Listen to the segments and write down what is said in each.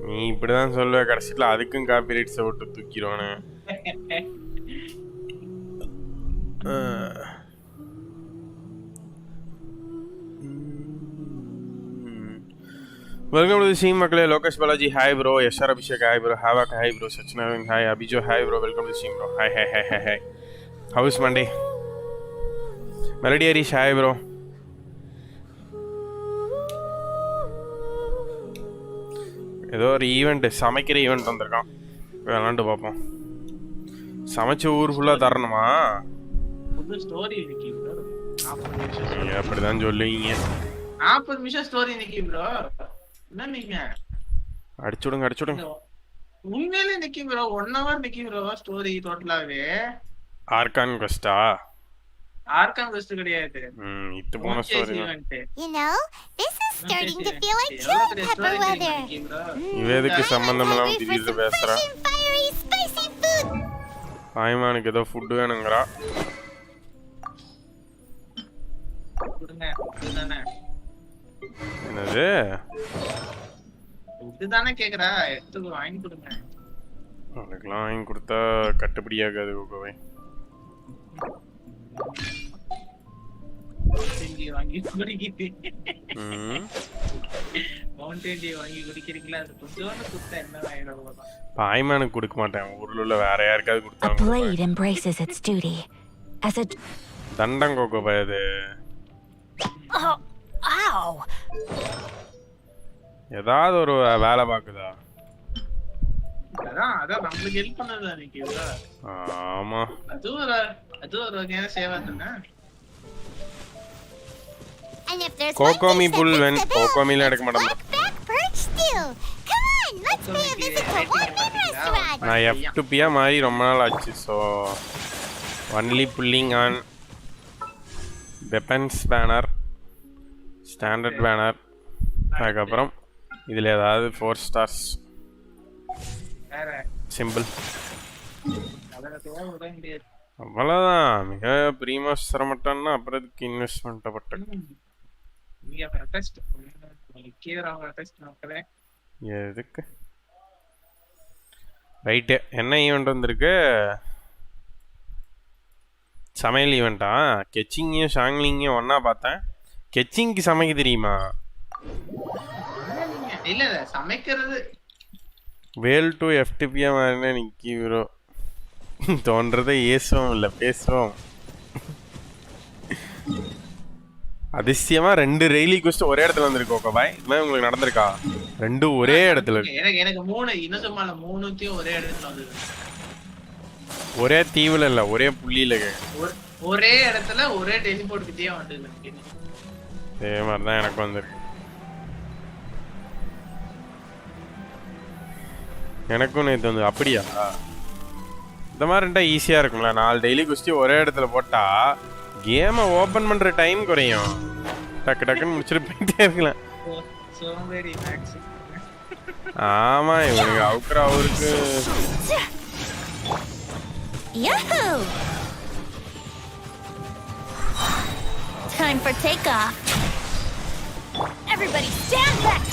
நீ இப்படிதான் சொல்லுவ, கடைசியில் அதுக்கும் காப்பிரைட்ஸை விட்டு தூக்கிடுவானு. Welcome to the stream, மக்களே. Lokesh Balaji hi bro. SR Abhishek hi bro. Havoc hi bro. சச்சினாவின் ஹாய். அபிஜோ hi bro. Welcome to the stream bro. Hi hi hi hi hi. How is Monday? Melody Harish hi bro. ஏதோ ஒரு event, சமைக்கிற event வந்திருக்கான், விளாண்டு பார்ப்போம். சமைச்சு ஊர் ஃபுல்லாக தரணுமா? அப்படிதான் சொல்லுவீங்க. 40 நிமிஷம் ஸ்டோரி நிக்கி ப்ரோ. என்ன நீங்க அடிச்சுடுங்க. உண்மையிலே Nikki bro. 1 hour Nikki bro story டோட்டலாவே. ஆர்கான் குவெஸ்டா? ஆர்கான் குவெஸ்ட் கிடையாது. இது போன story. You know, this is starting to feel like chili pepper weather. இவேதுக்கு சம்பந்தம் இல்லாம திடீர்னு பேசுறா. பாய்மானுக்கு ஏதோ ஃபுட் வேணுங்கறா. என்னது இதுதானே கேக்குறா? எடுத்து வாங்கி கொடுங்க. உனக்குலாம் வாங்கி கொடுத்தா கட்டுப்படியாகாது கோகோவே. வாங்கி குடிக்கிறீங்க. மவுண்டன் டீ வாங்கி குடிக்கிறீங்களா? அது கொஞ்சம் குடுத்தா என்ன ஆயிடும்? பாய்மானுக்கு கொடுக்க மாட்டேன், ஊர்ல உள்ள வேற யாருக்காவது கொடுத்தாங்க. A blade embraces its duty as a தண்டம் கோகோவே. அது ஏதாவது ஒரு வேலை பாக்குதா? அதான் நம்மளுக்கு ஹெல்ப் பண்ணது அன்னைக்கு. ஆமா, அது ஒரு வகையான சேவை தானே. கோகோமி புல் வென் கோகோமில எடுக்க மாட்டேன். நான் F2P மாதிரி ரொம்ப நாள் ஆச்சு. So only pulling on weapons banner, standard banner, அதுக்கப்புறம் இதில் ஏதாவது 4 stars சிம்பிள். அவ்வளோதான். மிக ப்ரீமியம் சிரமட்டம்னா அப்புறம் இதுக்கு இன்வெஸ்ட்மெண்ட்டை பட்ட எதுக்கு? ரைட்டு. என்ன ஈவெண்ட் வந்திருக்கு? சமையல் ஈவெண்ட்டா? கெச்சிங்கையும் ஷாங்லிங்கையும் ஒன்றா பார்த்தேன். கெச்சிங்க்கு சமைக்க தெரியுமா? இல்ல சமைக்கிறது வேல் டு F2P மாதிரி நிக்கி ப்ரோ. தோன்றதை ஏசுவோம் இல்லை பேசுவோம். அதிசயமா 2 ரெய்லி குவெஸ்ட் ஒரே இடத்துல வந்திருக்கு. ஓகே பாய், இது உங்களுக்கு நடந்திருக்கா? 2 ஒரே இடத்துல. எனக்கு 3 இன்னும் 3த்தையும் ஒரே இடத்துல வந்தது. ஒரே தீவுல இல்ல, ஒரே புள்ளியில. ஒரே இடத்துல ஒரே டெலிபோர்ட் கிட்டே வந்தது. அதே மாதிரி தான் எனக்கு வந்திருக்கு. எனக்கும் நேற்று வந்து. அப்படியா? இந்த மாதிரி இருந்தால் ஈஸியாக இருக்கும்ல. 4 டெய்லி குஸ்டி ஒரே இடத்துல போட்டால் கேமை ஓப்பன் பண்ணுற டைம் குறையும். டக்கு டக்குன்னு முடிச்சுட்டு போயிட்டே இருக்கலாம். ஆமாம், இவனுக்கு அவுக்குற அவருக்கு. Time for takeoff. Everybody stand back.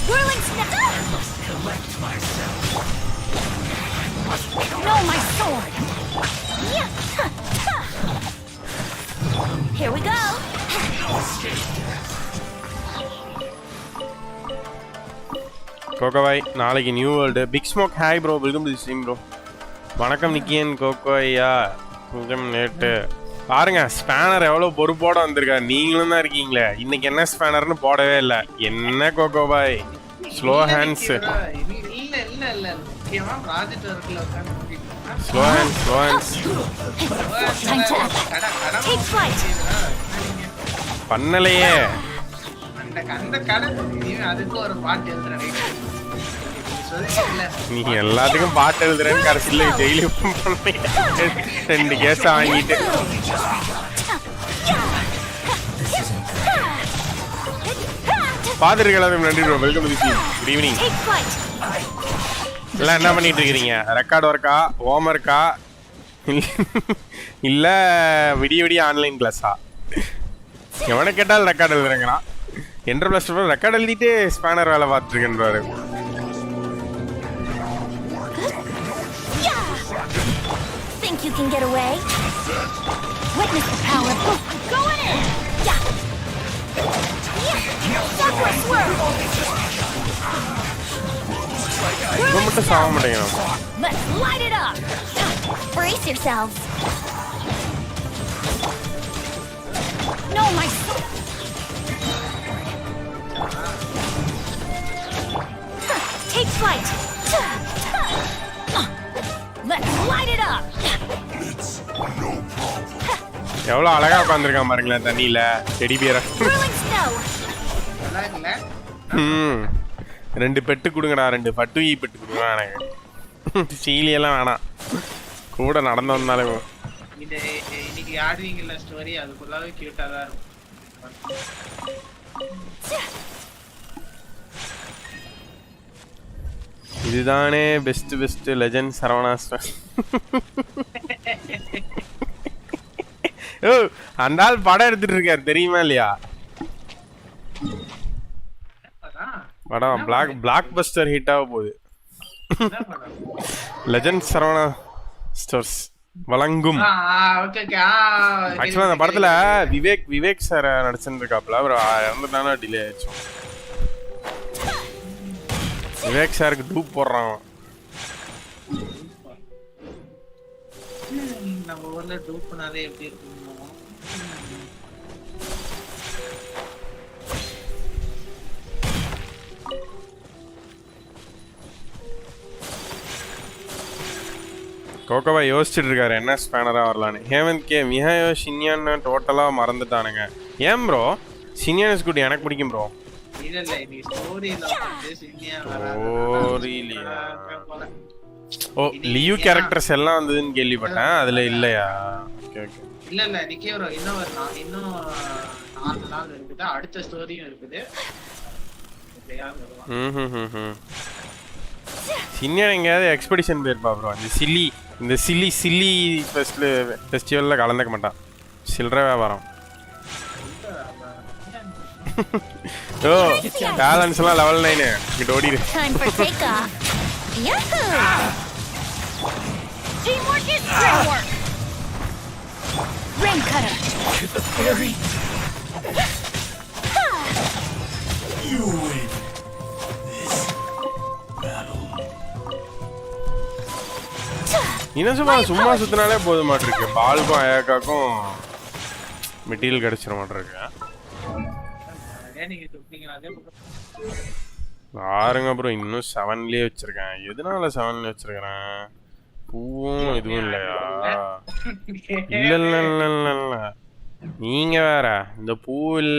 Whirling snap. I must collect myself. No, my sword. Here we go. கோகோவாய் நாளைக்கு new world. Big smoke hi bro. Welcome to the stream bro. வணக்கம் நிக்கியன் கோகோய்யா. கொஞ்சம் நேட்டு பாருங்க, ஸ்பேனர் எவ்வளோ பொறுப்போட வந்திருக்காரு. நீங்களும் தான் இருக்கீங்களே. இன்னைக்கு என்ன ஸ்பேனர்னு போடவே இல்லை. என்ன கோகோபாய் ஸ்லோ ஹேண்ட்ஸ். ஸ்லோ ஹேண்ட்ஸ் பண்ணலையே. நீ எல்லாத்துக்கும் பாட்டு எழுதுறேன்னு கடைசியில் டெய்லி 2 கேஸ வாங்கிட்டு பாத்துருக்கலாம். நன்றி bro. Welcome to the stream. Good evening. எல்லாம் என்ன பண்ணிட்டு இருக்கீங்க? ரெக்கார்ட் ஒர்க்கா, ஹோம் ஒர்க்கா, இல்ல விடிய ஆன்லைன் கிளாஸா? எவனை கேட்டாலும் ரெக்கார்ட் எழுதுறேங்கண்ணா. என்டர் பிளஸ் ரெக்கார்ட் எழுதிட்டு ஸ்பேனர் வேலை பார்த்துருக்கேன்றாரு. can get away. Witness the power. I'm going in. Yeah. Backward swerve. இவன் மட்டும் சாக மாட்டேங்கிறான். Let's light it up. Brace yourselves. No, my soul. Take flight. Let's light it up. எவ்வளவு அழகா உட்காந்துருக்கான் பாருங்களேன் தண்ணியில டெடி பியரா. Whirling snow. நல்லா இருக்குல்ல? ரெண்டு பெட்டு கொடுங்கடா, ரெண்டு பட்டுயி பெட்டு கொடுங்க எனக்கு. சீலியெல்லாம் வேணாம், கூட நடந்து வந்தாலும். இது இன்னைக்கு ஆடுவீங்கல்ல ஸ்டோரி, அது ஃபுல்லாவே கியூட்டா தான் இருக்கும். இதுதானே பெஸ்ட் லெஜெண்ட் சரவணா ஸ்டோர். ஓ, அந்த ஆள் படம் எடுத்துட்டு இருக்காரு தெரியுமா இல்லையா? படம் பிளாக் பஸ்டர் ஹிட் ஆக போகுது. லெஜெண்ட் சரவணா ஸ்டோர்ஸ் வழங்கும். ஆக்சுவலா அந்த படத்துல விவேக் சார் நடிச்சிருக்காப்ல, அப்புறம் இறந்துட்டானா டிலே ஆயிடுச்சு. விவேக் சாருக்கு டூப் போடுறான். நம்ம ஊர்ல டூப் பண்ணாதே எப்படி இருக்கும். கோகோவா யோசிச்சுட்டு இருக்காரு என்ன ஸ்பேனரா வரலான்னு. ஹேமந்த் கே மிஹாயோ ஷின்யான்னு டோட்டலா மறந்துட்டானுங்க. ஏன் ப்ரோ? ஷின்யான் இஸ் குட், எனக்கு பிடிக்கும் ப்ரோ. இல்ல நீ ஸ்டோரியில வந்து ஷின்யான் ஸ்டோரியில ஓ லியூ கேரக்டர்ஸ் எல்லாம் வந்ததுன்னு கேள்விப்பட்டேன், அதுல இல்லையா? Okay okay. இல்ல நிக்கே ப்ரோ, இன்னும் 4 நாள் இருக்குது, அடுத்த ஸ்டோரியும் இருக்குது. ஷின்யான் எங்கேயாவது எக்ஸ்பெடிஷன் போயிருப்பா ப்ரோ. இந்த சில்லி ஃபெஸ்டிவல்ல கலந்துக்க மாட்டான், சில்லற வியாபாரம். ஓ பேலன்ஸ் எல்லாம் லெவல் 9 இங்கிட்ட ஓடிடு. Time for takeoff. Yahoo! Teamwork is great work. Rain cutter. Hit the fairy. You win this battle. இன்னும் சும்மா சுத்தினாலே போத மாட்டிருக்கு. பால்க்கும் அயாக்காக்கும் மெட்டீரியல் கிடைச்சிட மாட்டிருக்கு. பாருங்க ப்ரோ, இன்னும் 7லயே வச்சிருக்கேன். எதனால 7ல வச்சிருக்கிறேன்? பூவும் இதுவும் இல்லையா? இல்ல நீங்க வேற இந்த பூவில்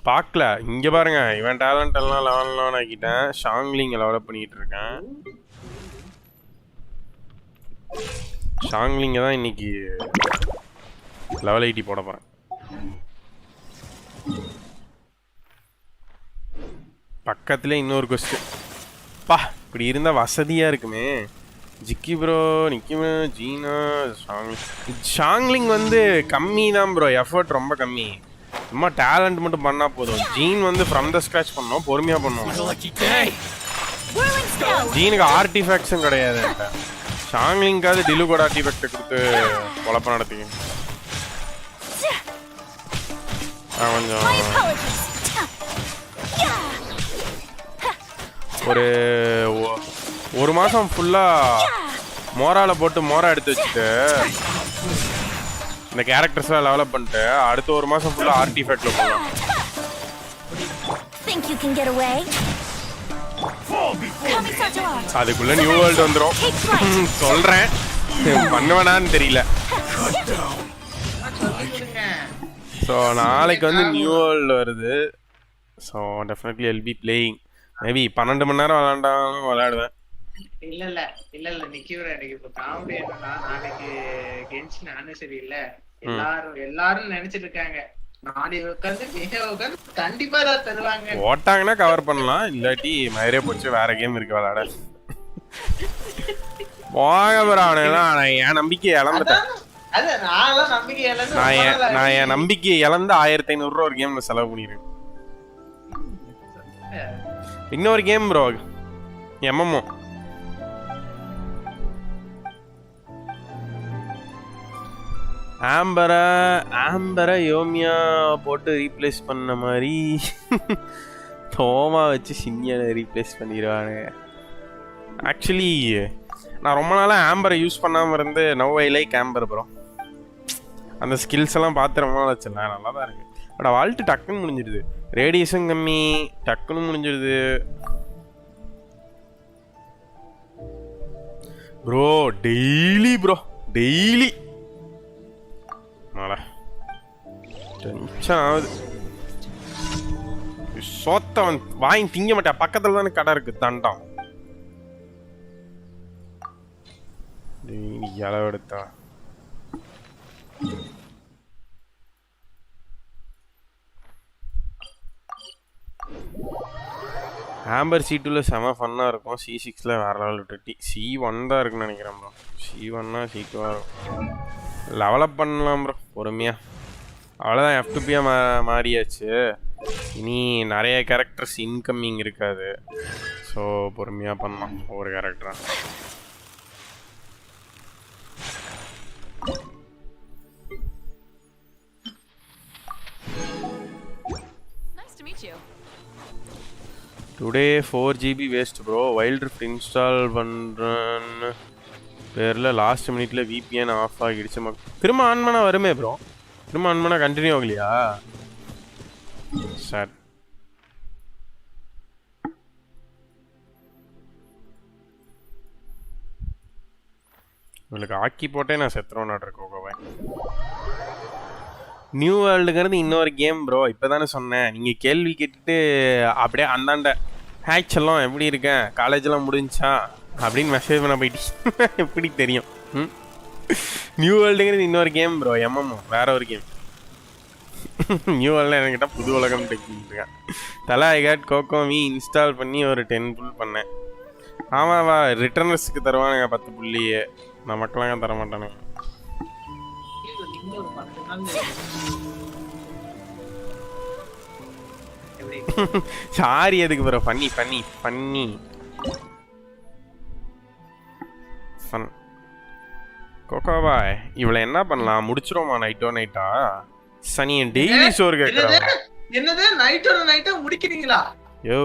பார்க்கல. இங்க பாருங்க, இவன் டேலண்ட் எல்லாம் லெவல் ஆக்கிட்டேன். ஷாங்லிங் டெவலப் பண்ணிட்டு இருக்கேன். ஷாங்லிங்க தான் இன்னைக்கு லெவல் 80 போட போறேன். பக்கத்துல இன்னொரு கொஸ்டின் பா, இப்படி இருந்தா வசதியா இருக்குமே. ஜிக்கி ப்ரோ, நிக்கிமே, ஜீனா, ஷாங்லிங் வந்து கம்மி தான் ப்ரோ, எஃபர்ட் ரொம்ப கம்மி. சும்மா டேலண்ட் மட்டும் பண்ணா போதும். ஜீன் வந்து ஃப்ரம் த ஸ்க்ராட்ச் பண்ணோம், பொறுமையா பண்ணுவோம். ஜீனுக்கு ஆர்டிஃபேக்ட்ஸும் கிடையாது. ஷாங்லிங்காவது டிலுகோட ஆர்டிஃபேக்ட் கொடுத்து குழப்பம் நடத்திங்க. கொஞ்சம் ஒரு மாசம் ஃபுல்லா மோரால போட்டு மோரா எடுத்து வச்சுட்டு இந்த கேரக்டர்ஸ்லாம் டெவலப் பண்ணிட்டு அடுத்த ஒரு மாசம் ஃபுல்லா ஆர்டிஃபேக்ட்ல போகலாம். அதுக்குள்ள நியூ வேர்ல்டு வந்துரும் சொல்றேன். பண்ணுவேனான்னு தெரியல. ஸோ நாளைக்கு வந்து நியூ வேர்ல்டு வருது. So definitely I'll be playing. Maybe 12 மணி நேரம் விளையாண்டாலும் விளையாடுவேன். இல்ல நிக்கிற எனக்கு இப்ப காமெடி என்னன்னா, நாளைக்கு கென்ஷின் ஆனிவர்சரி இல்ல, எல்லாரும் நினைச்சிட்டு இருக்காங்க நாளைக்கு உட்காந்து கண்டிப்பா தான் தருவாங்க. ஓட்டாங்கன்னா கவர் பண்ணலாம், இல்லாட்டி மயிரே போச்சு வேற கேம் இருக்கு விளையாட. என் நம்பிக்கை இழந்துட்டேன். நான் என் நம்பிக்கை இழந்து 1500 ரூபா ஒரு கேம்ல செலவு பண்ணிருக்கேன். இன்னொரு கேம் ப்ரோ, MMO ஆம்பரை யோமியா போட்டு ரீப்ளேஸ் பண்ண மாதிரி தோமா வச்சு சின்னியை ரீப்ளேஸ் பண்ணிடுவானுங்க. ஆக்சுவலி நான் ரொம்ப நாளாக ஆம்பரை யூஸ் பண்ணாமல் இருந்து now I like Amber bro. அந்த ஸ்கில்ஸ் எல்லாம் பார்த்து ரொம்ப நாள் வச்சிருந்தேன், நல்லா தான் இருக்கு. பட் வால்ட்டு டக்குன்னு முடிஞ்சிடுது, ரேடியேஷன் கம்மி, டக்குன்னு முடிஞ்சிடுது ப்ரோ. டெய்லி டென்ஷன் ஆகுது. சோத்தவன் வாங்கி திங்க மாட்டேன், பக்கத்துல தானே கடை இருக்கு தண்டம். இளவு எடுத்தா ஆம்பர் C2ல செம ஃபன்னாக இருக்கும், C6ல வேற லெவல் விட்டுட்டி. C1 தான் இருக்குன்னு நினைக்கிறேன் ப்ரோ. C1னா C2 இருக்கும், லெவலப் பண்ணலாம் ப்ரோ பொறுமையாக. அவ்வளோதான், F2P மாறியாச்சு. இனி நிறைய கேரக்டர்ஸ் இன்கம்மிங் இருக்காது, ஸோ பொறுமையாக பண்ணலாம் ஒவ்வொரு கேரக்டராக. Today 4 GB waste bro. Wild rift install பண்ணுறேன்னு பேரில் லாஸ்ட் மினிட்ல VPN ஆஃப் ஆகிடுச்சு. திரும்ப ஆன் பண்ணால் வருமே ப்ரோ, திரும்ப ஆன் பண்ணால் கண்டினியூ ஆகலையா சார்? உங்களுக்கு ஆக்கி போட்டே நான் செத்துறோன்னு இருக்கோவே. நியூ வேர்ல்டுங்கிறது இன்னொரு கேம் ப்ரோ, இப்போ தானே சொன்னேன். நீங்கள் கேள்வி கேட்டுட்டு அப்படியே அந்தாண்ட ஹேட்ச் எல்லாம் எப்படி இருக்கேன், காலேஜெலாம் முடிஞ்சா அப்படின்னு மெசேஜ் பண்ண போயிட்டு எப்படி தெரியும்? நியூ வேர்ல்டுங்கிறது இன்னொரு கேம் ப்ரோ, MMO வேற ஒரு கேம். நியூ வேர்ல்டு என்கிட்ட புது உலகம் இருக்கேன். தலை ஐ கேட் கோகோமி இன்ஸ்டால் பண்ணி ஒரு 10 புல் பண்ணேன். ஆமாவா, ரிட்டர்னர்ஸுக்கு தருவானுங்க 10 புள்ளியே, நமக்கெல்லாம் தர மாட்டானுங்க. சாரி எதுக்கு ப்ரோ, பண்ணி ஃபன். கோகோபாய் இவளை என்ன பண்ணலாம், முடிச்சிரோமா நைட்டா? சனியன் டெய்லி சோறு கேட்கறாங்க. என்னது நைட்டா முடிக்கிறீங்களா? யோ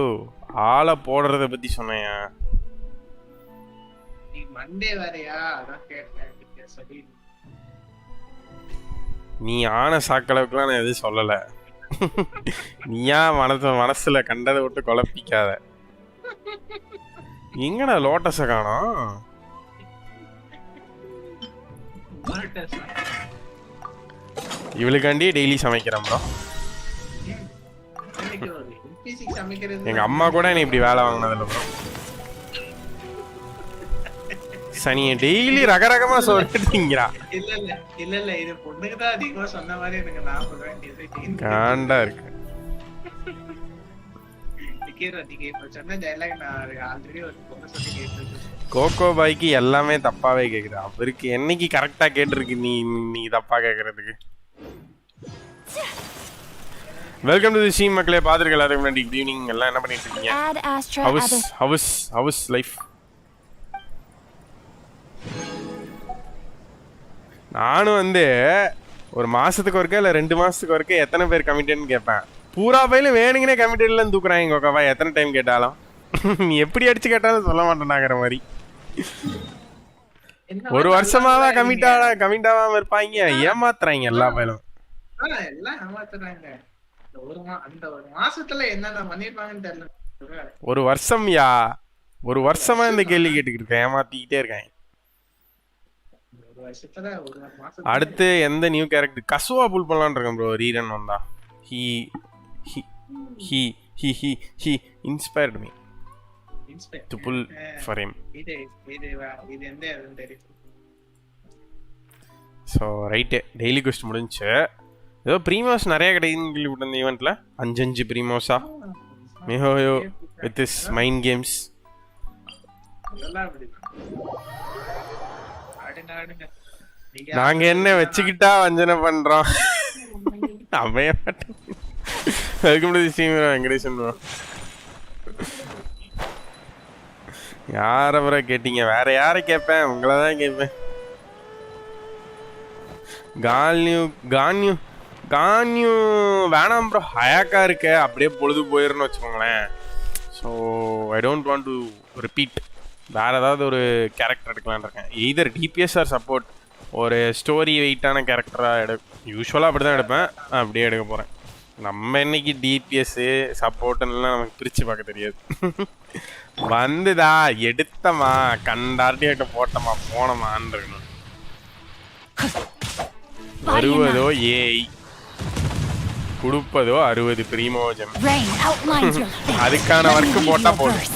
ஆளை போடுறத பத்தி சொன்னையா? நீ மண்டே வேறயா, அதான் கேட்டேன். சொல்லி நீ ஆன சாக்களவுக்குலாம் நான் எதுவும் சொல்லலை. நீயா மனசுல கண்டதை விட்டு குழப்பிக்காத. எங்கடா லோட்டஸை காணோம்? இவளுக்காண்டி டெய்லி சமைக்கிறேன் ப்ரோ. எங்க அம்மா கூட என்ன இப்படி வேலை வாங்கினதில்ல ப்ரோ. சனிய டெய்லி ரகரகமா சொல்லிட்டீங்களா? இல்ல இது பொண்ணுக்கு தான் அதிகமா சொன்ன மாதிரி எனக்கு நான் சொல்றேன். காண்டா இருக்கு. கோகோ பாய்க்கு எல்லாமே தப்பாவே கேக்குது, அவருக்கு என்னைக்கு கரெக்டா கேட்டிருக்கு நீ தப்பா கேக்குறதுக்கு? வெல்கம் டு தி ஸ்ட்ரீம் மக்களே. பாத்துருக்கல அதுக்கு முன்னாடி குட் ஈவினிங். எல்லாம் என்ன பண்ணிட்டு இருக்கீங்க? House life? நானும் வந்து ஒரு மாசத்துக்கு ஒருக்கா இல்லை 2 மாசத்துக்கு ஒருக்கா எத்தனை பேர் கமிட்டட்னு கேட்பேன். பூரா பையில வேணுங்கனே கமிட்டட்லாம் தூக்குறாங்க கோகாவா. எத்தனை டைம் கேட்டாலும் நீ எப்படி அடிச்சு கேட்டாலும் சொல்ல மாட்டேனாங்கிற மாதிரி. ஒரு வருஷமாவா கமிட்டாவாம இருப்பாங்க, ஏமாத்துறாங்க எல்லா பையிலும். எல்லாம் ஏமாத்துறாங்க. ஒரு மாசத்துல என்னென்ன பண்ணிருப்பாங்கன்னு தெரியல. ஒரு வருஷமா இந்த கேள்வி கேட்டுக்கிட்டு இருக்கேன், ஏமாத்திக்கிட்டே இருக்கேன். அடுத்து எந்த நியூ கேரக்டர் கசுவா புல் பண்ணலான்னு இருக்கேன் ப்ரோ. ரீரன் வந்தா he inspired me to pull for him. இது எந்த இதுன்னு தெரியும். ஸோ ரைட்டு, டெய்லி குவெஸ்ட் முடிஞ்சு. ஏதோ ப்ரீமோஸ் நிறைய கிடைக்குதுன்னு கேள்விப்பட்ட இந்த ஈவெண்ட்ல. 5 ப்ரீமோஸா மிஹோயோ வித் இஸ் மைண்ட் கேம்ஸ். நாங்க என்ன வச்சுக்கிட்டா வஞ்சனை பண்றோம். வெங்கடேசன் யார கேட்டீங்க? வேற யார கேட்பேன்? உங்களதான் கேட்பேன். கான்யூ கான்யூ கான்யூ வேணாம் ப்ரோ. ஹயாக்கா இருக்க அப்படியே பொழுது போயிருன்னு வச்சுக்கோங்களேன். So I don't want to repeat. வேறு ஏதாவது ஒரு கேரக்டர் எடுக்கலான்னு இருக்கேன். Either DPS or support. ஒரு ஸ்டோரி வெயிட்டான கேரக்டராக யூஸ்வலாக அப்படி தான் எடுப்பேன். அப்படியே எடுக்க போகிறேன். நம்ம இன்னைக்கு டிபிஎஸ்ஸு சப்போர்ட்டுன்னெலாம் நமக்கு பிரித்து பார்க்க தெரியாது. வந்துதா எடுத்தமா கண்டார்டியாட்ட போட்டோமா போனோமான்னு இருக்கணும். வருவதோ ஏஐ, கொடுப்பதோ 60 பிரீமோஜம். அதுக்கான ஒர்க்கு போட்டா போதும்.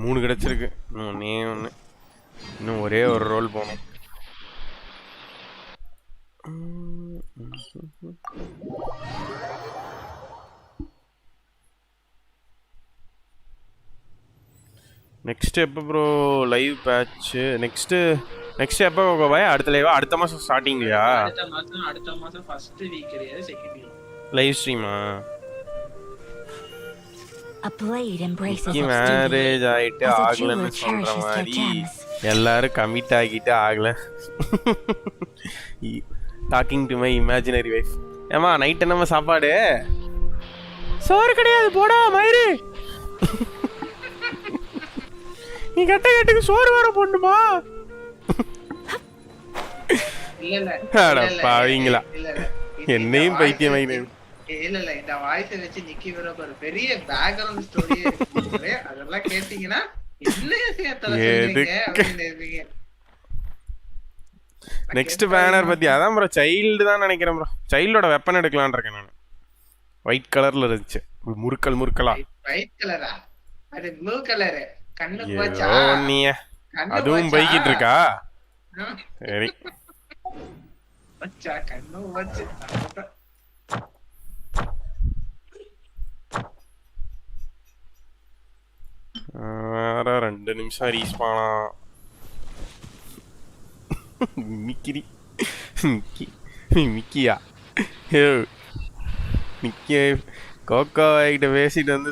மூணு கிடைச்சிருக்கு. ஒன்னே ஒன்று. இன்னும் ஒரே ஒரு ரோல் போகணும். நெக்ஸ்ட் எப்போ ப்ரோ லைவ் பேட்ச்சு? நெக்ஸ்ட் எப்போ பாய்? அடுத்த லைவா? அடுத்த மாதம் ஸ்டார்டிங்லையா? அடுத்த மாதம் ஃபர்ஸ்ட் வீக் கிடையாது, செகண்ட் வீக் லைவ் ஸ்ட்ரீமா? மேரேஜ் ஆகிட்டு ஆகலன்னு சொல்கிற மாதிரி எல்லாரும் கமிட் ஆகிட்டு ஆகல. Talking to my imaginary wife. ஏமா நைட் என்னம்மா சாப்பாடு? சோறு கிடையாது போடா மயிறு. நீ கட்ட கட்டுக்கு சோறு வர போடணுமா? பாவீங்களா, என்னையும் பைத்தியம் ஆகினேன். இல்ல இந்த வாய்ஸை வச்சு நிக்கி வர ஒரு பெரிய பேக்ரவுண்ட் ஸ்டோரி அதெல்லாம் கேட்டீங்கன்னா நெக்ஸ்ட் பேனர் பத்தி அதான் ப்ரோ சைல்டு தான் நினைக்கிறேன் ப்ரோ. சைல்டோட வெப்பன் எடுக்கலாம்னு இருக்கேன் நான். ஒயிட் கலர்ல இருந்துச்சு, முறுக்கலா. ஒயிட் கலரா? அது ப்ளூ கலர். கண்ணு போச்சா நீ? அதுவும் பைக்கிட்டு இருக்கா? சரி போச்சா கண்ணு போச்சு. வேற 2 நிமிஷம் ரீஸ்பானா. மிக்கியா மிக்கி கோகோ கிட்ட பேசிட்டு வந்து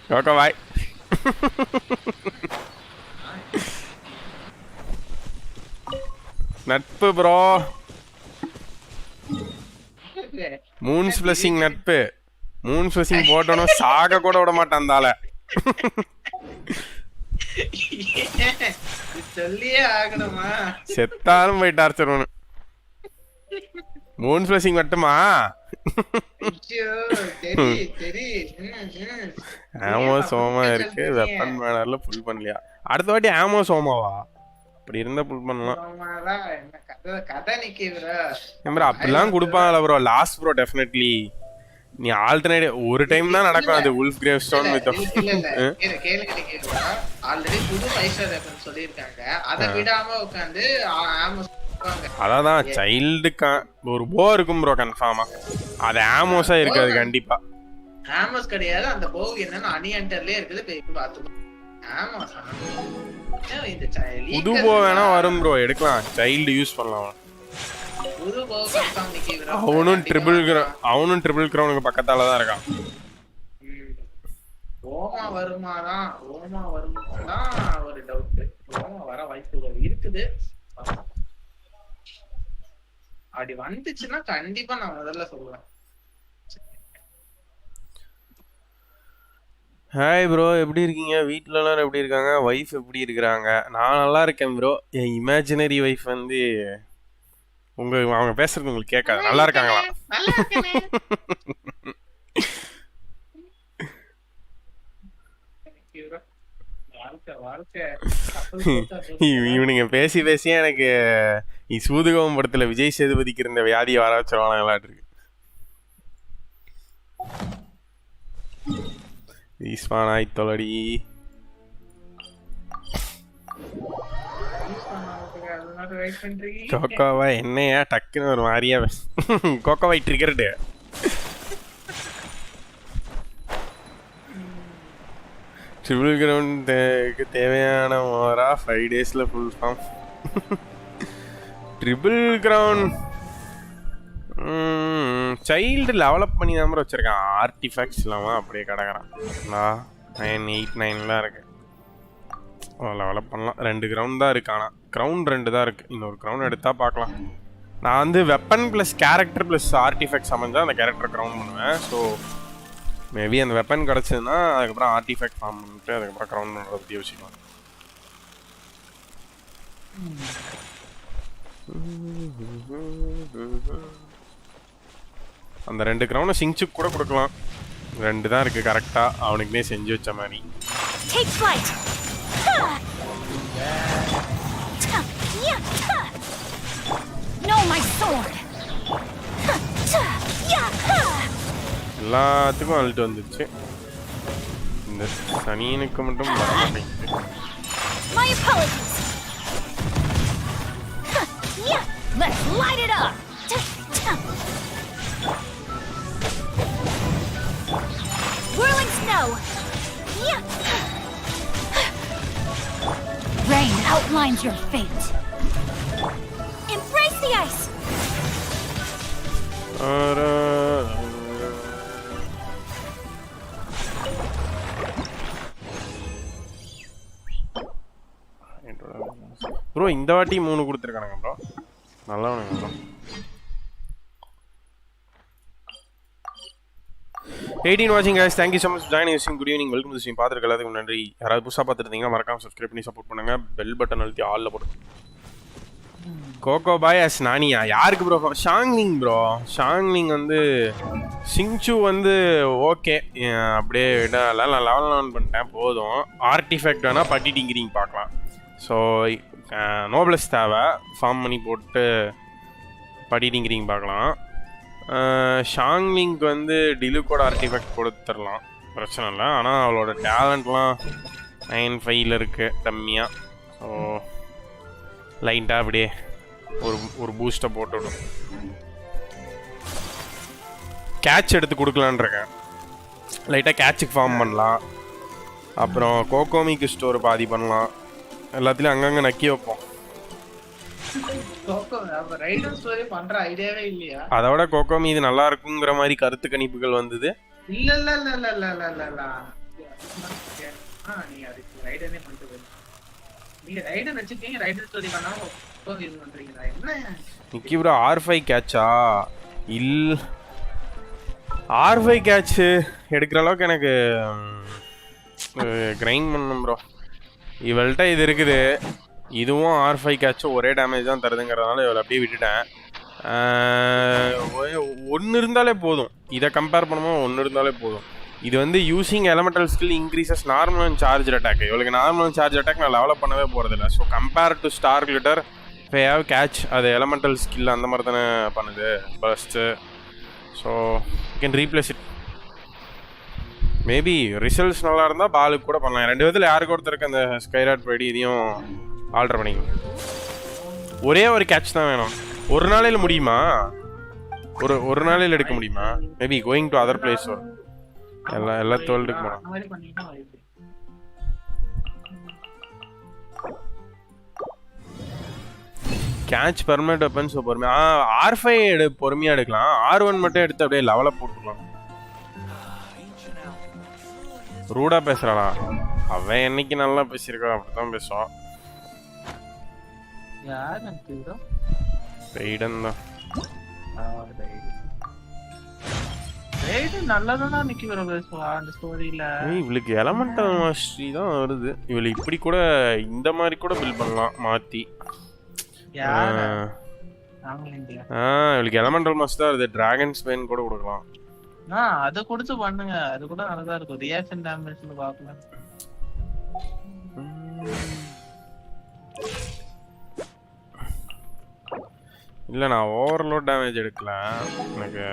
கோகோ பாய். நட்பு ப்ரோ, மூன்ஸ் பிளஸிங் நட்பு. மூன் ஃபிளஷிங் போட்டோன்னு சாக கூட விட மாட்டான் அந்த ஆளை. சொல்லியே ஆகணுமா? செத்தாலும் போய் டார்ச்சர் ஒன்று. மூன் ஃபிளஷிங் மட்டுமா? ஆமோ சோமா இருக்கு, வெப்பன் மேனர்ல புல் பண்ணலையா? அடுத்த வாட்டி ஆமோ சோமாவா? அப்படி இருந்தா புல் பண்ணலாம். அப்படிலாம் கொடுப்பாங்களா ப்ரோ? Last bro definitely. நீ ஆல்டர்னேட் ஒரு டைம் தான் நடக்கும் அது. உல்ஃப் கிரேவ்ஸ்டோன் வித் ஆல்ரெடி புது 5 ஸ்டார் வெப்பன் சொல்லிருக்காங்க. அத விடாம உட்கார்ந்து ஆமோஸ் அதான் சைல்டுக்கு ஒரு போ இருக்கும் ப்ரோ கன்ஃபார்மா. அது ஆமோஸா இருக்காது கண்டிப்பா. ஆமோஸ் கிடையாது, அந்த போ என்னன்னா அனியன்டர்லயே இருக்குது. போய் பாத்துக்கோ. ஆமோஸ் இந்த சைல்ட் புது போ வேணா வரும் ப்ரோ, எடுக்கலாம். சைல்டு யூஸ் பண்ணலாம். புது போ கன்ஃபார்ம் நிக்கிற. அவனும் ட்ரிபிள் கிரவுனுக்கு பக்கத்தால தான் இருக்கான். ஓமா வருமாதான் ஒரு டவுட். ஓமா வர வாய்ப்புகள் இருக்குது. அப்படி வந்துச்சுன்னா கண்டிப்பா நான் முதல்ல சொல்லுவேன். ஹாய் ப்ரோ, எப்படி இருக்கீங்க? வீட்டில எல்லாரும் எப்படி இருக்காங்க? ஒய்ஃப் எப்படி இருக்கிறாங்க? நான் நல்லா இருக்கேன் ப்ரோ. என் இமேஜினரி ஒய்ஃப் வந்து அவங்க பேசுறது உங்களுக்கு கேட்காது. நல்லா இருக்காங்களா? இவனுங்க பேசி பேசியே எனக்கு சூதுகவும் படத்துல விஜய் சேதுபதிக்கு இருந்த வியாதியை வர வச்சிருவாங்க. இருக்கு ஈஸ்வானாய் தொலடி. கோகோவா என்னையா டக்குன்னு ஒரு மாதிரியா கோகோவாய் ட்ரிபிள் கிரவுண்டுக்கு தேவையான ஓவரா 5 daysல full farm. Triple crown Childe develop பண்ணி தான் வச்சிருக்கான். ஆர்டிஃபேக்ட்ஸ் இல்லாமல் அப்படியே கிடக்குறான். 9, 8, 9லாம் இருக்கு. டெவலப் பண்ணலாம். 2 கிரவுண்ட் தான் இருக்கு. ஆனால் கிரவுண்ட் 2 தான் இருக்கு. இன்னொரு கிரவுண்ட் எடுத்தா பார்க்கலாம். நான் வந்து weapon plus character plus artifacts அமைஞ்சா அந்த கேரக்டர் கிரவுண்ட் பண்ணுவேன். ஸோ மேபி அந்த வெப்பன் கிடச்சதுன்னா அதுக்கப்புறம் ஆர்டிஃபேக்ட் ஃபார்ம் பண்ணிட்டு அதுக்கப்புறம் கிரவுண்ட் பண்ணுறத பற்றி யோசிக்கலாம். அந்த 2 கிரவுண்டை சிங்சுக்கு கூட கொடுக்கலாம். 2 தான் இருக்கு கரெக்டா. அவனுக்குனே செஞ்சு வச்ச மாதிரி. எல்லாத்துக்கும் அல்ட்டு வந்துச்சு. இந்த சனியனுக்கு மட்டும் வர மாட்டேங்குது. Let's light it up! Whirling snow! Rain outlines your fate. Embrace the ice! Bro இந்த வாட்டி 3 கொடுத்துருக்கானுங்க ப்ரோ. நல்லா ப்ரோ. 18 வாட்சிங் guys. Thank you so much for joining us. Good evening. Welcome to the stream. பார்த்துருக்க எல்லாத்துக்கும் நன்றி. யாராவது புதுசாக பார்த்துருந்தீங்கன்னா மறக்காம சப்ஸ்கிரைப் பண்ணி சப்போர்ட் பண்ணுங்க. பெல் பட்டன் அழுத்தி ஆல்ல போட்டு. கோகோ பாய் அஸ் நானியா யாருக்கு ப்ரோ? ஷாங்லிங் ப்ரோ. ஷாங்லிங் வந்து சிங்சு வந்து ஓகே அப்படியே நான் லெவல் 9 பண்ணிட்டேன் போதும். ஆர்டிஃபேக்ட் வேணால் பட்டி டிங்கிரிங் பார்க்கலாம். ஸோ நோப்லஸ் தேவை ஃபார்ம் பண்ணி போட்டு பட்டி டிங்கிரிங் பார்க்கலாம். ஷாங்லிங்க்கு வந்து டிலுக்கோட ஆர்டிஃபேக்ட் கொடுத்துடலாம், பிரச்சனை இல்லை. ஆனால் அவளோட டேலண்ட்லாம் 9.5 இருக்குது கம்மியாக. ஸோ லைட்டாக அப்படியே ஒரு பூஸ்ட்டை போட்டுவிடும். கேட்ச் எடுத்து கொடுக்கலான் இருக்கேன். லைட்டாக கேட்சுக்கு ஃபார்ம் பண்ணலாம். அப்புறம் கோகோமிக்கு ஸ்டோர் பாதி பண்ணலாம். எல்லாத்துலேயும் அங்கங்கே நக்கி வைப்போம். அதோட கோகோமி இது நல்லா இருக்குங்கிற மாதிரி கருத்து கணிப்புகள் வந்தது. நிக்கி ப்ரோ R5 கேட்சா R5 கேட்ச் எடுக்கிற அளவுக்கு எனக்கு கிரைண்ட் பண்ணணும் ப்ரோ. இவள்கிட்ட இது இருக்குது. இதுவும் R5 கேட்சும் ஒரே டேமேஜ் தான் தருதுங்கிறதுனால இவளை அப்படியே விட்டுட்டேன். 1 இருந்தாலே போதும். இதை கம்பேர் பண்ணும்போது 1 இருந்தாலே போதும். இது வந்து using elemental skill increases normal and charge attack. இவளுக்கு நார்மல் அண்ட் சார்ஜ் அட்டாக் நான் லெவலப் பண்ணவே போகிறதில்ல. So compare to star glitter ஃபே ஹேவ் கேட்ச் அது எலமெண்டல் ஸ்கில் அந்த மாதிரி தானே பண்ணுது first. So you can replace it. Maybe results நல்லா இருந்தால் பாலுக்கு கூட பண்ணலாம். 2 விதத்தில் யாருக்கு ஒருத்தருக்கு அந்த ஸ்கைராட் படி இதையும் ஆல்டர் பண்ணிக்கலாம். ஒரே ஒரு கேட்ச் தான் வேணும். ஒரு நாளையில் முடியுமா? ஒரு நாளையில் எடுக்க முடியுமா? Maybe going to other place வரும். எல்லா தோல்டுக்கு போகலாம். கேட்ச் பர்மனெண்ட் வெப்பன்ஸ் பொறுமையாக R5 பொறுமையாக எடுக்கலாம். R1 மட்டும் எடுத்து அப்படியே லெவலில் போட்டுக்கலாம். ரூடா பேசுறாளா? அவன் என்னைக்கு நல்லா பேசியிருக்கா அப்படித்தான் பேசுவான். இவளுக்கு எலமெண்டல் மாஸ்டரி தான் வருது. இவளு இப்படி கூட இந்த மாதிரி கூட பில்ட் பண்ணலாம் மாத்தி. இவளுக்கு எலமெண்டல் மாஸ்டர் தான் வருது. டிராகன் ஸ்பெயின் கூட கொடுக்கலாம். அத கொடுத்து பண்ணுங்க. அது கூட நல்லா இருக்கும். ரியாக்ஷன் டேமேஜ்னு பார்க்கலாம். இல்லை நான் ஓவர்லோட் டேமேஜ் எடுக்கல. எனக்கு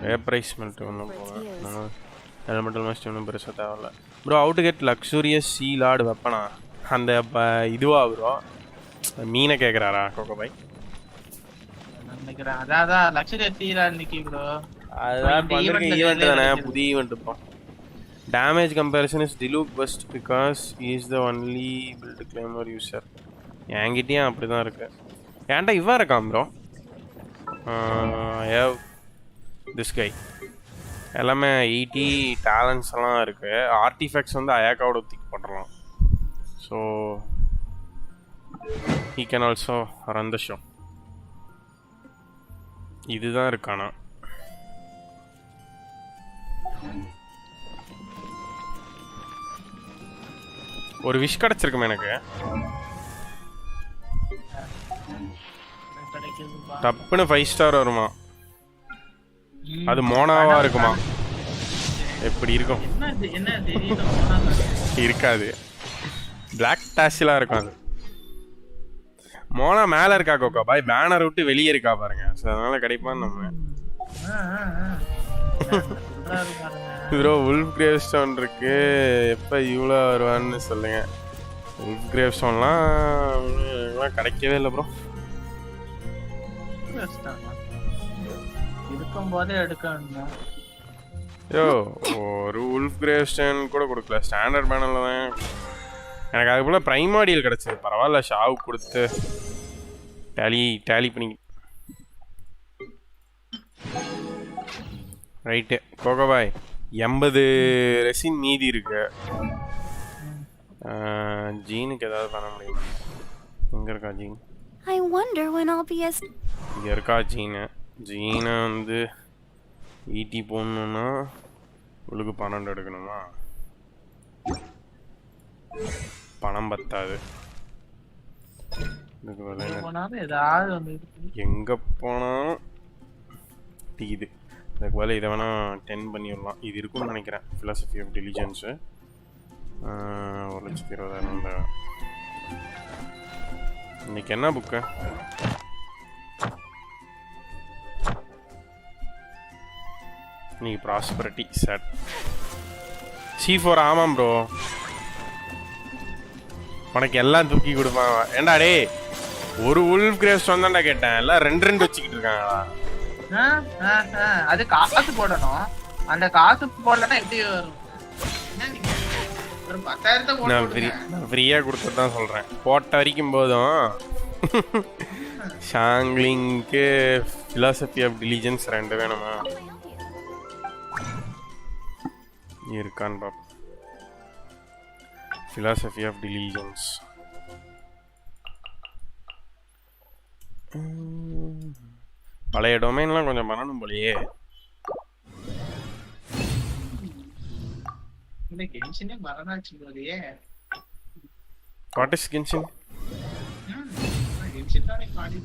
வேப்ரைஸ்மெண்ட் ஒன்றும் போகலாம். எலமெண்டல் மாஸ்டர் ஒன்றும் பெருசாக தேவையில்ல bro. Out to get Luxurious Sea Lord வெப்பனா அந்த இதுவா ப்ரோ? மீனை கேட்குறாரா கோகோ பாய்? நினைக்கிறேன் அதான் Luxurious Sea Lord Nikki bro. அதான் பண்றீங்க ஈவென்ட் தானே, புதிய ஈவென்ட் இப்போ. Damage comparison is Diluc best because he is the only build claimer user. என்கிட்டயும் அப்படிதான் இருக்கு. ஏன்டா இவன் இருக்கான் bro? I have this guy. எல்லாமே 80 டேலண்ட்ஸ் எல்லாம் இருக்கு. ஆர்டிஃபேக்ட்ஸ் வந்து அயாக்காவோட திக் பண்றலாம். So he can also run the show. இதுதான் இருக்கானா? ஒரு விஷ் கிடைச்சிருக்குமே எனக்கு. டப்புன்னு 5 ஸ்டார் வருமா? அது மோனாவா இருக்குமா? எப்படி இருக்கும்? இருக்காது. பிளாக் டாஷிலா இருக்கும் அது. மோனா மேல இருக்கா கோகோ பாய், பேனர் விட்டு வெளியே இருக்கா பாருங்க. அதனால கிடைப்பான்னு நம்ம ப்ரோ. உல்ஃப் கிரேவ்ஸ்டோன் இருக்கு, எப்போ இவ்வளோ வருவான்னு சொல்லுங்க. உல்ஃப் கிரேவ்ஸ்டோன்லாம் கிடைக்கவே இல்லை ப்ரோ. இருக்கும்போதே எடுக்கணும். யோ ஒரு உல்ஃப் கிரேவ்ஸ்டோன் கூட கொடுக்கல, ஸ்டாண்டர்ட் பேனலில் தான். எனக்கு அது போல் ப்ரைமாடியல் கிடச்சிது, பரவாயில்ல. ஷாவு கொடுத்து டேலி பண்ணி. ரைட்டு கோகோபாய், 80 ரெசின் மீதி இருக்கு. ஜீனுக்கு ஏதாவது பண்ண முடியுமா? எங்கே இருக்கா gene? I wonder when I'll be as... இங்கே இருக்கா ஜீனை வந்து ஈட்டி போடணுன்னா உங்களுக்கு 12 எடுக்கணுமா? பணம் பத்தாது. எங்கே போனாலும் இது அதுக்கு வேலை. இதை வேணால் 10 பண்ணிடலாம். இது இருக்குன்னு நினைக்கிறேன். Philosophy of diligence 1,20,000. இன்னைக்கு என்ன புக்கு? இன்னைக்கு ப்ராஸ்பரிட்டி செட் C4. ஆமாம் ப்ரோ, உனக்கு எல்லாம் தூக்கி கொடுப்பான். ஏண்டா டே, ஒரு உல்ஃப் கிரேவ்ஸ்டோன் தான்டா கேட்டேன், எல்லாம் 2 வச்சுக்கிட்டு இருக்காங்களா? அது காசு போடணும். அந்த காசு போடலன்னா எப்படி வரும்? ஒரு 10,000 நான் ஃப்ரீயா கொடுத்துட்டு தான் சொல்றேன். போட்ட வரைக்கும் போதும். ஷாங்லிங்க்கு ஃபிலாசபி ஆஃப் டிலிஜென்ஸ் 2 வேணுமா? இருக்கான்னு பாப்போம். philosophy of diligence. பழைய டொமைன்லாம் கொஞ்சம் பண்ணணும் போலயே. இந்த கென்ஷினே மறந்தாச்சு போலயே. What is Genshin? Genshin தானே பாடி.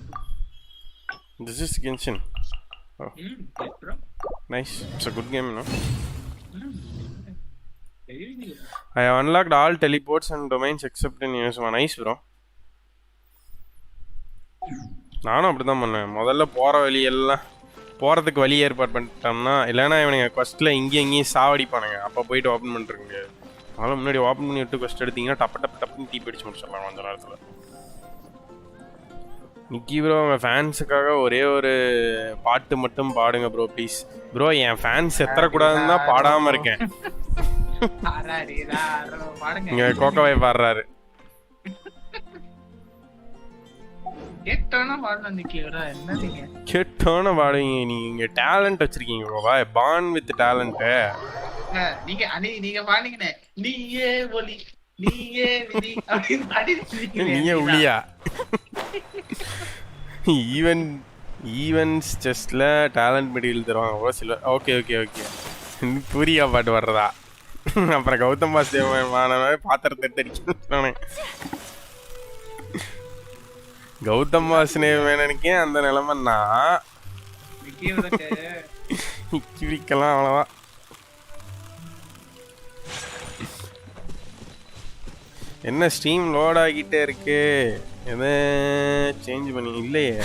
This is Genshin. Oh. Bro. Nice. It's a good game, no? I have unlocked all teleports and domains except in US1. Nice, bro. நானும் அப்படி தான் பண்ணேன். முதல்ல போகிற வழியெல்லாம் போகிறதுக்கு வழி ஏற்பாடு பண்ணிட்டோம்னா, இல்லைன்னா இவனுங்க கொஸ்ட்டில் இங்கேயும் இங்கேயும் சாவடிப்பானுங்க. அப்போ போயிட்டு ஓப்பன் பண்ணிருக்க முடியாது. அதனால் முன்னாடி ஓப்பன் பண்ணி விட்டு கொஸ்ட் எடுத்தீங்கன்னா டப்புன்னு டீப் அடிச்சு முடிச்சிடலாம் கொஞ்ச நேரத்தில். நிக்கி ப்ரோ, உங்கள் ஃபேன்ஸுக்காக ஒரே ஒரு பாட்டு மட்டும் பாடுங்க ப்ரோ ப்ளீஸ். ப்ரோ, என் ஃபேன்ஸ் எத்தரக்கூடாதுன்னு தான் பாடாமல் இருக்கேன். இங்கே கோக்கோவை பாடுறாரு. கேட்டான பாடுவீங்க நீங்க. டேலண்ட் வச்சிருக்கீங்க ப்ரோவா, பார்ன் வித் டேலண்ட். நீங்க பாடுனீங்கனே, நீயே ஒலி நீயே விதி அப்படி பாடிட்டீங்க. நீயே உளியா? ஈவென்ட்ஸ் செஸ்ட்ல டேலண்ட் மெட்டீரியல் தருவாங்க ப்ரோ சில. ஓகே ஓகே ஓகே, பூரியா பாட்டு வர்றதா? அப்புறம் கௌதம் பாஸ்தேவமான பாத்திரத்தை எடுத்து கௌதம் வாசனேவனுக்கே அந்த நிலைமைன்னா கிரிக்கலாம் அவ்வளவா. என்ன ஸ்ட்ரீம் லோட் ஆகிட்டே இருக்கு, எதை சேஞ்ச் பண்ணி இல்லையே?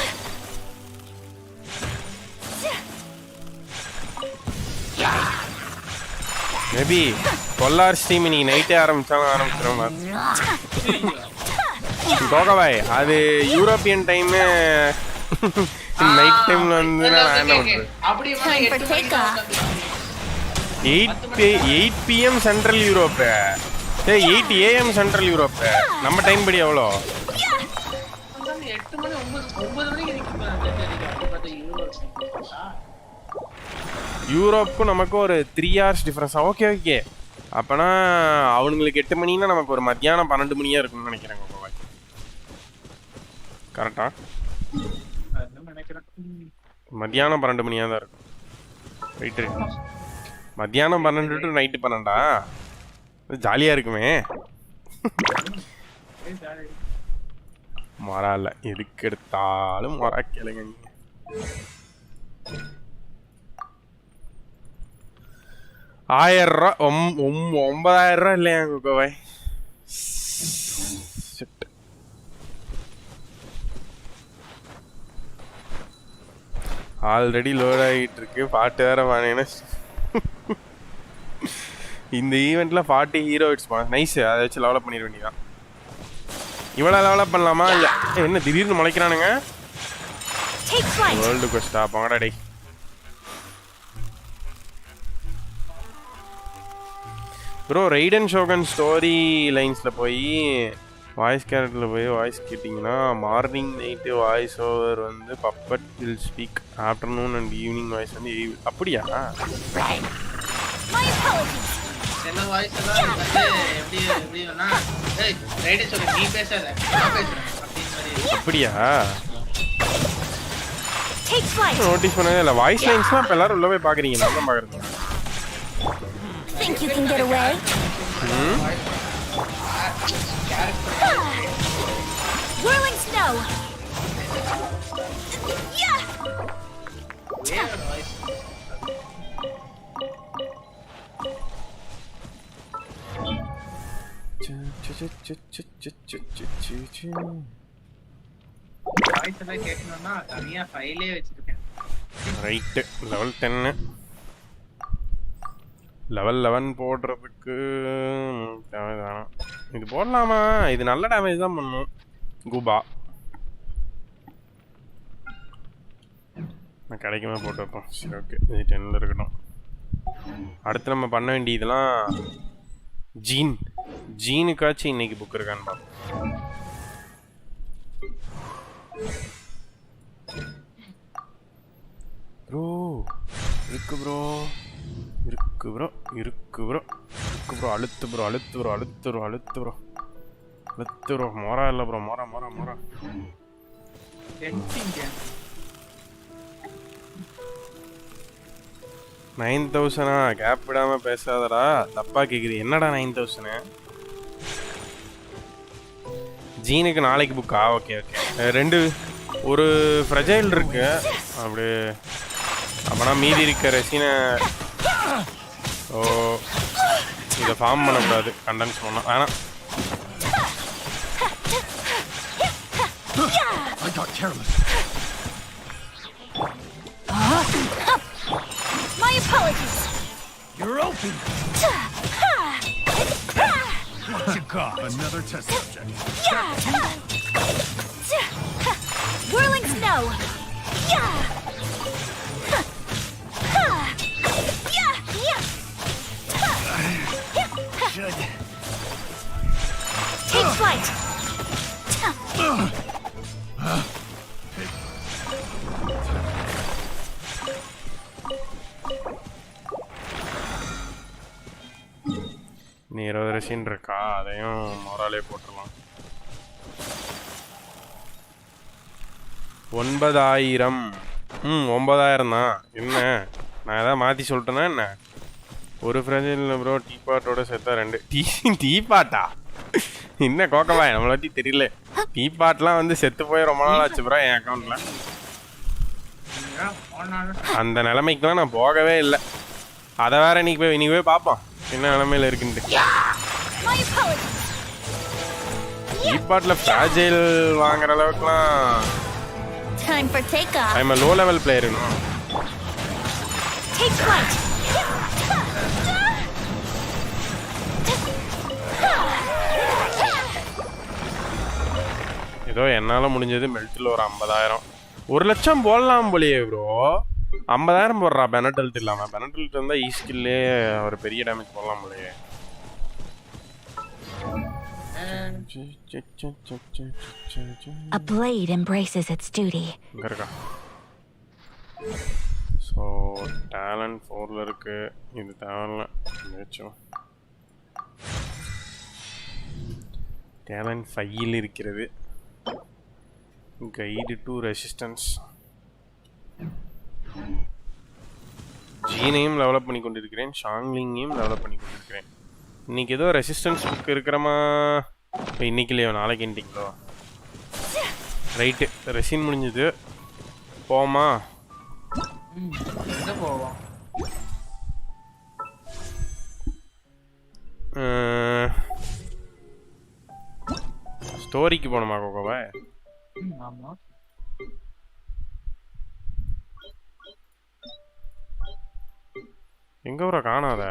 மேபி கொல்லார் ஸ்ட்ரீம் இன்னைக்கு நைட்டே ஆரம்பிச்சிடும். கோகபாய், அது யூரோப்பியன் டைமு நைட் டைம்ல வந்து நான் என்ன பண்றது? 8 PM central Europe. 8 AM central Europe. நம்ம டைம் படி எவ்வளோ? 8 மணி 9 மணிக்கு யூரோப்புக்கும் நமக்கும் ஒரு 3 hours டிஃபரன்ஸா? Okay okay. அப்பனா அவனுங்களுக்கு 8 மணின்னா நமக்கு ஒரு மத்தியானம் 12 மணியா இருக்கும்னு நினைக்கிறேன். கரெக்டா? மத்தியானம் 12 மணியா தான் இருக்கும். ரைட்டு. மத்தியானம் 12 டு நைட்டு 12ஆ? ஜாலியா இருக்குமே. மொரால எதுக்கு எடுத்தாலும் மொரா கேளுங்க. 1000 ரூபா 9000 ரூபா இல்லையா கோவாய்? ஆல்ரெடி லோட் ஆகிட்டு இருக்கு. பாட்டு வேற வாங்கினேன்னா இந்த ஈவெண்ட்ல 40 ஹீரோ ஹிட்ஸ் நைஸ். அதை வச்சு லெவலப் பண்ணிட வேண்டியதான். இவ்வளோ லெவலப் பண்ணலாமா? இல்லை என்ன திடீர்னு முளைக்கிறானுங்க? வேர்ல்டு கொஸ்டா போங்கடா டே. ப்ரோ ரைடன் ஷோகன் ஸ்டோரி லைன்ஸில் போய் வாய்ஸ் கேரக்டரில் போய் வாய்ஸ் கேட்டிங்கன்னா மார்னிங் நைட்டு வாய்ஸ் ஓவர் வந்து puppet will speak, afternoon and evening voice வந்து அப்படியா? சில வாய்ஸ் எல்லாம் எப்படி எப்படின்னா ரைடன் ஷோகன் நீ பேசாத நான் பேசுறேன் அப்படின்னு. அப்படியா? நோட்டீஸ் பண்ணவே இல்லை. வாய்ஸ் லைன்ஸ்லாம் இப்போ எல்லாரும் உள்ள போய் பார்க்குறீங்க. நான் தான் பார்க்குறேன். Think you can get away? Whirling snow. Yeah. Voice எல்லாம் கேட்கணும்னா தனியா ஃபைலே வச்சிருக்கேன். ரைட்டு. லெவல் 10 லெவல் 11 போடுறதுக்கு தேவைதானா? இது போடலாமா? இது நல்ல டேமேஜ் தான் பண்ணும். குபா நான் கிடைக்குமே போட்டு வைப்போம். சரி ஓகே, இது 10ல் இருக்கட்டும். அடுத்து நம்ம பண்ண வேண்டியதெல்லாம் ஜீனுக்காச்சும் இன்னைக்கு புக் இருக்கான்னு பார்ப்போம். ப்ரோ இருக்கு ப்ரோ இருக்கு ப்ரோ இருக்கு ப்ரோ இருக்கு ப்ரோ. அழுத்து ப்ரோ அழுத்து ப்ரோ அழுத்து ப்ரோ அழுத்து ப்ரோ அழுத்து ப்ரோ. மோரா இல்லை ப்ரோ, மோரா மோரா மோரா. 9000 கேப் விடாம பேசாதடா. தப்பா கேக்குது. என்னடா 9000? ஜீனுக்கு நாளைக்கு புக்கா? Okay okay. 2 ஒரு ஃப்ரெஜைல் இருக்கு அப்படி. அப்பனா மீதி இருக்க ரெசினை ஓ இதை ஃபார்ம் பண்ணக்கூடாது. கண்டென்ஸ் பண்ணால் வேணாம். I got careless. My apologies. You're open. What you got? Another test subject. Whirling snow. Should. Take flight. நீ 20 ரெசின் இருக்கா? அதையும் மொராலே போட்டுடலாம். 9000. 9000 தான். என்ன நான் எதாவது மாற்றி சொல்லிட்டேன்னா என்ன? ஒரு ஃப்ரெஜில் ப்ரோ டீபாட்டோட சேர்த்தா 2 டீபாட்டா? என்ன கோக்கவா நம்மளை பற்றி தெரியல. டீபாட்லாம் வந்து செத்து போய் ரொம்ப நாள் ஆச்சு ப்ரோ என் அக்கௌண்ட்டில். அந்த நிலைமைக்குலாம் நான் போகவே இல்லை. அதை வேற இன்னைக்கு போய் பார்ப்போம் என்ன நிலைமையில இருக்குன்ட்டு. டீபாட்டில் ஃப்ராஜைல் வாங்குற அளவுக்குலாம் Time for takeoff. I'm a low level player, you know. Take flight. ஏதோ என்னால முடிஞ்சது மெல்ட்டில் ஒரு 50000. 1 லட்சம் போடலாம் போலியே ப்ரோ. 50,000 போடுறா பெனடல்ட் இல்லாம. பெனடல்ட் இருந்தா ஈஸ்கில்லே ஒரு பெரிய டேமேஜ் போடலாம் போலயே. A blade embraces its duty. இங்க இருக்கா. ஸோ டேலண்ட் 4ல இருக்கு. இது தேவையில்ல. வச்சோம். டேலண்ட் 5ல் இருக்கிறது. Guide to resistance. ஜீனையும் டெவலப் பண்ணி கொண்டிருக்கிறேன். ஷாங்லிங்கையும் டெவலப் பண்ணி கொண்டிருக்கிறேன். இன்னைக்கு ஏதோ ரெசிஸ்டன்ஸ் புக் இருக்கிறமா? இன்னைக்கு இல்லையோ நாளைக்குன்ட்டிங்களோ? ரைட்டு ரெசின் முடிஞ்சது. போமா போவோம். ஸ்டோரிக்கு போகணுமா கோகோவா? ஆமா. எங்க வர காணாத?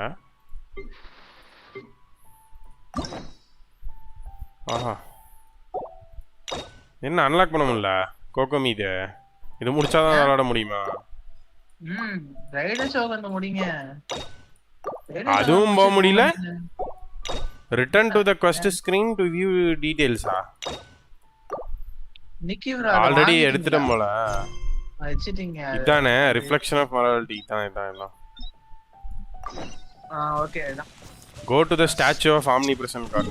ஆஹா, என்ன அன்லாக் பண்ண முடியல கோகோமி? இது முடிச்சாதான் விளையாட முடியுமா? ரைடர் ஷோகன் முடிங்க. அதுவும் போக முடியல. Return to the quest screen to view details. Already எடுத்துட்டோம் போல. வச்சிட்டீங்க. இதானே ரிஃப்ளெக்ஷன் ஆஃப் மொராலிட்டி. இதான். ஓகே இதான். Go to the statue of omnipresent god.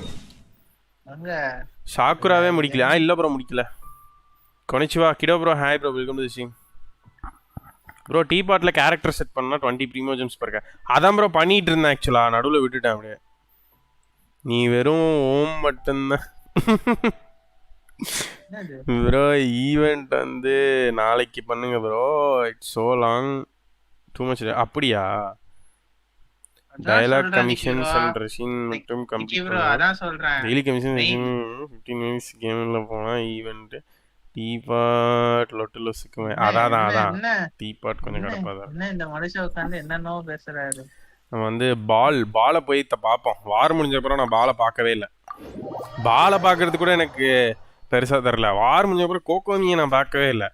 அங்க சாக்குராவே முடிக்கல. இல்ல ப்ரோ முடிக்கல. கொனிச்சிவா கிடோ bro. Hi bro, welcome to the stream bro. Tea பாட்ல கேரக்டர் செட் பண்ணா 20 ப்ரீமியம் ஜெம்ஸ் பர்க்க. அதான் ப்ரோ பண்ணிட்டு இருந்தேன். ஆக்சுவலா நடுவில் விட்டுட்டேன் அப்படியே. நீ வெறும் ஓம் மட்டும்தான் ப்ரோ. ஈவெண்ட் வந்து நாளைக்கு பண்ணுங்க bro. It's so long too much. அப்படியா? டயலாக் கமிஷன்ஸ் அண்ட் ரெசின் மற்றும் கம்ப்ளீட் ப்ரோ. அதான் சொல்றேன். டெய்லி கமிஷன் 15 மினிட்ஸ் கேம்ல போனா ஈவெண்ட் டீ பாட் லொட்டுலோஸ்க்கு. அதான் டீ பாட் கொஞ்சம் கடப்பாதான். என்ன இந்த மனுஷன் உட்கார்ந்து என்னன்னோ பேசுறாரு. நம்ம வந்து பாலை போய் பார்ப்போம். வார் முடிஞ்ச அப்புறம் நான் பாலை பார்க்கவே இல்லை. பாலை பார்க்கறது கூட எனக்கு பெருசா தெரியல. வார் முடிஞ்ச அப்புறம் கோகோமியை நான் பார்க்கவே இல்லை.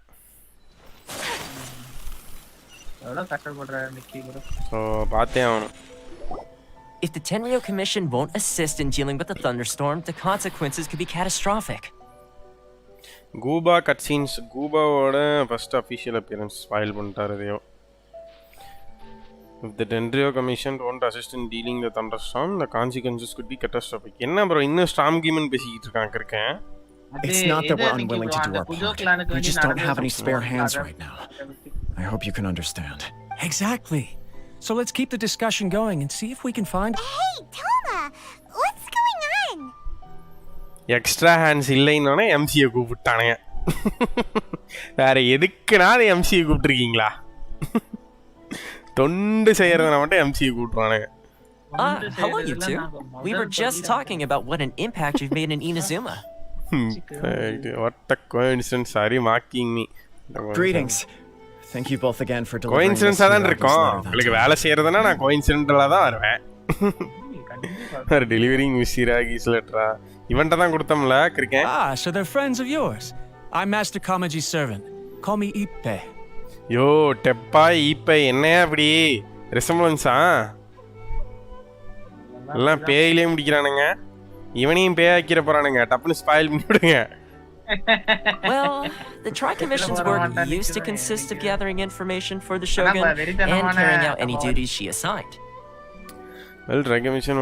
எவ்வளவு கஷ்டப்படுறாரு நிக்கி ப்ரோ. ஸோ பார்த்தே ஆகணும். If the Tenryo Commission won't assist in dealing with the thunderstorm, the consequences could be catastrophic. கூபா கட்சீன்ஸ். கூபாவோட ஃபர்ஸ்ட் அஃபிஷியல் அப்பியரன்ஸ் ஃபைல் பண்ணிட்டார். இதையோ If the Tenryo Commission won't assist in dealing the thunderstorm, the consequences could be catastrophic. என்ன bro இன்னும் storm கீமன் பேசிக்கிட்டு இருக்கேன். It's not that we're unwilling to do our part. We just don't have any spare hands right now. I hope you can understand. Exactly. So let's keep the discussion going and see if we can find... Hey, Toma! What's going on? Extra hands இல்லைன்னொன்னே எம்சியை கூப்பிட்டானுங்க. வேற எதுக்குன்னா அதை எம்சியை கூப்பிட்டுருக்கீங்களா? தொண்டு செய்யறதுனா மட்டும் எம்சியை கூப்பிட்டுறானுங்க. Hello you two. We were just talking about what an impact you've made in Inazuma. What a coincidence. Sorry, mocking me. Greetings. Thank you both again for delivering coincidence தான் இருக்கும். உங்களுக்கு வேலை செய்யறதுனா நான் கோயின்சிடென்டலா தான் வருவேன். டெலிவரிங் மிஸ்ஸிராகிஸ் லெட்டரா இவன்ட்ட தான் கொடுத்தோம்ல cricket. So they're friends of yours. I'm Master Kamaji's servant. Call me Ippe. யோ டெப்பா ஈப்பை என்னையா அப்படி ரெசம்பளன்ஸா? எல்லாம் பேயிலே முடிக்கிறானுங்க. இவனையும் பேய் ஆக்கிற போறானுங்க. டப்புன்னு ஸ்பாயில் பண்ணி விடுங்க. Well, the Tri-Commission's work used to consist of gathering information for the Shogun and carrying out any duties she assigned. Well, Tri-Commission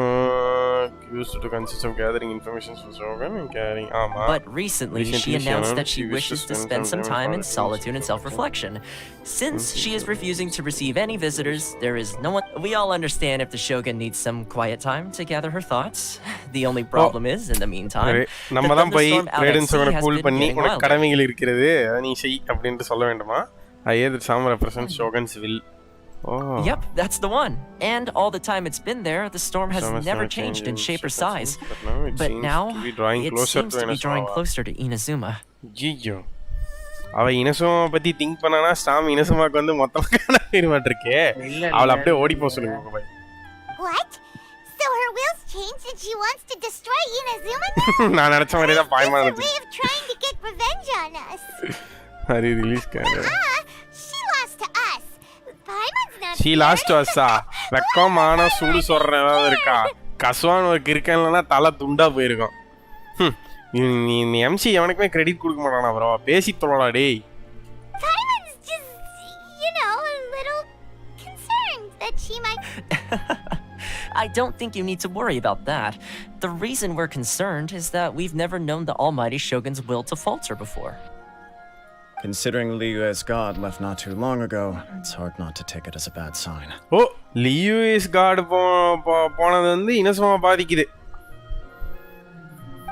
used to consist of gathering information for Shogun and carrying... But recently she announced that she wishes to spend some time in solitude and self-reflection. Since she is refusing to receive any visitors, there is no one... We all understand if the Shogun needs some quiet time to gather her thoughts. The only problem is, in the meantime, the thunderstorm out at sea has been getting wilder. கடமைகள் இருக்கிறது நீ செய் அப்படினு சொல்ல வேண்டுமா? I hear that some represents Shogun's will. Oh. Yep, that's the one. And all the time it's been there, the storm has never changed in shape or size. But now, it seems to be drawing closer to Inazuma. Jijo அவ இனசுமா பத்தி think பண்ணானா ஸ்டாம் இனசுமாக்கு வந்து மொத்தமா காண மாட்டிருக்கே. அவளை அப்படியே ஓடி போக சொல்லுங்க பாய். What? So her will's changed and she wants to destroy Inazuma now? நான் நினைச்ச மாதிரி தான் பாயமா It's a way of trying to get revenge on us. Hari release She lost to us. She lost வர்ஸா வெக்கமான சூடு சொல்ற ஏதாவது இருக்கா கசுவான் ஒரு கிறுக்கன்லனா தலை துண்டா போயிருக்கும் நீ எம்சி எவனுக்குமே கிரெடிட் கொடுக்க மாட்டானா ப்ரோ பேசி தொழடா டேய் Simon's just, you know, a little concerned that she might. I don't think you need to worry about that. The reason we're concerned is that we've never known the almighty Shogun's will to falter before. Considering Liyue's god left not too long ago, it's hard not to take it as a bad sign. ஓ லியூஸ் card போனது வந்து இனசுமா பாதிக்குது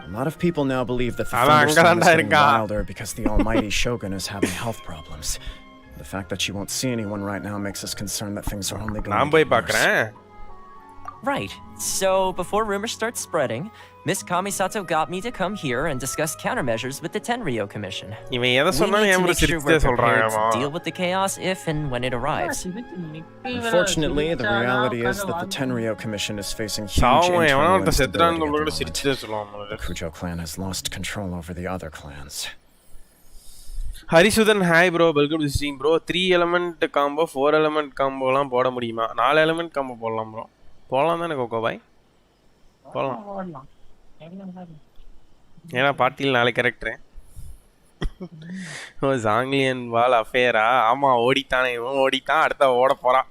A lot of people now believe that the Alan, thunderstorm is getting Angaranda, wilder because the almighty Shogun is having health problems. The fact that she won't see anyone right now makes us concerned that things are only going நான் to போய் get worse. பார்க்கறேன் Right. So, before rumors start spreading, Miss Kamisato got me to come here and discuss countermeasures with the Tenryo Commission. இவன் எதை We சொன்னாலும் need to ஏன் make sure சிரிச்சே we're prepared சொல்றாங்க to deal with the chaos if and when it arrives. Unfortunately, the reality is that the Tenryo Commission is facing huge சாவம் எவனோ internal ஒருத்தன் செத்துறான்னு instability கூட at the moment. சிரிச்சே சொல்லுவான் The Kujo clan has lost control over the other clans. Harisudhan hi bro welcome to stream bro 3 element combo 4 element காம்போலாம் போட முடியுமா 4 element combo போடலாம் bro போடலாம் தானே கோகோ பாய் போடலாம் ஏன்னா பார்ட்டியில் நாளை கரெக்டரு ஓ ஜாங்லியன் வால் அஃபேரா ஆமா ஓடித்தானே இவன் ஓடித்தான் அடுத்த ஓட போறான்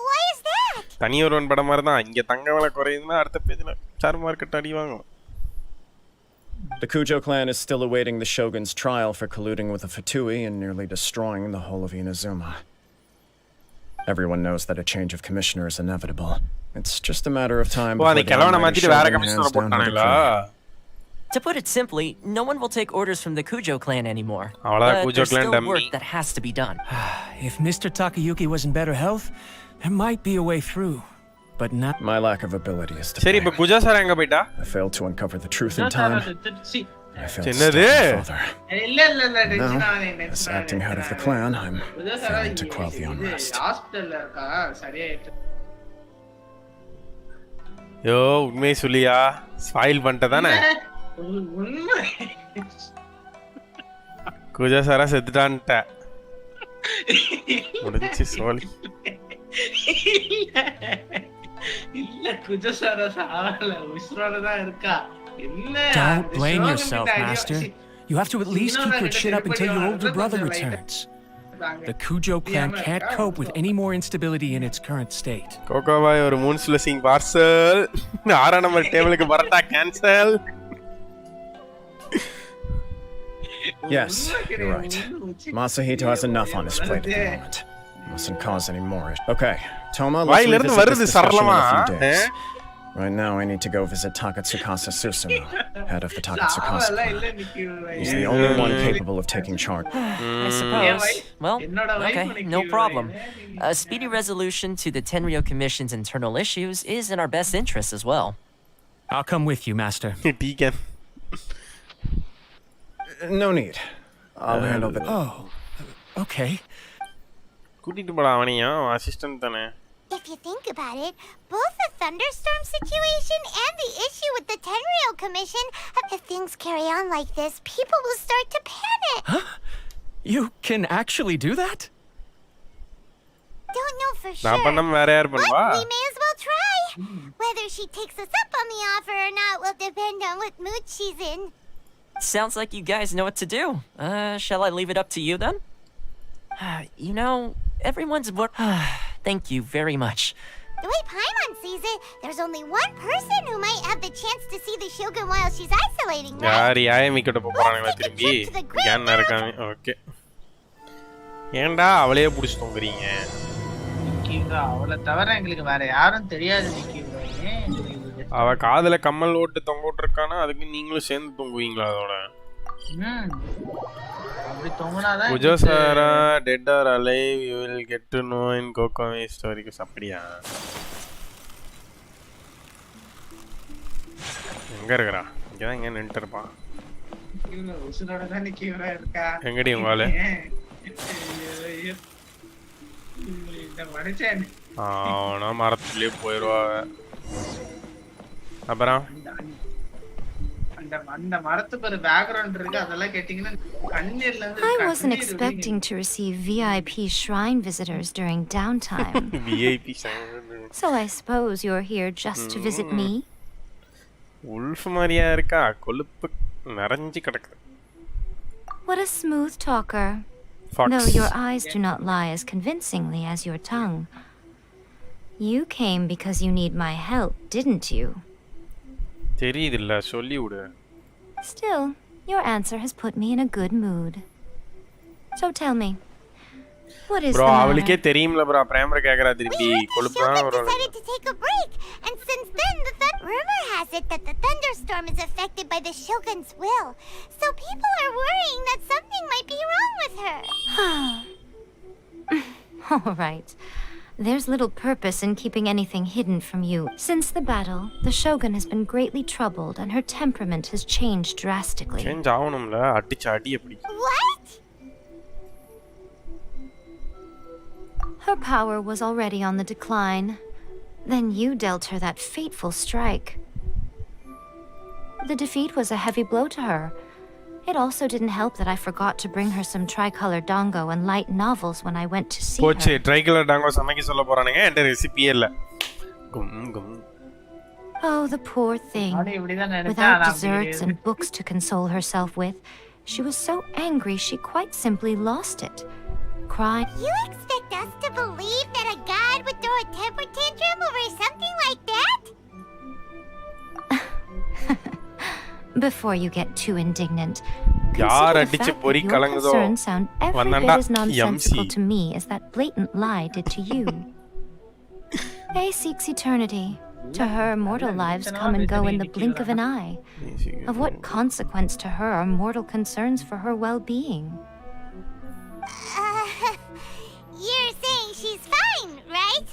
Why is that? தனியொருவன் படம் மாதிரி தான் இங்க தங்க விலை குறையுதுன்னா அடுத்த பேஜ்ல ஷேர் மார்க்கெட் அடி வாங்கும் The Kujo clan is still awaiting the Shogun's trial for colluding with the Fatui and nearly destroying the whole of Inazuma. Everyone knows that a change of commissioner is inevitable. It's just a matter of time ஓ அந்த before the கிழவனை almighty மாத்திட்டு வேற Shogun commissioner hands down the போட்டானுங்களா decree. To put it simply, no one will take orders from the Kujo clan anymore. அவ்வளவுதான் But Kujo there's clan still dummy. work that has to be done. If Mr. Takayuki was in better health, there might be a way through. But not. My lack of ability is to சரி blame. இப்ப குஜா sir எங்க போயிட்டா I failed to uncover the truth in time. I failed to என்னது? stop my father. இல்ல இல்ல இல்ல tension ஆகாதீங்க As acting head of the clan, I'm failing to quell the unrest. ஹாஸ்பிடல்ல இருக்கா சரியாயிட்டு யோ உண்மையை சொல்லியா ஸ்பாயில் பண்ணிட்டதானே உண்மை குஜா சாரா செத்துட்டான்ட்ட முடிஞ்சு சோலி இல்ல குஜசார சாவல உஸ்ரோட தான் இருக்கா என்ன Don't blame yourself, Master. You have to at least keep your chin up until your older brother returns. The Kujo clan can't cope with any more instability in its current state. Koko boy ஒரு moon ஸ்லசிங் parcel 6 number டேபிளுக்கு parotta cancel Yes, you're right. Masahito has enough on his plate at the moment. Mustn't cause any more. Okay, Toma, let's வாயில இருந்து revisit வருது this discussion in சரளமா a few days. Right now, I need to go visit Takatsukasa Susumu, head of the Takatsukasa இல்ல clan. நிக்கிற He's the only one capable of taking charge. I suppose. Well, என்னோட wife okay, உனக்கு no இவ problem. இல்ல. A speedy resolution to the Tenryo Commission's internal issues is in our best interest as well. I'll come with you, Master. Deacon No need. I'll handle the. Oh, okay. கூட்டிட்டு போடா அவனையும் assistant தானே If you think about it, both the thunderstorm situation and the issue with the Tenryo Commission, if things carry on like this, people will start to panic. You can actually do that? Don't know for நான் sure, பண்ணாம வேற யார் but பண்ணுவா we may as well try. Whether she takes us up on the offer or not will depend on what mood she's in. Sounds like you guys know what to do. Shall I leave it up to you then? You know, everyone's Thank you very much. The way Paimon sees it, there's only one person who might have the chance to see the Shogun while she's isolating, right? யார் யாயமி கிட்ட போறானுங்களா திரும்பி ஏன் இருக்காங்க okay ஏன்டா அவளையே புடிச்சு தொங்குறீங்க நிக்கிவா அவளை தவிர எங்களுக்கு வேற யாரும் தெரியாது நிக்கிவா ஏன் எங்களுக்கு அவ காதுல கம்மல் ஓட்டு தொங்க விட்டுருக்கானா அதுக்கு நீங்களும் சேர்ந்து தொங்குவீங்களா அதோட அப்படி தொங்குனாதான் Kujou Sara dead or alive you will get to know in Kokomi ஸ்டோரிக்கு அப்படியா எங்க இருக்கறா இங்கதான் இங்க நின்னுட்டு இருப்பான் உசுரோட தான் நிக்கிவா இருக்கா எங்கடி உங்க ஆளு இந்த மனுஷன் அவனா மரத்துலயே போயிடுவா அப்புறம் அந்த மரத்துக்கு ஒரு பேக்ரவுண்ட் இருக்கு அதெல்லாம் கேட்டிங்கன்னா கண்ணீர்ல இருந்து I wasn't expecting to receive VIP shrine visitors during downtime. VIP So I suppose you're here just to visit me? Wolf மாதிரியா இருக்கா கொழுப்பு நிறைஞ்சு கிடக்குது. What a smooth talker. Fox. Though your eyes do not lie as convincingly as your tongue. You came because you need my help, didn't you? தெரியுதுல்ல சொல்லி விடு. Still, your answer has put me in a good mood. So tell me, what is bro the அவளுக்கே matter? தெரியும்ல bro பிரேமர கேக்குறா திருப்பி We heard the கொழுப்பு தான் Shogun வரும். decided to take a break, and since then rumor has it that the thunderstorm is affected by the Shogun's will. So people are worrying that something might be wrong with her. All right. There's little purpose in keeping anything hidden from you. Since the battle, the Shogun has been greatly troubled and her temperament has changed drastically. Change ஆவணும்ல அடிச்சு அடி எப்படி. What? Her power was already on the decline. Then you dealt her that fateful strike. The defeat was a heavy blow to her. It also didn't help that I forgot to bring her some tricolor dango and light novels when I went to see போச்சு her. Tricolour tango சமைக்க சொல்ல போறானுங்க என்கிட்ட ரெசிபியே இல்ல. கும் கும். Oh, the poor thing. நானே இப்படிதான் நினைச்சேன் Without ஆனா அப்படி desserts கிடையாது. and books to console herself with, she was so angry she quite simply lost it. Cried. You expect us to believe that a god would throw a temper tantrum over something like that? Before you get too indignant, யார் consider the அடிச்சு fact பொறி that your கலங்குதோ concerns sound every வந்தாண்டா bit as nonsensical MC. to me as that blatant lie did to you. A seeks eternity. To her, mortal lives come and go in the blink of an eye. Of what consequence to her are mortal concerns for her well-being? You're saying she's fine, right?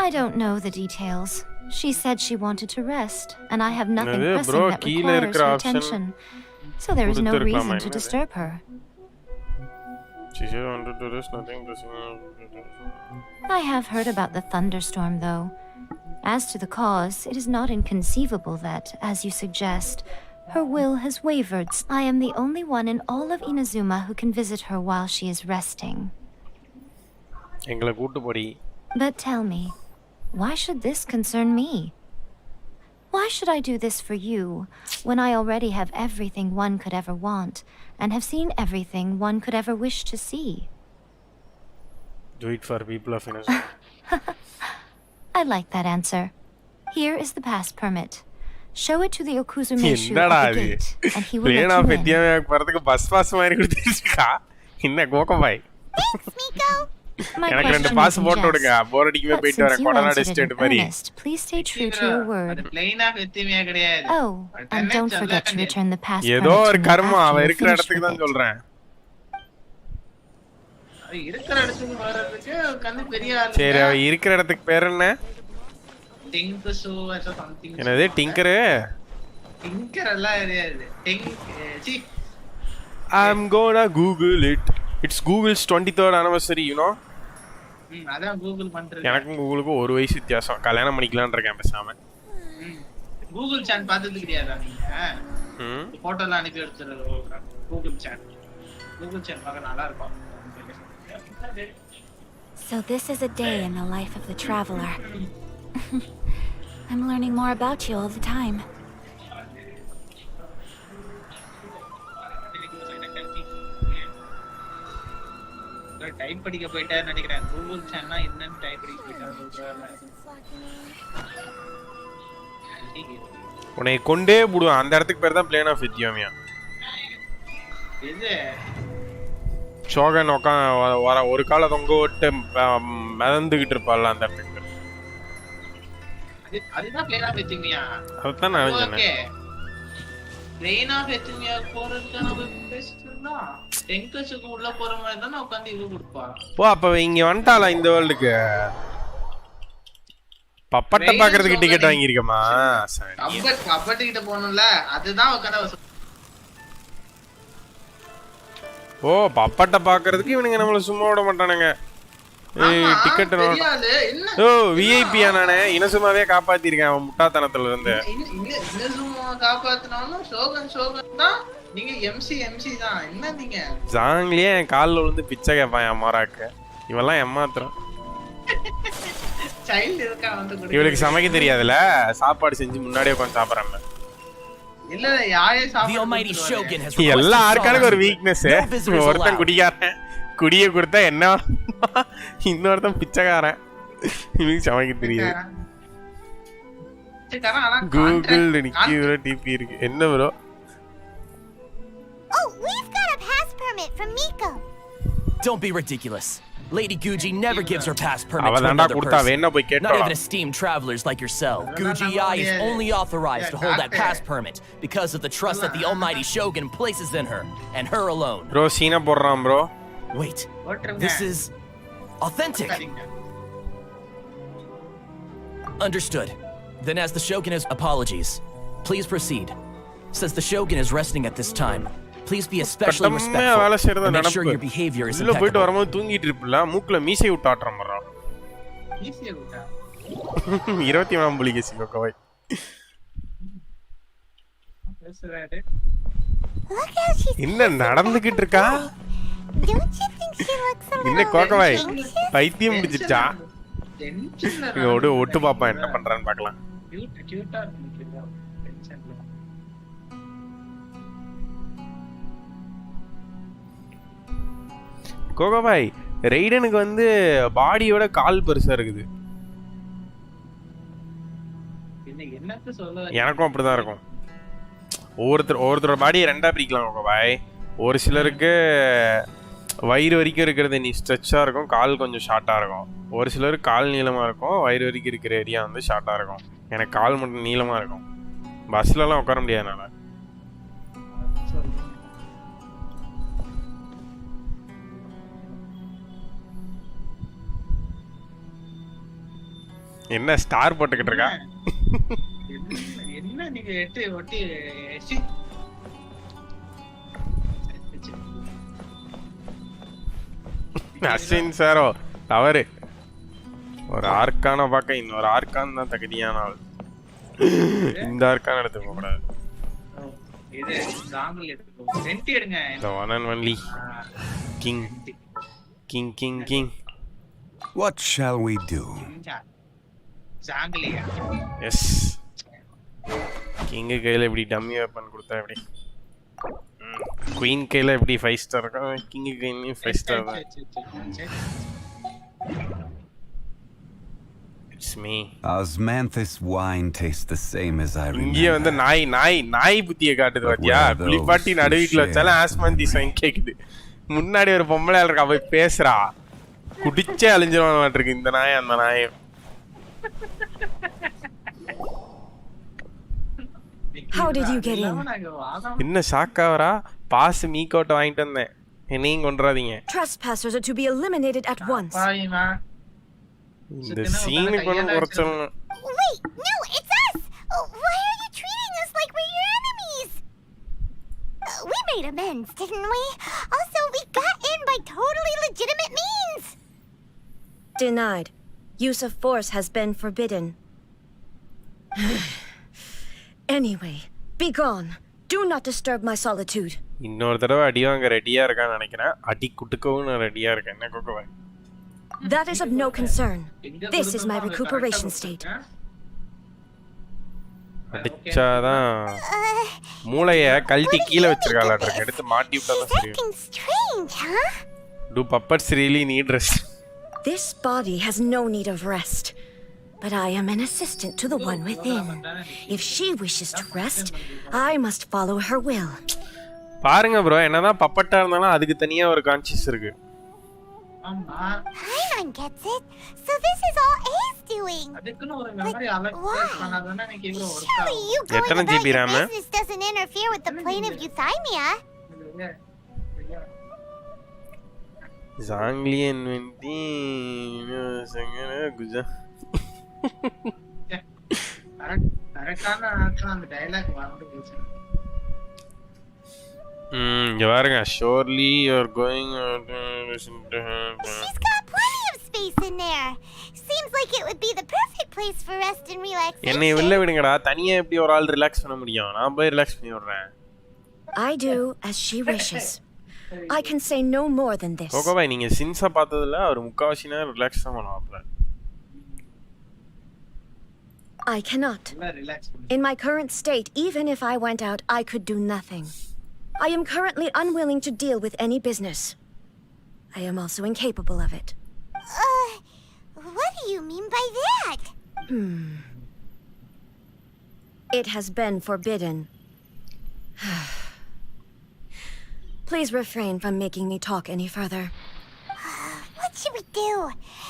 I don't know the details. She said she wanted to rest, and I have nothing என்னது pressing bro that கீழ requires இருக்கிற her option attention. So there is no கொடுத்திருக்கலாமா reason to என்னது? disturb her. She said wanted to rest nothing pressing. I have heard about the thunderstorm, though. As to the cause, it is not inconceivable that, as you suggest, her will has wavered. I am the only one in all of Inazuma who can visit her while she is resting. எங்களை கூட்டு போடி. But tell me, why should this concern me? Why should I do this for you, when I already have everything one could ever want, and have seen everything one could ever wish to see? Do it for people of innocence. I like that answer. Here is the pass permit. Show it to the Okuzumeshu என்னடா at the இது gate, and he will plane let off you in. Ethiopia போறதுக்கு bus pass மாதிரி கொடுத்துருக்கா என்ன கோகபாய். Thanks, Miko. My எனக்கு ரெண்டு question pass isn't போட்டு jest. விடுங்க போர் அடிக்குமே But போயிட்டு since வரேன் you Kodanad answered it estate in மாதிரி. earnest, please stay true to your word. அது plain ஆ வெத்திமையா கிடையாது. Oh, and don't forget to return the pass ஏதோ permit ஒரு to me கர்மம் after அவ you இருக்கிற finish இடத்துக்கு with தான் it. சொல்றேன். அது இருக்கிற இடத்துக்கு வர்றதுக்கு உட்கார்ந்து பெரிய ஆளு. சரி அவ இருக்கிற இடத்துக்கு பேர் என்ன? Think show or something. என்னது டிங்கரு? டிங்கர் எல்லாம் கிடையாது. C I'm gonna Google it. It's Google's 23rd anniversary, you know. அதான் கூகுள் பண்றது. எனக்கும் கூகுளுக்கும் ஒரு வயசு வித்தியாசம். கல்யாணம் பண்ணிக்கலாம்னு இருக்கேன் பேசாம. கூகுள் சாட் பார்த்தது கிடையாதா நீங்க? ம். போட்டோலாம் அனுப்பி எடுத்துறது கூகுள் சாட். கூகுள் சாட் பார்க்க நல்லா இருக்கும். So this is a day in the life of the traveler. I'm learning more about you all the time. Type படிக்க போயிட்டாரு நினைக்கிறேன். கூகுள் சாட்னா என்னன்னு டைப் படிக்க போயிட்டாரு. உன்னை கொண்டே போடுவேன் அந்த இடத்துக்கு பேர் தான் பிளேன் ஆஃப் எத்தியோப்பியா. இது ஷோகன் வர ஒரு கால தொங்க விட்டு மிதந்துகிட்டு இருப்பாள் அந்த இடத்துக்கு பேர். அதுதான் பிளேன் ஆஃப் எத்தியோப்பியா. அதுதான் நான் ஓகே சொன்னேன். பிளேன் ஆஃப் எத்தியோப்பியா போறதுக்கு நம்ம பேசிட்டோம்னா டெங்கஸுக்கு உள்ள போற மாதிரி தான் உட்கார்ந்து இது கொடுப்பா. ஓ அப்ப இங்க வந்துட்டாளா இந்த வேர்ல்டுக்கு? பப்பட்ட பாக்குறதுக்கு டிக்கெட் வாங்கிருக்கமா? கபடி கிட்ட போகணும்ல அதுதான் உட்கார்ந்து. ஓ பப்பட்ட பாக்குறதுக்கு இவனுங்க நம்மள சும்மா விட மாட்டானுங்க. ஏய் டிக்கெட் ஓ விஐபி நானே இனசுமாவே காப்பாத்திருக்கேன் அவன் முட்டாத்தனத்துல இருந்து. இனசுமா காப்பாத்துனாலும் ஷோகன் தான். நீங்க எம்சி தான். என்ன நீங்க ஜாங்லியே என் கால்ல விழுந்து பிச்சை கேட்பான் அம்மாராக்கு. இவெல்லாம் ஏமாத்துறான். சைல்ட் இருக்கா வந்து குடி. இவளுக்கு சமைக்க தெரியாதுல, சாப்பாடு செஞ்சு முன்னாடியே உட்கார்ந்து சாப்பிடுறாங்க. இல்ல யாரே சாப்பிடுறாங்க. எல்லா ஆர்க்கானுக்கும் ஒரு வீக்னஸ். ஒருத்தன் குடிக்காரன், குடிய கொடுத்தா என்ன, இன்னொருத்தன் பிச்சைக்காரன், இவனுக்கு சமைக்க தெரியாது. கூகுள் நிக்கிற டிபி இருக்கு. என்ன bro? Oh, we've got a pass permit from Miko. Don't be ridiculous. Lady Guji never gives her pass permit அவ to தான்டா another கொடுத்தா, person. வேணா போய் கேட்டா. Not even esteemed travelers like yourself. Guji I is only authorized to hold that pass permit because of the trust that the almighty Shogun places in her, and her alone. Bro, சீனா போடுறான் bro. Wait, this is authentic. Understood. Then as the Shogun has apologies, please proceed. Since the Shogun is resting at this time, please be especially respectful and make sure your behavior is impeccable. போய்ட்டு impeccable. வரும்போது தூங்கிட்டு இருப்பல, மூக்குல மீசை விட்டு ஆட்றோம் bro. மீசை விட்டா 24 புலிகை சிக்கோவை. Look how she's என்ன நடந்துக்கிட்டு இருக்கா? Don't you think she looks a என்ன little கோகவாய் anxious? பைத்தியம் பிடிச்சிட்டா? டென்ஷன்ல இங்க ஒட்டு பாப்பா என்ன பண்றான்னு பார்க்கலாம். கியூட்டா இருக்கு டென்ஷன்ல. கோகவாய் ரெய்டனுக்கு வந்து பாடியோட கால் பெருசா இருக்குது. என்னத்த சொல்ல? எனக்கும் அப்படிதான் இருக்கும். ஒவ்வொருத்தரோட பாடியை ரெண்டா பிரிக்கலாம் கோகவாய். ஒரு சிலருக்கு வயிறு வரைக்கும் இருக்கிறது நீ ஸ்ட்ரெச்சாக இருக்கும், கால் கொஞ்சம் ஷார்ட்டாக இருக்கும். ஒரு சிலருக்கு கால் நீளமாக இருக்கும், வயிறு வரைக்கும் இருக்கிற ஏரியா வந்து ஷார்ட்டாக இருக்கும். எனக்கு கால் மட்டும் நீளமாக இருக்கும். பஸ்லலாம் உட்கார முடியாதுனால. என்ன ஸ்டார் போட்டுக்கிட்டு இருக்கா? என்ன நீங்க ஒட்டி அஸ்வின் சாரோ தவறு. ஒரு ஆர்க்கான பார்க்க இன்னொரு ஆர்க்கான் தான் தகுதியான ஆள். இந்த ஆர்க்கான எடுத்துக்க கூடாது. இது ஜாங்கிள் எடுத்துக்கோ. ரெண்ட் எடுங்க. The one and only king. What shall we do? ஜாங்கிளியா? எஸ். கிங் கையில இப்படி டம்மி வெப்பன் கொடுத்தா எப்படி? குயின் கையில எப்படி 5 ஸ்டார் இருக்கும், கிங் கையிலயும் 5 ஸ்டார் தான். It's me. Osmanthus wine tastes the same as I remember. இங்க வந்து நாய் புத்தியை காட்டுது பாத்தியா? புலிபாட்டி நடுவிக்குல வச்சாலும் ஆஸ்மந்திஸ் வைன் கேக்குது. முன்னாடி ஒரு பொம்பளை இருக்கா போய் பேசுறா, குடிச்சே அழிஞ்சிருவான் இருக்கு இந்த நாய் அந்த நாய். How did you get in? என்ன ஷாக்காவரா? பாஸ் மீக்கோட்ட வாங்கிட்டு வந்தேன். என்னையும் கொன்றாதீங்க. Trespassers are to be eliminated at once. பாயிமா. இந்த சீனுக்கு ஒன்றும் குறைச்சல். Wait, no, it's us! Why are you treating us like we're your enemies? We made amends, didn't we? Also, we got in by totally legitimate means! Denied. Use of force has been forbidden. Anyway, be gone. Do not disturb my solitude. இன்னொரு தடவை அடி வாங்க ரெடியா இருக்கான்னு நினைக்கிறேன். அடி குட்டுக்கவும் நான் ரெடியா இருக்கேன். என்ன கோகோவை? That is of no concern. This is my recuperation state. அடிச்சாதான் மூளைய கழட்டி கீழே வச்சிருக்காளாட்ட இருக்கு. எடுத்து மாட்டி விட்டாதான் She's சரி. acting strange, huh? Do puppets really need rest? This body has no need of rest. But I am an assistant to the one within. If she wishes to rest, I must follow her will. பாருங்க bro, என்னதான் பப்பட்டா இருந்தாலும் அதுக்கு தனியா ஒரு conscious இருக்கு. ஆமா. Paimon gets it. So this is all A's doing. அதுக்குன்னு ஒரு மெமரி அலர்ட் பண்ணாதானே எனக்கு இவ்ளோ ஒர்க் Surely ஆகும். you going எத்தனை about GB your RAM? business doesn't interfere with the plane of euthymia. ஜாங்லியன் வெண்டி குஜா. கரெக்டான அந்த டயலாக் வந்து இங்க பாருங்க. Surely you are going She's got plenty of space place for rest and relaxation. என்னை வெளில விடுங்கடா. தனியா எப்படி ஒரு ஆள் ரிலாக்ஸ் பண்ண முடியும்? நான் போய் ரிலாக்ஸ் பண்ணி விடுறேன். I do as she wishes. I can say no more than this. கோகோபாய் நீங்க சின்ஸா பார்த்ததுல அவர் முக்காவாசி நேரம் ரிலாக்ஸ் தான் பண்ணுவாப்ல. I cannot. In my current state, even if I went out, I could do nothing. I am currently unwilling to deal with any business. I am also incapable of it. What do you mean by that? It has been forbidden. Please refrain from making me talk any further. What should we do?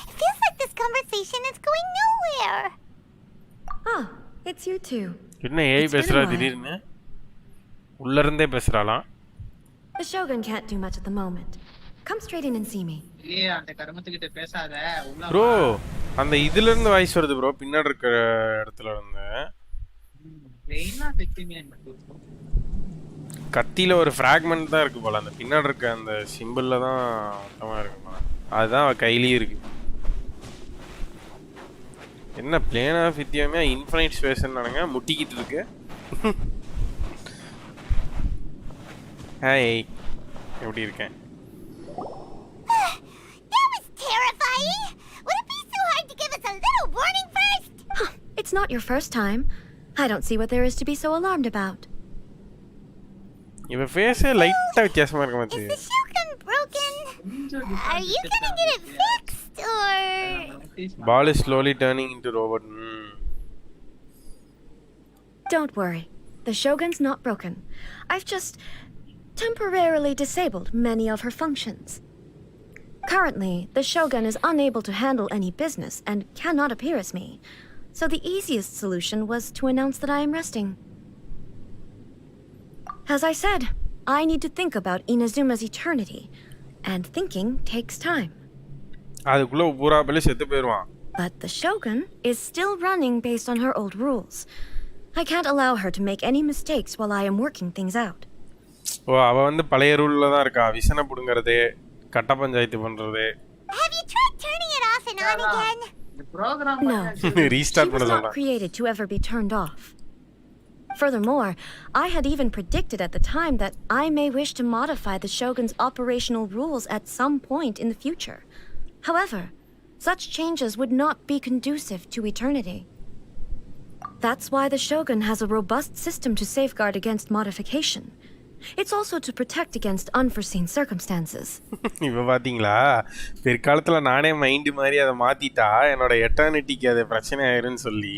It feels like this conversation is going nowhere. Ah, it's you two. என்ன ஏய் பேசுறா திடீர்னு? உள்ள இருந்தே பேசுறாளாம். The Shogun can't do much at the moment. Come straight in and see me. ஏய் அந்த கர்மத்துக்கிட்ட பேசாத. Bro அந்த இதுல இருந்து வாய்ஸ் வருது ப்ரோ பின்னாடி இருக்க இடத்துல இருந்து. ரெய்னா செக்டிமியன் கத்தியில ஒரு ஃபிராக்மென்ட் தான் இருக்கு போல அந்த பின்னாடி இருக்க அந்த சிம்பிள்ல தான் மொத்தமா இருக்கு. அதுதான் அவ கையிலேயே இருக்கு. என்ன பிளேன் ஆஃப் வித்தியாமே இன்ஃபைனைட் ஸ்பேஸ்ன்னு நானுங்க முட்டிக்கிட்டு இருக்கு. ஹாய் எப்படி இருக்கேன்? That was terrifying. Would it be so hard to give us a little warning first? It's not your first time. I don't see what there is to be so alarmed about. இவ ஃபேஸே லைட்டா வித்தியாசமா இருக்க Is மாதிரி. the Shogun broken? Are you gonna get it fixed or? Ball is slowly turning into robot. Don't worry. The Shogun's not broken. I've just temporarily disabled many of her functions. Currently, the Shogun is unable to handle any business and cannot appear as me. So the easiest solution was to announce that I am resting. As I said, I need to think about Inazuma's eternity, and thinking takes time. அதுக்குள்ள பூரா பள்ளி செத்து போயிடுவான். But the Shogun is still running based on her old rules. I can't allow her to make any mistakes while I am working things out. ஓ அவ வந்து பழைய ரூல்ல தான் இருக்கா. விசன புடுங்கிறது, கட்ட பஞ்சாயத்து பண்றது. Have you tried turning it off and on again? The program No. Restart She பண்ண was not சொல்றேன். created to ever be turned off. Furthermore, I had even predicted at the time that I may wish to modify the Shogun's operational rules at some point in the future. However, such changes would not be conducive to eternity. That's why the Shogun has a robust system to safeguard against modification. It's also to protect against unforeseen circumstances. இவ பாத்தீங்களா பிற்காலத்துல நானே mind மாதிரி அதை மாத்திட்டா என்னோட எட்டர்னிட்டிக்கு அது பிரச்சனை ஆயிருன்னு சொல்லி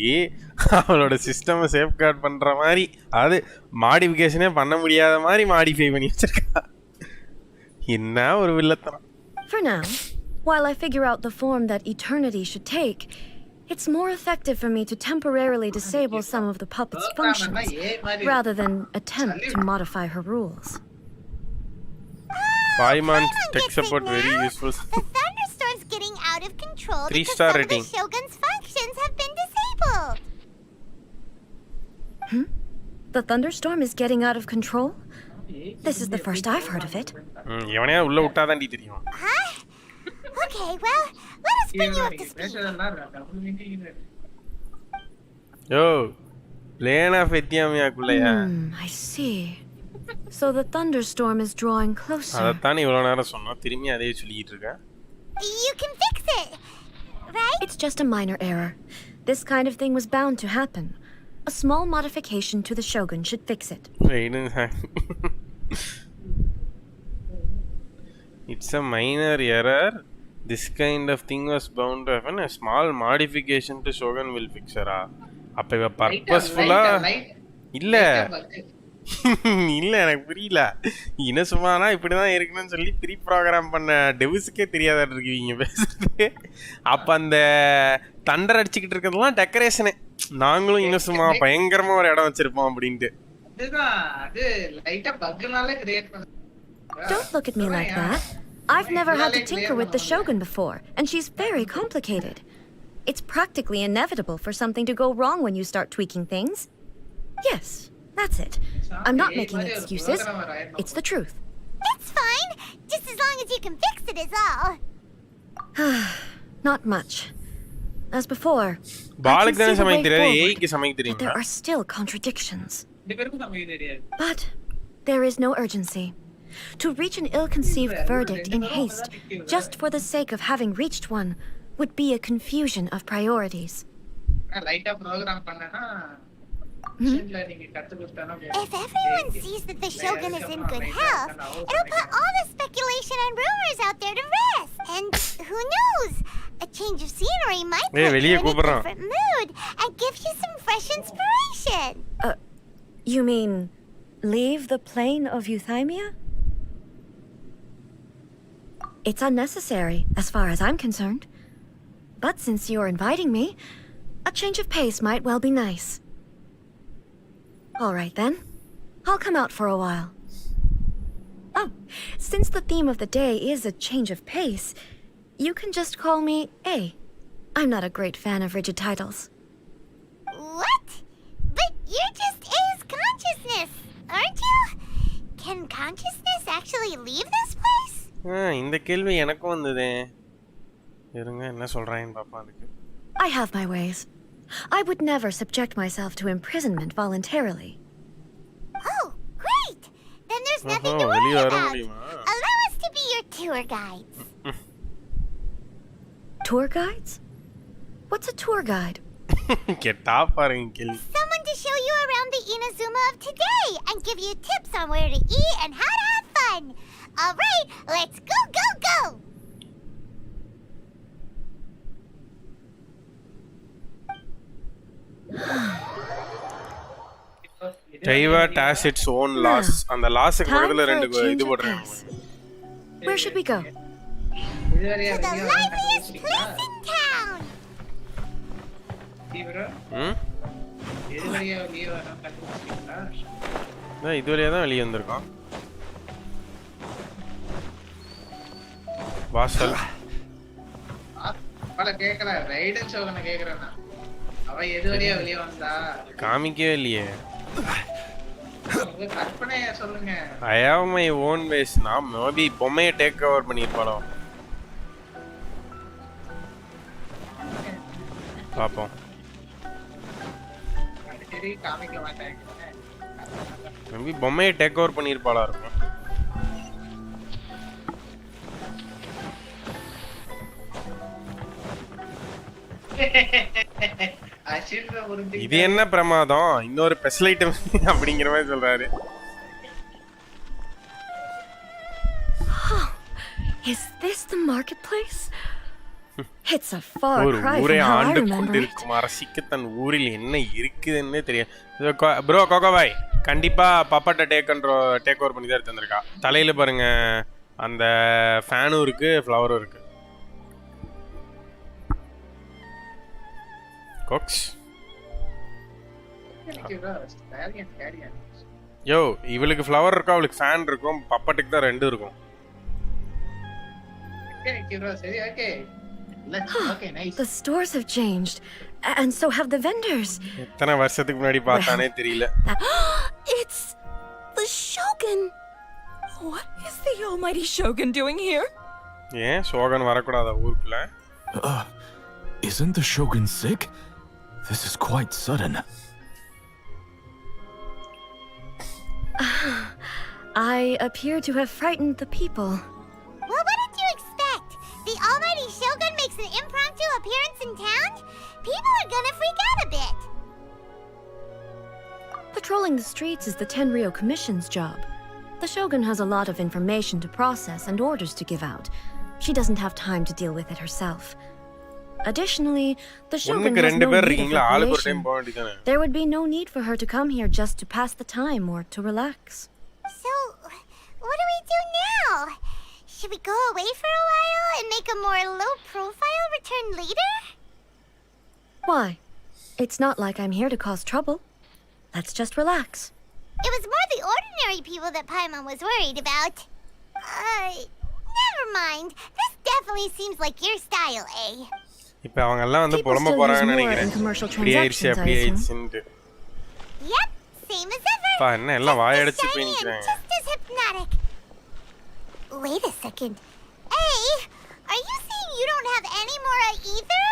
அவளோட சிஸ்டமை சேஃப்கார்ட் பண்ற மாதிரி அது மாடிஃபிகேஷனே பண்ண முடியாத மாதிரி மாடிஃபை பண்ணி வச்சிருக்கா. என்ன ஒரு வில்லத்தனம். For now, while I figure out the form that eternity should take, it's more effective for me to temporarily disable some of the puppet's functions, rather than attempt to modify her rules. Paiman I'm tech guessing support very now useful. The thunderstorm's getting out of control 3 because star some rating. of the Shogun's functions have been disabled. The thunderstorm is getting out of control? This is the first I've heard of it. எவனையா உள்ள விட்டாதாண்டி தெரியும். Huh? Okay, well, let us bring you up to speed. யோ பிளேன் ஆஃப் எத்தியாமியாக்குள்ளயா? I see. So the thunderstorm is drawing closer. அதத்தான் இவ்வளவு நேரம் சொன்னா திரும்பி அதே சொல்லிட்டு இருக்க. You can fix it, right? It's just a minor error. This kind of thing was bound to happen. A small modification to the Shogun should fix it. It's a minor error. This kind of thing was bound to happen. A small modification to Shogun will fix it. அப்ப இவ பர்பஸ்ஃபுல்லா இல்ல இல்ல எனக்கு புரியல. இன்னும் சும்மானா இப்படிதான் இருக்கணும்னு சொல்லி ப்ரீ ப்ரோக்ராம் பண்ண டெவிஸ்க்கே தெரியாத இருக்கீங்க பேசுறது. அப்ப அந்த தண்டர் அடிச்சுக்கிட்டு இருக்கிறதுலாம் டெக்கரேஷனு. நாங்களும் இன்னும் சும்மா பயங்கரமா ஒரு இடம் வச்சிருப்போம் அப்படின்ட்டு. Don't look at me like that. I've never had to tinker with the Shogun before, and she's very complicated. It's practically inevitable for something to go wrong when you start tweaking things. Yes, that's it. I'm not making excuses. It's the truth. It's fine, just as long as you can fix it is all. Not much. as before, பாலுக்கு தான I can see the சமைக்க way தெரியாது, forward, ஏய்க்கு சமைக்க but there தெரியுமா? are still contradictions. தெரியாது. But there is no urgency. To reach an ill-conceived verdict in haste, just for the sake of having reached one, would be a confusion of priorities. லைட்டா program பண்ணனா If everyone sees that the Shogun is in good health, it'll put all the speculation and rumors out there to rest. And who knows? A change of scenery might put you in a different mood and give you some fresh inspiration. You mean leave the plane of euthymia? It's unnecessary, as far as I'm concerned. But since you're inviting me, a change of pace might well be nice. All right then. I'll come out for a while. Oh, since the theme of the day is a change of pace, you can just call me A. I'm not a great fan of rigid titles. What? But you're just A's consciousness, aren't you? Can consciousness actually leave this place? இந்த கேள்வி எனக்கு வந்ததே. இருங்க என்ன சொல்றான்னு பாப்போம் அதுக்கு. I have my ways. I would never subject myself to imprisonment voluntarily. Oh, great! Then there's nothing to worry about. Allow us to be your tour guides. Tour guides? What's a tour guide? கேட்டா பாருங்க கேள்வி. Someone to show you around the Inazuma of today and give you tips on where to eat and how to have fun. All right, let's go, go, go! Taiva has its own laws. அந்த லாஸ்க்கு பக்கத்துல ரெண்டு இது போடுறாங்க. Where should we go? To the liveliest place in town. இது வழியா வெளிய வரோம் கண்டுபிடிச்சீங்களா? இது வழியா தான் வெளிய வந்திருக்கோம். வாசல். பல கேக்கல ரைடன் ஷோகன கேக்குறேனா. அவ எது வழியா வெளிய வந்தா? காமிக்கவே இல்லையே. உங்க கற்பனையா சொல்லுங்க. I have my own ways. நான் மேபி பொம்மையை டேக் ஓவர் பண்ணிருப்பானோ. பாப்போம். சரி காமிக்க மாட்டேன். மேபி பொம்மையை டேக் ஓவர் பண்ணிருப்பாளா இருக்கும். இது என்ன பிரமாதம் இன்னொரு ஸ்பெஷல் ஐட்டம் அப்படிங்கிற மாதிரி சொல்றாரு. Is this the marketplace? It's a far cry from how I remember it. அரசிக்கு தன் ஊரில் என்ன இருக்குதுன்னு தெரியும். ப்ரோ கோகோ பாய் கண்டிப்பா பப்பட்ட டேக் ஓவர் பண்ணி தான் எடுத்து வந்திருக்கா. தலையில பாருங்க அந்த ஃபேனும் இருக்கு ஃப்ளவரும் இருக்கு. கோக்ஸ் யோ இவளுக்கு ஃப்ளவர் இருக்கும் அவளுக்கு ஃபேன் இருக்கும் பப்பட்டுக்கு தான் ரெண்டு இருக்கும். The stores have changed and so have the vendors. எத்தனை வருஷத்துக்கு முன்னாடி பார்த்தானே தெரியல. It's the Shogun. What is the almighty Shogun doing here? ஏன் ஷோகன் வரக்கூடாதா ஊருக்குள்ள? Isn't the Shogun sick? This is quite sudden. I appear to have frightened the people. Well, what did you expect? The almighty Shogun makes an impromptu appearance in town? People are gonna freak out a bit. Patrolling the streets is the Tenryou Commission's job. The Shogun has a lot of information to process and orders to give out. She doesn't have time to deal with it herself. Additionally, the Shogun has no need of recreation. There would be no need for her to come here just to pass the time or to relax. So, what do we do now? Should we go away for a while and make a more low-profile return later? Why? It's not like I'm here to cause trouble. Let's just relax. It was more the ordinary people that Paimon was worried about. Never mind. This definitely seems like your style, eh? இப்போ அவங்க எல்லாம் வந்து புலம்ப போறாங்கன்னு நினைக்கிறேன். இப்படி ஆயிடுச்சு அப்படி ஆயிடுச்சுன்னு. Yep, same as ever. பா என்ன எல்லாம் வாய் அடிச்சு போய் நிக்கிறாங்க. Just as hypnotic. Wait a second. Hey, are you saying you don't have any more either?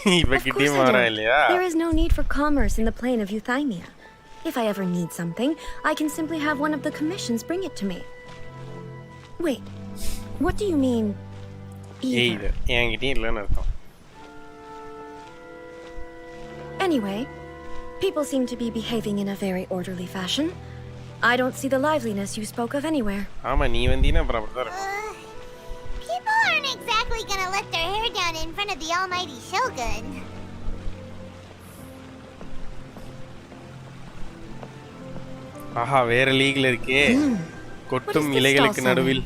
Of course I don't. There is no need for commerce in the plane of Euthymia. If I ever need something, I can simply have one of the commissions bring it to me. Wait, what do you mean, either? Anyway, people seem to be behaving in a very orderly fashion. I don't see the liveliness you spoke of anywhere. People aren't exactly gonna let their hair down in front of the almighty Shogun. ஆஹா வேற லீக்ல இருக்கே கொட்டும் இலைகளுக்கு நடுவில்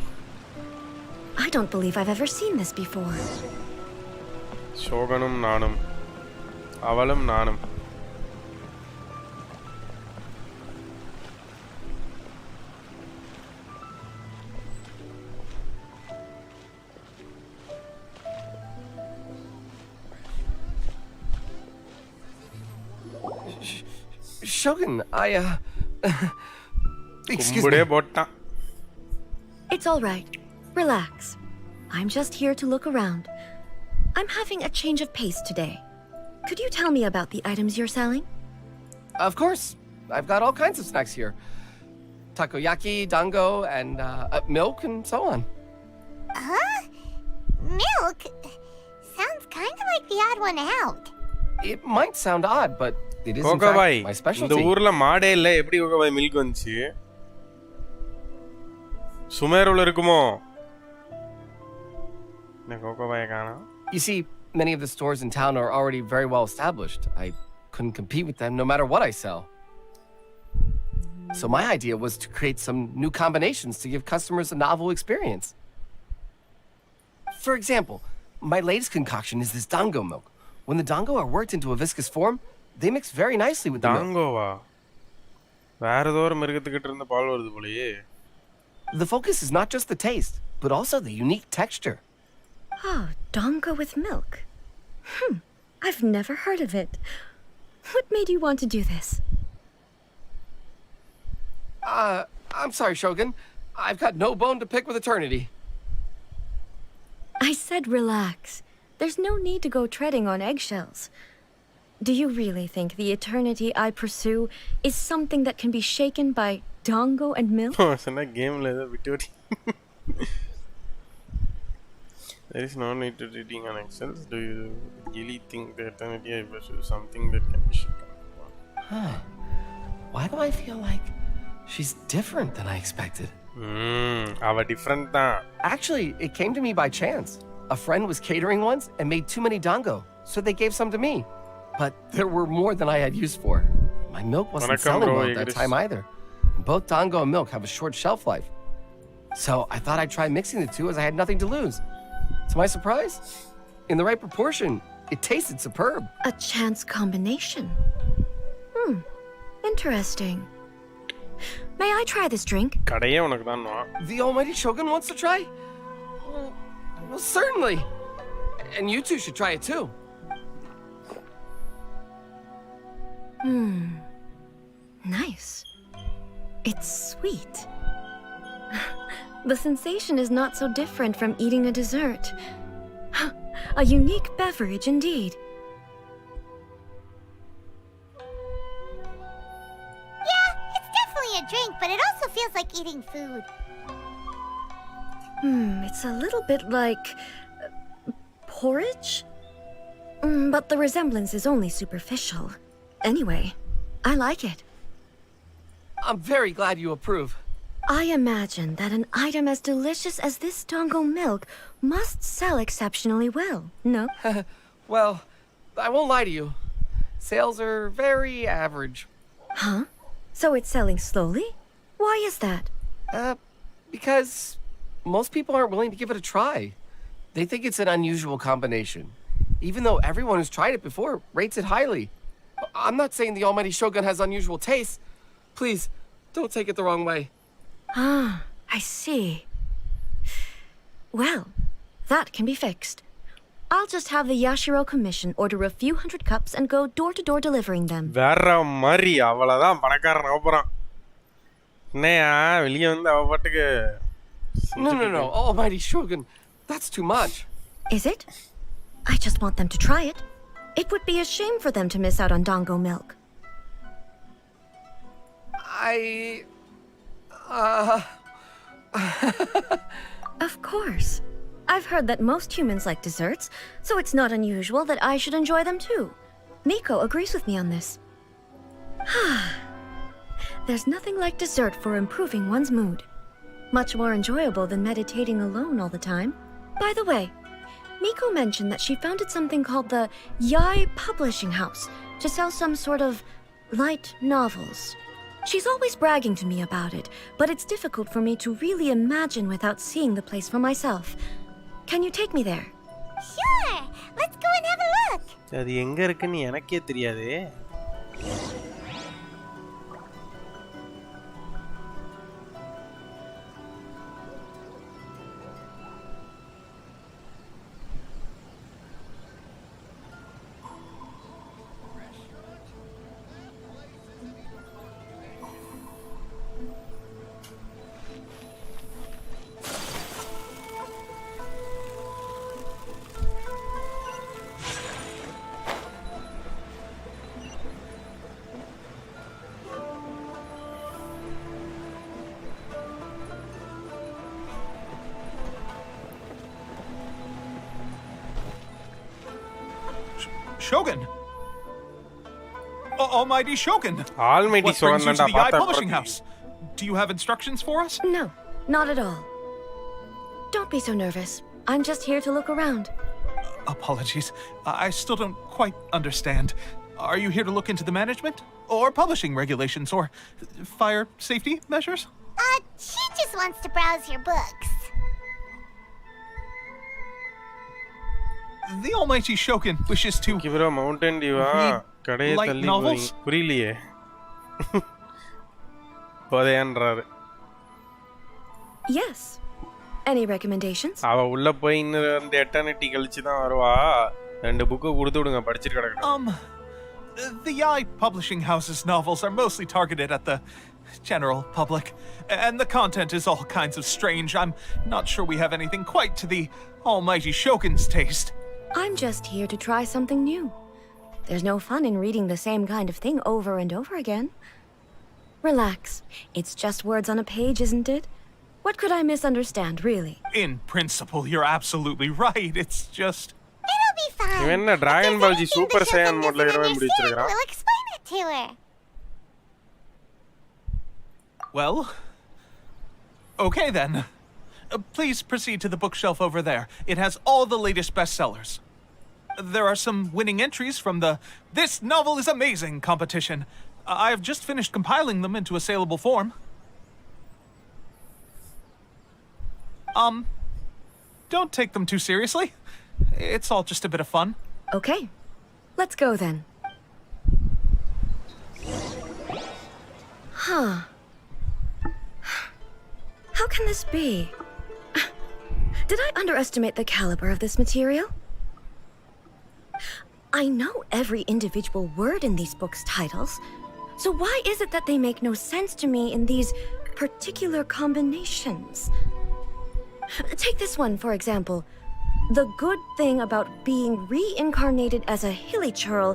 I don't believe I've ever seen this before. ஷோகனும் நானும் அவளும் நானும் Shogun, excuse me. It's all right. Relax. I'm just here to look around. I'm having a change of pace today. Could you tell me about the items you're selling? Of course. I've got all kinds of snacks here. Takoyaki, dango, and milk, and so on. Huh? Milk? Sounds kind of like the odd one out. It might sound odd, but it is in fact my specialty. இந்த ஊர்ல மாடே இல்ல எப்படி கோகோபாய் milk வந்துச்சு சுமேருல இருக்குமோ என்ன கோகோபாய் காணோம் You see, many of the stores in town are already very well established. I couldn't compete with them no matter what I sell. So my idea was to create some new combinations to give customers a novel experience. For example, my latest concoction is this dango milk. When the dango are worked into a viscous form, they mix very nicely with the milk. Dango-va? வேற ஏதோ ஒரு மிருகத்துக்கிட்ட இருந்து பால் வருது போலயே. The focus is not just the taste, but also the unique texture. Oh, dango with milk. I've never heard of it. What made you want to do this? I'm sorry, Shogun. I've got no bone to pick with eternity. I said relax. There's no need to go treading on eggshells. Do you really think the eternity I pursue is something that can be shaken by dango and milk? Oh, it's not a game like that. There is no need to reading on eggshells. Do you really think the eternity I pursue is something that can be shaken? Why do I feel like she's different than I expected? Ava different da. Actually, it came to me by chance. A friend was catering once and made too many dango, so they gave some to me. But there were more than I had use for. My milk wasn't selling well at that time either. And both dango and milk have a short shelf life. So I thought I'd try mixing the two as I had nothing to lose. To my surprise, in the right proportion, it tasted superb. A chance combination. Interesting. May I try this drink? The almighty Shogun wants to try? Well, certainly. And you two should try it too. Nice. It's sweet. The sensation is not so different from eating a dessert. A unique beverage indeed. Yeah, it's definitely a drink, but it also feels like eating food. It's a little bit like porridge? But the resemblance is only superficial. Anyway, I like it. I'm very glad you approve. I imagine that an item as delicious as this dango milk must sell exceptionally well, no? Well, I won't lie to you. Sales are very average. Huh? So it's selling slowly? Why is that? Because most people aren't willing to give it a try. They think it's an unusual combination, even though everyone who's tried it before rates it highly. I'm not saying the almighty Shogun has unusual tastes. Please, don't take it the wrong way. I see. Well, that can be fixed. I'll just have the Yashiro Commission order a few hundred cups and go door to door delivering them. வேற மாதிரி அவளதான் பணக்காரன் ஆகப்போறான் என்னையா வெளியே வந்து அவ பாட்டுக்கு No, almighty Shogun, that's too much. Is it? I just want them to try it. It would be a shame for them to miss out on dango milk. Of course. I've heard that most humans like desserts, so it's not unusual that I should enjoy them too. Miko agrees with me on this. There's nothing like dessert for improving one's mood. Much more enjoyable than meditating alone all the time. By the way, Miko mentioned that she founded something called the Yai Publishing House to sell some sort of light novels. She's always bragging to me about it, but it's difficult for me to really imagine without seeing the place for myself. Can you take me there? Sure. Let's go and have a look. அது எங்க இருக்குன்னு எனக்கே தெரியாதே. Shogun! Almighty Shogun! Almighty What brings you to the Yai Publishing Shogun. House? Do you have instructions for us? No, not at all. Don't be so nervous. I'm just here to look around. Apologies. I still don't quite understand. Are you here to look into the management? Or publishing regulations? Or fire safety measures? She just wants to browse your books. The Almighty Shogun wishes to... Give it a Mountain Dew. கடையை light தள்ளி novels? புரியலையே. போதையான்றாரு. Yes. Any recommendations? அவ உள்ள போய் இன்னும் eternity கழிச்சு தான் வருவா. 2 புக் கொடுத்து விடுங்க படிச்சிட்டு கிடக்கட்டும். The Yai Publishing House's novels are mostly targeted at the general public, and the content is all kinds of strange. I'm not sure we have anything quite to the Almighty Shogun's taste. I'm just here to try something new. There's no fun in reading the same kind of thing over and over again. Relax. It's just words on a page, isn't it? What could I misunderstand, really? In principle, you're absolutely right. It's just... It'll be fine. இவன் என்ன Dragon Ball G Super Saiyan மோட்ல இருக்கவே முடிச்சிருக்கான். We'll explain it to her. Well... Okay then. Please proceed to the bookshelf over there. It has all the latest bestsellers. There are some winning entries from the This Novel is Amazing competition. I have just finished compiling them into a saleable form. Don't take them too seriously. It's all just a bit of fun. Okay. Let's go then. Huh. How can this be? Did I underestimate the caliber of this material? I know every individual word in these books' titles, so why is it that they make no sense to me in these particular combinations? Take this one, for example. The good thing about being reincarnated as a hilly churl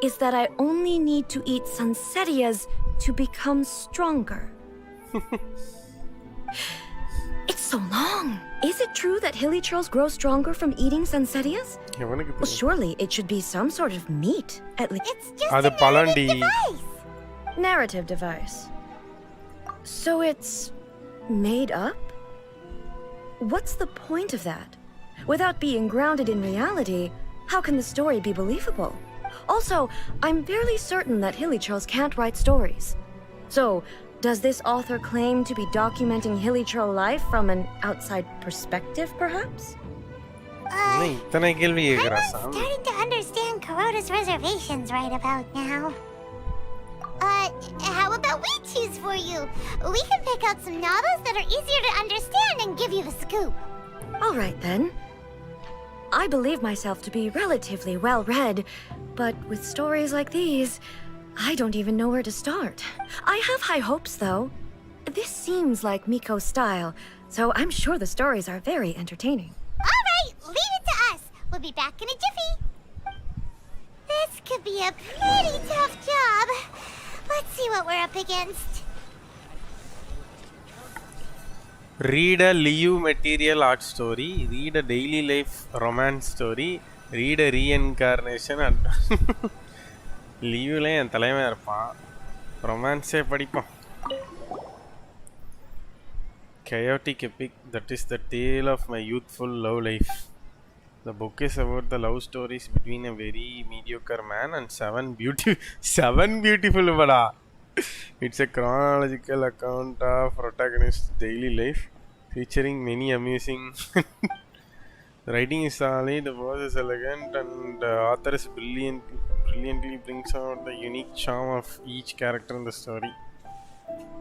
is that I only need to eat sunsettias to become stronger. It's so long. Is it true that hilly churls grow stronger from eating sunsettias? Well, surely it should be some sort of meat, at least. It's just a narrative device. Narrative device. So it's made up? What's the point of that? Without being grounded in reality, how can the story be believable? Also, I'm fairly certain that hilly churls can't write stories. So, does this author claim to be documenting hilly churl life from an outside perspective, perhaps? I'm starting to understand Kuroda's reservations right about now. How about we choose for you? We can pick out some novels that are easier to understand and give you the scoop. All right, then. I believe myself to be relatively well-read, but with stories like these, I don't even know where to start. I have high hopes, though. This seems like Miko's style, so I'm sure the stories are very entertaining. All right, leave it to us. We'll be back in a jiffy. could be a pretty tough job. Let's see what we're up against. Read a Liu material art story. Read a daily life romance story. Read a reincarnation. Liuல என் தலைவன் இருப்பான். ரொமான்ஸே படிப்போம். Chaotic epic, that is the tale of my youthful love life. The book is about the love stories between a very mediocre man and seven beautiful bada. It's a chronological account of protagonist's daily life, featuring many amusing. The writing is solid, the prose is elegant, and the author is brilliantly brings out the unique charm of each character in the story.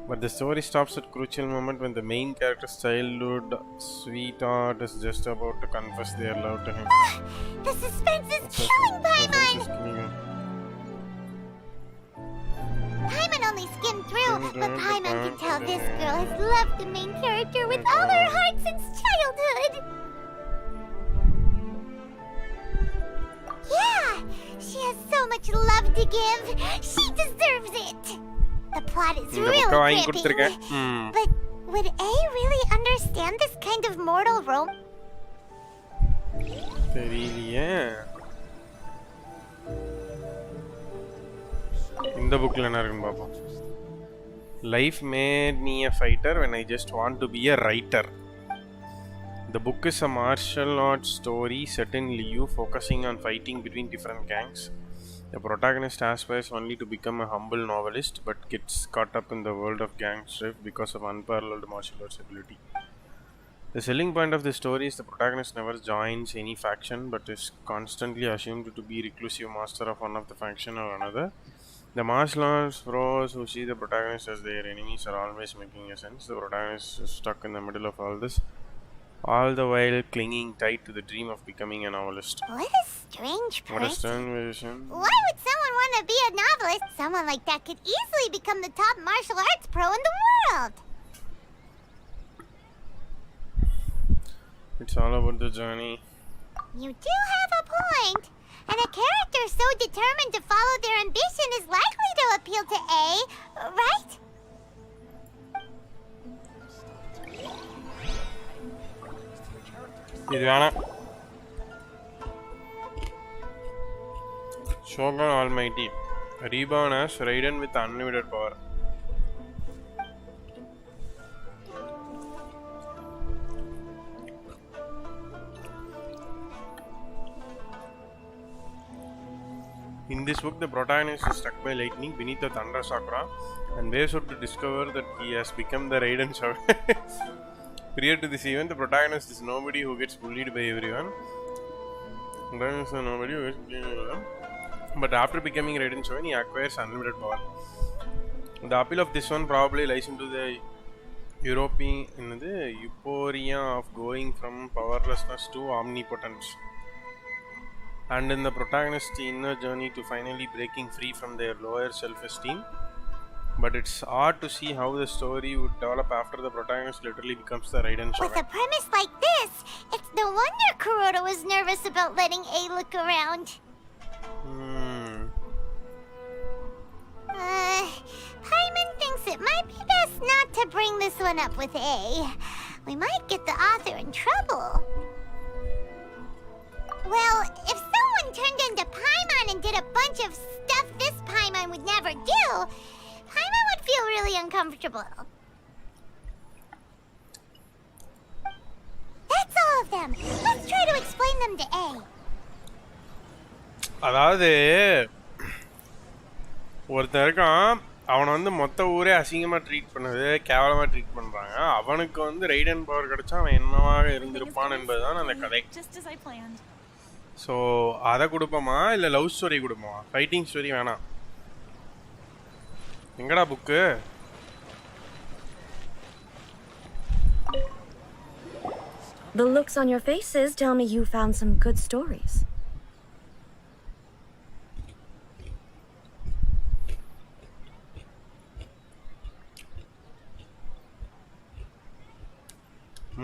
But the story stops at a crucial moment when the main character's childhood sweetheart is just about to confess their love to him. The suspense is killing Paimon! Paimon only skimmed through, but Paimon can tell this girl has loved the main character with all her heart since childhood. Yeah, she has so much love to give. She deserves it. The plot is really gripping. But would A really understand this kind of mortal romance? தெரியலையே. இந்த புக்ல என்ன இருக்குன்னு பாப்போம். Life made me a fighter when I just want to be a writer. The book is a martial arts story set in Liu, focusing on fighting between different gangs. The protagonist aspires only to become a humble novelist, but gets caught up in the world of gang strife because of unparalleled martial arts ability. The selling point of the story is the protagonist never joins any faction, but is constantly assumed to be reclusive master of one of the faction or another. The martial arts pros who see the protagonist as their enemies are always making a sense. The protagonist is stuck in the middle of all this, all the while clinging tight to the dream of becoming a novelist. What a strange person. What a strange vision. Why would someone want to be a novelist? Someone like that could easily become the top martial arts pro in the world. It's all about the journey. You do have a point. And a character so determined to follow their ambition is likely to appeal to A, right? இது வேணாம். Shogun Almighty. Reborn as Raiden with unlimited power. In this book, the protagonist is struck by lightning beneath the thunder chakra and waves out to discover that he has become the Raiden Shogun. Prior to this event, the protagonist is nobody who gets bullied by everyone. But after becoming Raiden Shogun, he acquires unlimited power. The appeal of this one probably lies into the euphoria of going from powerlessness to omnipotence, and in the protagonist's inner journey to finally breaking free from their lower self-esteem. But it's hard to see how the story would develop after the protagonist literally becomes the Raiden Shogun. With a premise like this, it's no wonder Kuroda was nervous about letting A look around. Paimon thinks it might be best not to bring this one up with A. We might get the author in trouble. Well, if someone turned into Paimon and did a bunch of stuff this Paimon would never do, Paimon would feel really uncomfortable. That's all of them. Let's try to explain them to A. அதாவது ஒருத்தன் இருக்கான், அவனை வந்து மொத்த ஊரே அசிங்கமாக treat பண்ணது, கேவலமாக ட்ரீட் பண்ணுறாங்க. அவனுக்கு வந்து ரைடன் பவர் கிடச்சா அவன் என்னவாக இருந்திருப்பான் என்பதுதான் அந்த கதை. ஸோ அதை கொடுப்போமா இல்லை லவ் ஸ்டோரி கொடுப்போமா? ஃபைட்டிங் ஸ்டோரி வேணாம். எங்கடா book? The looks on your faces tell me you found some good stories.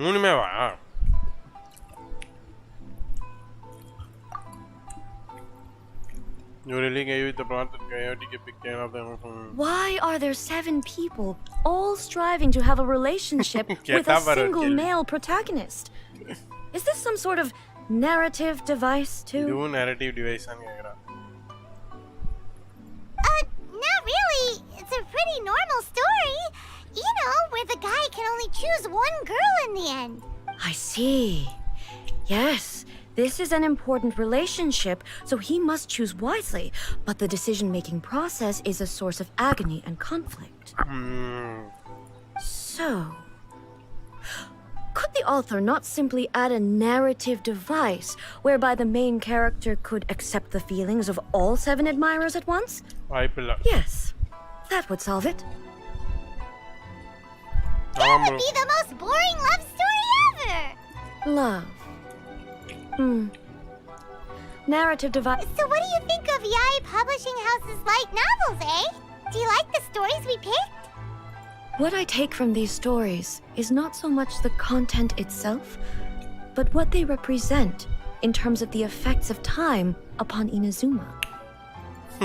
மூணுமே வா. You really gave it the plot that Coyote picked care of them. Why are there 7 people all striving to have a relationship with a single male protagonist? Is this some sort of narrative device too? Do narrative device Not really. It's a pretty normal story. You know, where the guy can only choose one girl in the end. I see. Yes, this is an important relationship, so he must choose wisely. But the decision-making process is a source of agony and conflict. So, could the author not simply add a narrative device whereby the main character could accept the feelings of all 7 admirers at once? Yes, that would solve it. That would be the most boring love story ever! Love. Narrative device. So what do you think of Yae Publishing House's light novels, eh? Do you like the stories we picked? What I take from these stories is not so much the content itself, but what they represent in terms of the effects of time upon Inazuma.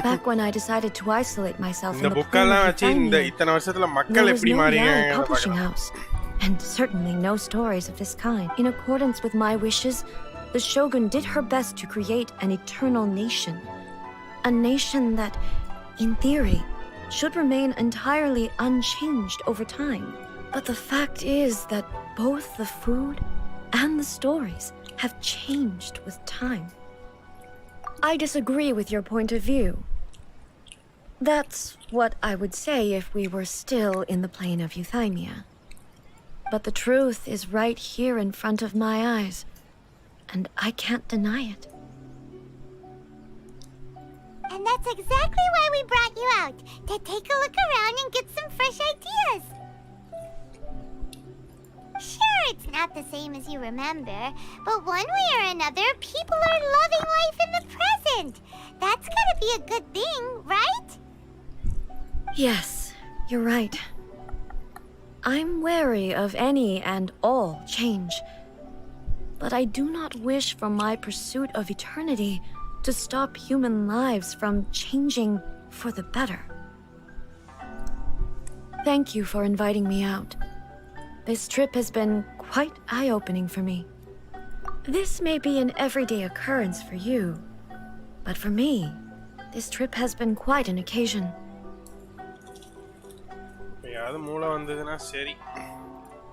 Back when I decided to isolate myself in the plain of Euthymia, there was no Yae Publishing House, and certainly no stories of this kind. In accordance with my wishes, the Shogun did her best to create an eternal nation. A nation that, in theory, should remain entirely unchanged over time. But the fact is that both the food and the stories have changed with time. I disagree with your point of view. That's what I would say if we were still in the plane of Euthymia. But the truth is right here in front of my eyes, and I can't deny it. And that's exactly why we brought you out, to take a look around and get some fresh ideas. Sure, it's not the same as you remember, but one way or another, people are loving life in the present. That's gotta be a good thing, right? Yes, you're right. I'm wary of any and all change. But I do not wish for my pursuit of eternity to stop human lives from changing for the better. Thank you for inviting me out. This trip has been quite eye-opening for me. This may be an everyday occurrence for you, but for me, this trip has been quite an occasion.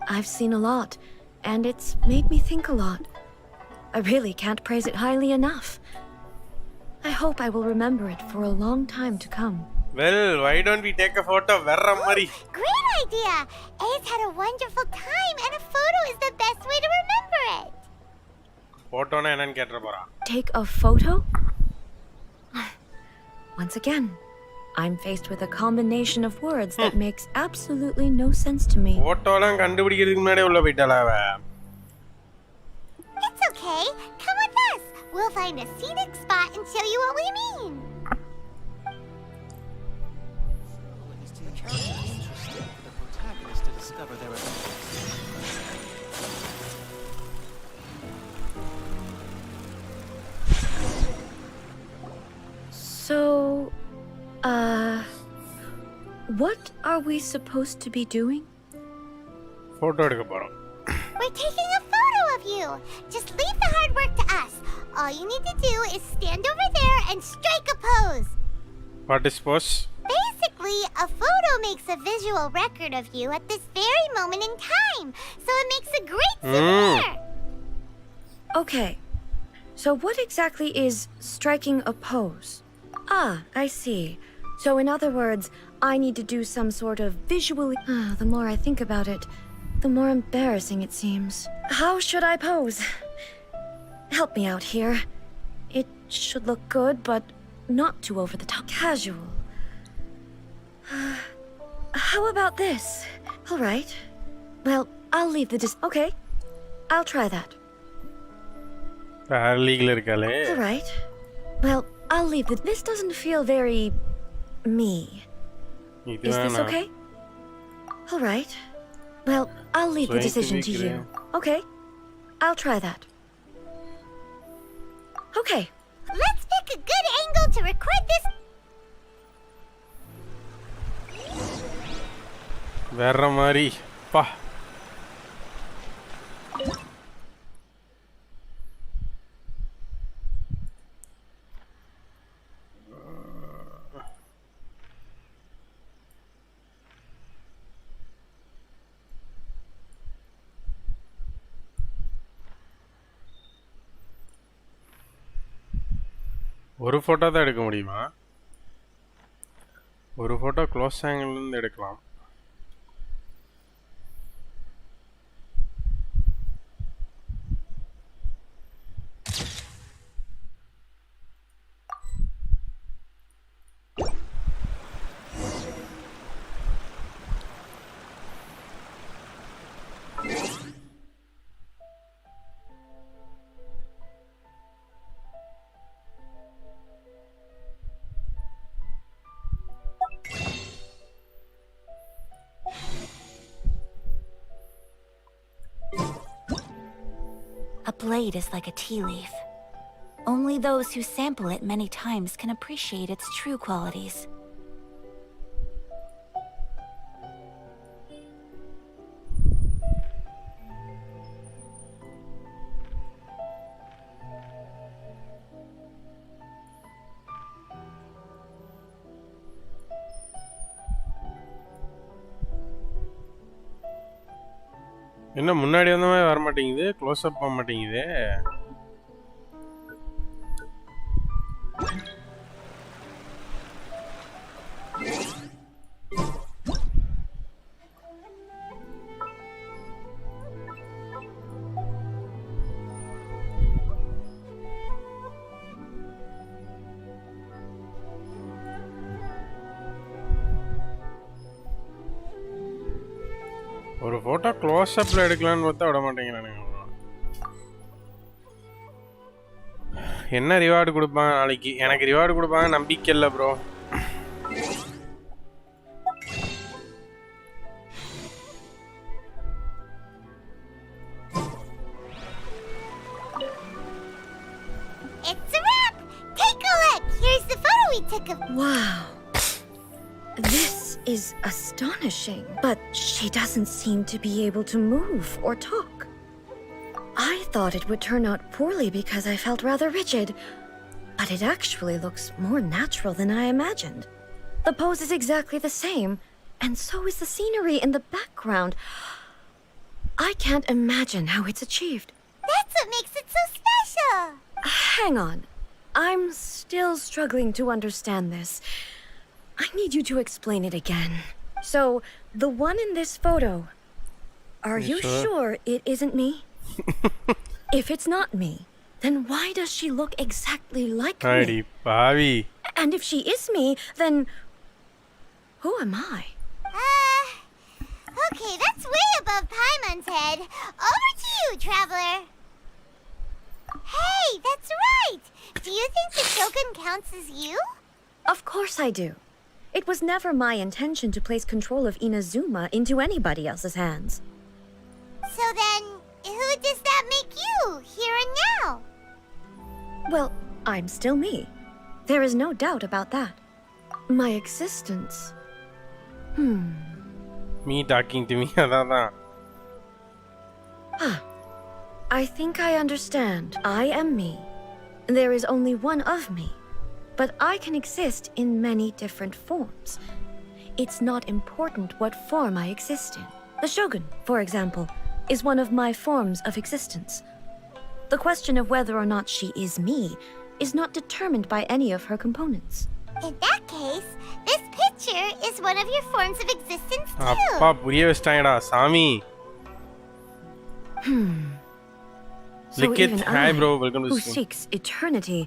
I've seen a lot, and it's made me think a lot. I really can't praise it highly enough. I hope I will remember it for a long time to come. Well, why don't we take a photo? Great idea! Ace had a wonderful time, and a photo is the best way to remember it. Take a photo? Once again, I'm faced with a combination of words that makes absolutely no sense to me. It's okay. Come with us. We'll find a scenic spot and show you what we mean. So, what are we supposed to be doing? Photo. We're taking a photo of you. Just leave the hard work to us. All you need to do is stand over there and strike a pose. What is pose? Basically, a photo makes a visual record of you at this very moment in time. So it makes a great souvenir. Okay. So what exactly is striking a pose? Ah, I see. So in other words, I need to do some sort of visually... the more I think about it, the more embarrassing it seems. How should I pose? Help me out here. It should look good, but not too over the top. Casual. How about this? All right. Well, I'll leave the Okay. I'll try that. All right. Well, I'll leave the... This doesn't feel very... me. Is this okay? All right. Well, I'll leave the decision to you. Okay. I'll try that. Okay. Let's pick a good angle to record this. வேற மாதிரி பா. ஒரு photo தான் எடுக்க முடியுமா? ஒரு photo close ஆங்கிள்லேருந்து எடுக்கலாம். A blade is like a tea leaf. Only those who sample it many times can appreciate its true qualities. என்ன முன்னாடி வந்த மாதிரி வர மாட்டேங்குது, க்ளோஸ் அப் ஆக மாட்டேங்குது. ஒரு போட்டோ க்ளோஸ் அப்ல எடுக்கலாம்னு பார்த்தா விட மாட்டேங்கிறானுங்க. என்ன ரிவார்டு கொடுப்பாங்க நாளைக்கு? எனக்கு ரிவார்டு கொடுப்பாங்க நம்பிக்கை இல்லை bro. It's a wrap. Take a look. Here's the photo we took of. Wow. This is astonishing, but she doesn't seem to be able to move or talk. I thought it would turn out poorly because I felt rather rigid, but it actually looks more natural than I imagined. The pose is exactly the same, and so is the scenery in the background. I can't imagine how it's achieved. That's what makes it so special. Hang on. I'm still struggling to understand this. I need you to explain it again. So, the one in this photo, are you sure it isn't me? If it's not me, then why does she look exactly like me? Pavi. And if she is me, then who am I? Okay, that's way above Paimon's head. Over to you, traveler. Hey, that's right. Do you think the Shogun counts as you? Of course I do. It was never my intention to place control of Inazuma into anybody else's hands. So then, who does that make you, here and now? Well, I'm still me. There is no doubt about that. My existence... Me talking to me, adata. I think I understand. I am me. There is only one of me. But I can exist in many different forms. It's not important what form I exist in. The Shogun, for example, is one of my forms of existence. The question of whether or not she is me is not determined by any of her components. In that case, this picture is one of your forms of existence too. அப்பா புரிய வச்சிட்டாங்கடா சாமி. So even I, who seeks eternity,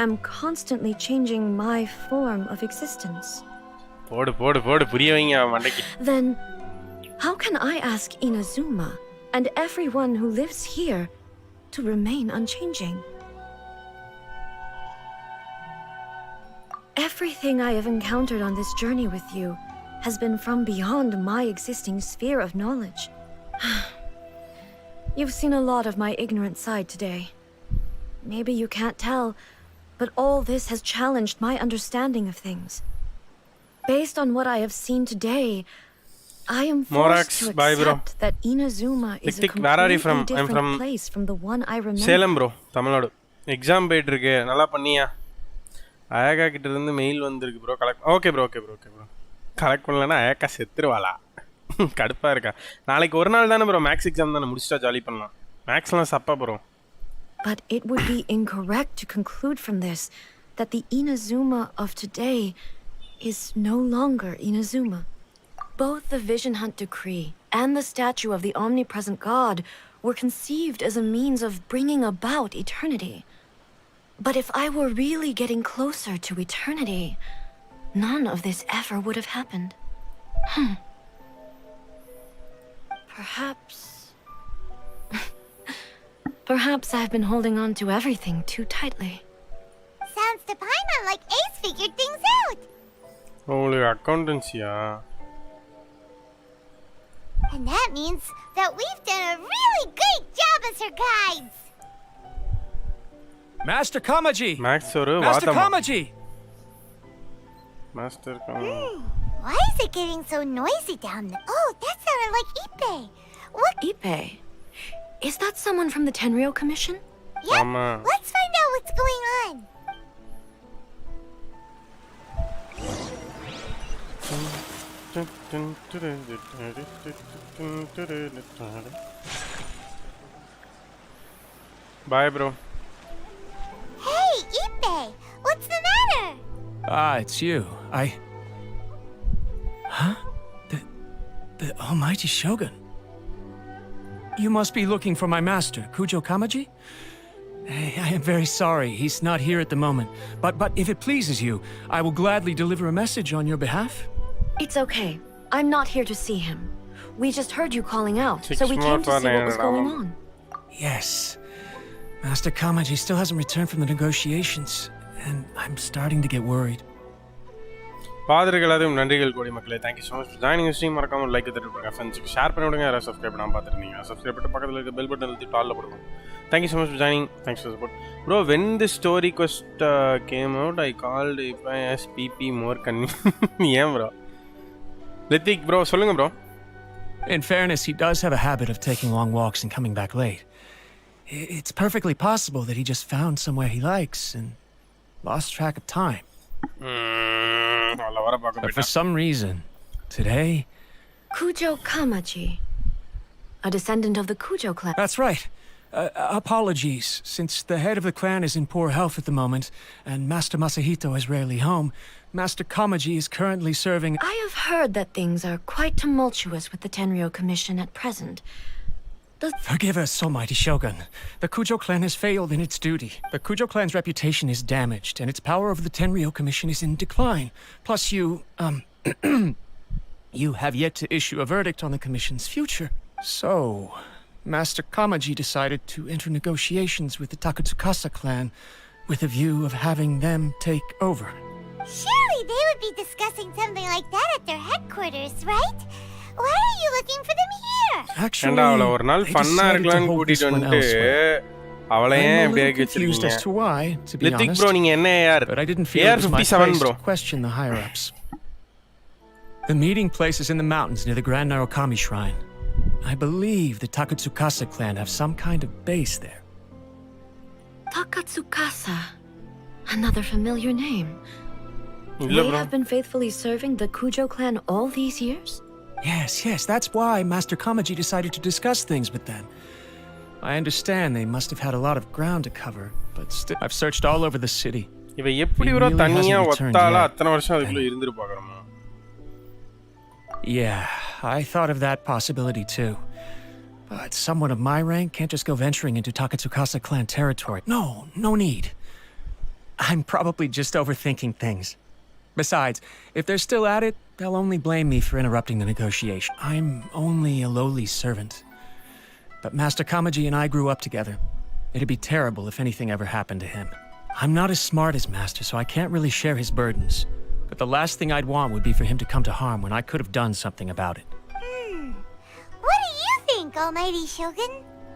am constantly changing my form of existence. போடு புரிய வைங்க மண்டைக்கு. Then, how can I ask Inazuma and everyone who lives here to remain unchanging? Everything I have encountered on this journey with you has been from beyond my existing sphere of knowledge. You've seen a lot of my ignorant side today. Maybe you can't tell, but all this has challenged my understanding of things. Based on what I have seen today, I am forced to accept that Inazuma is a completely different place from the one I remember. Salem bro, Tamil Nadu. Exam போயிட்டு இருக்கு. நல்லா பண்ணியா? ஆயகா கிட்ட இருந்து mail வந்திருக்கு bro. Okay bro. Collect பண்ணலனா ஆயகா செத்துருவாளா? கடுப்பா இருக்கா. நாளைக்கு ஒரு நாள் தானே bro மேக்ஸ் எக்ஸாம் தானே முடிச்சிட்டா ஜாலி பண்ணலாம். மேக்ஸ்லாம் சப்பா bro. But it would be incorrect to conclude from this that the Inazuma of today is no longer Inazuma. Both the Vision Hunt Decree and the statue of the omnipresent God were conceived as a means of bringing about eternity. But if I were really getting closer to eternity, none of this ever would have happened. Perhaps I've been holding on to everything too tightly. Sounds to Paimon like Ace figured things out. Holy accountancy, And that means that we've done a really great job as her guides. Master Kamaji! Master Kamaji! Master Kamaji. Why is it getting so noisy down there? Oh, that sounded like Ippei. What? Ippei? Is that someone from the Tenryou Commission? Yep. Let's find out what's going on. Bye, bro. Hey, Ippei! What's the matter? It's you. Huh? The almighty Shogun. You must be looking for my master, Kujo Kamaji? I am very sorry, he's not here at the moment. But if it pleases you, I will gladly deliver a message on your behalf. It's okay. I'm not here to see him. We just heard you calling out, so we came to see what was going on. Yes. Master Kamaji still hasn't returned from the negotiations, and I'm starting to get worried. பாதர்களாதையும் நன்றிகள் கோடி மக்களே. Thank you so much for joining stream. மறக்காம like தட்டிவிடுங்க, ஃப்ரெண்ட்ஸுக்கு share பண்ணி விடுங்க. யாராவது subscribe பண்ணாமல் பார்த்துருந்தீங்க subscribe பண்ணிட்டு பக்கத்தில் இருக்க பெல் பட்டன் அழுத்தி டாலில் போடுங்க. Thank you so much for joining. Thanks for support bro. When the story quest came out I called இப்போ எஸ் பிபி மோர் ஏன் ப்ரோ? லித்திக் ப்ரோ சொல்லுங்க bro. In fairness, he does have a habit of taking long walks and coming back late. It's perfectly possible that he just found somewhere he likes and lost track of time. But for some reason, today... Kujo Kamaji. A descendant of the Kujo clan. That's right. Apologies. Since the head of the clan is in poor health at the moment, and Master Masahito is rarely home, Master Kamaji is currently serving... I have heard that things are quite tumultuous with the Tenryou Commission at present. Forgive us, almighty Shogun. The Kujo clan has failed in its duty. The Kujo clan's reputation is damaged, and its power over the Tenryou Commission is in decline. Plus you, you have yet to issue a verdict on the Commission's future. So, Master Kamaji decided to enter negotiations with the Takatsukasa clan with a view of having them take over. Surely they would be discussing something like that at their headquarters, right? Why are you looking for them here? Actually, அவளை ஒரு நாள் ஃபன்னா இருக்கலாம்னு கூட்டிட்டு வந்து அவளை ஏன் இப்படி ஆக்கி வச்சிருக்கீங்க? லித்திக் ப்ரோ நீங்க என்ன AR? AR 57 bro. Question the higher ups. The meeting place is in the mountains near the Grand Narukami Shrine. I believe the Takatsukasa clan have some kind of base there. Takatsukasa. Another familiar name. They have been faithfully serving the Kujo clan all these years? Yes, that's why Master Kamaji decided to discuss things with them. I understand they must have had a lot of ground to cover, but still, I've searched all over the city. இவ எப்படி ஒரு தனியா ஒத்தாளா அத்தனை வருஷம் அதுக்குள்ள இருந்துட்டு பார்க்கறோமா? Yeah, I thought of that possibility too. But someone of my rank can't just go venturing into Takatsukasa clan territory. No need. I'm probably just overthinking things. Besides, if they're still at it, they'll only blame me for interrupting the negotiation. I'm only a lowly servant. But Master Kamaji and I grew up together. It'd be terrible if anything ever happened to him. I'm not as smart as Master, so I can't really share his burdens. But the last thing I'd want would be for him to come to harm when I could have done something about it. What do you think, almighty Shogun?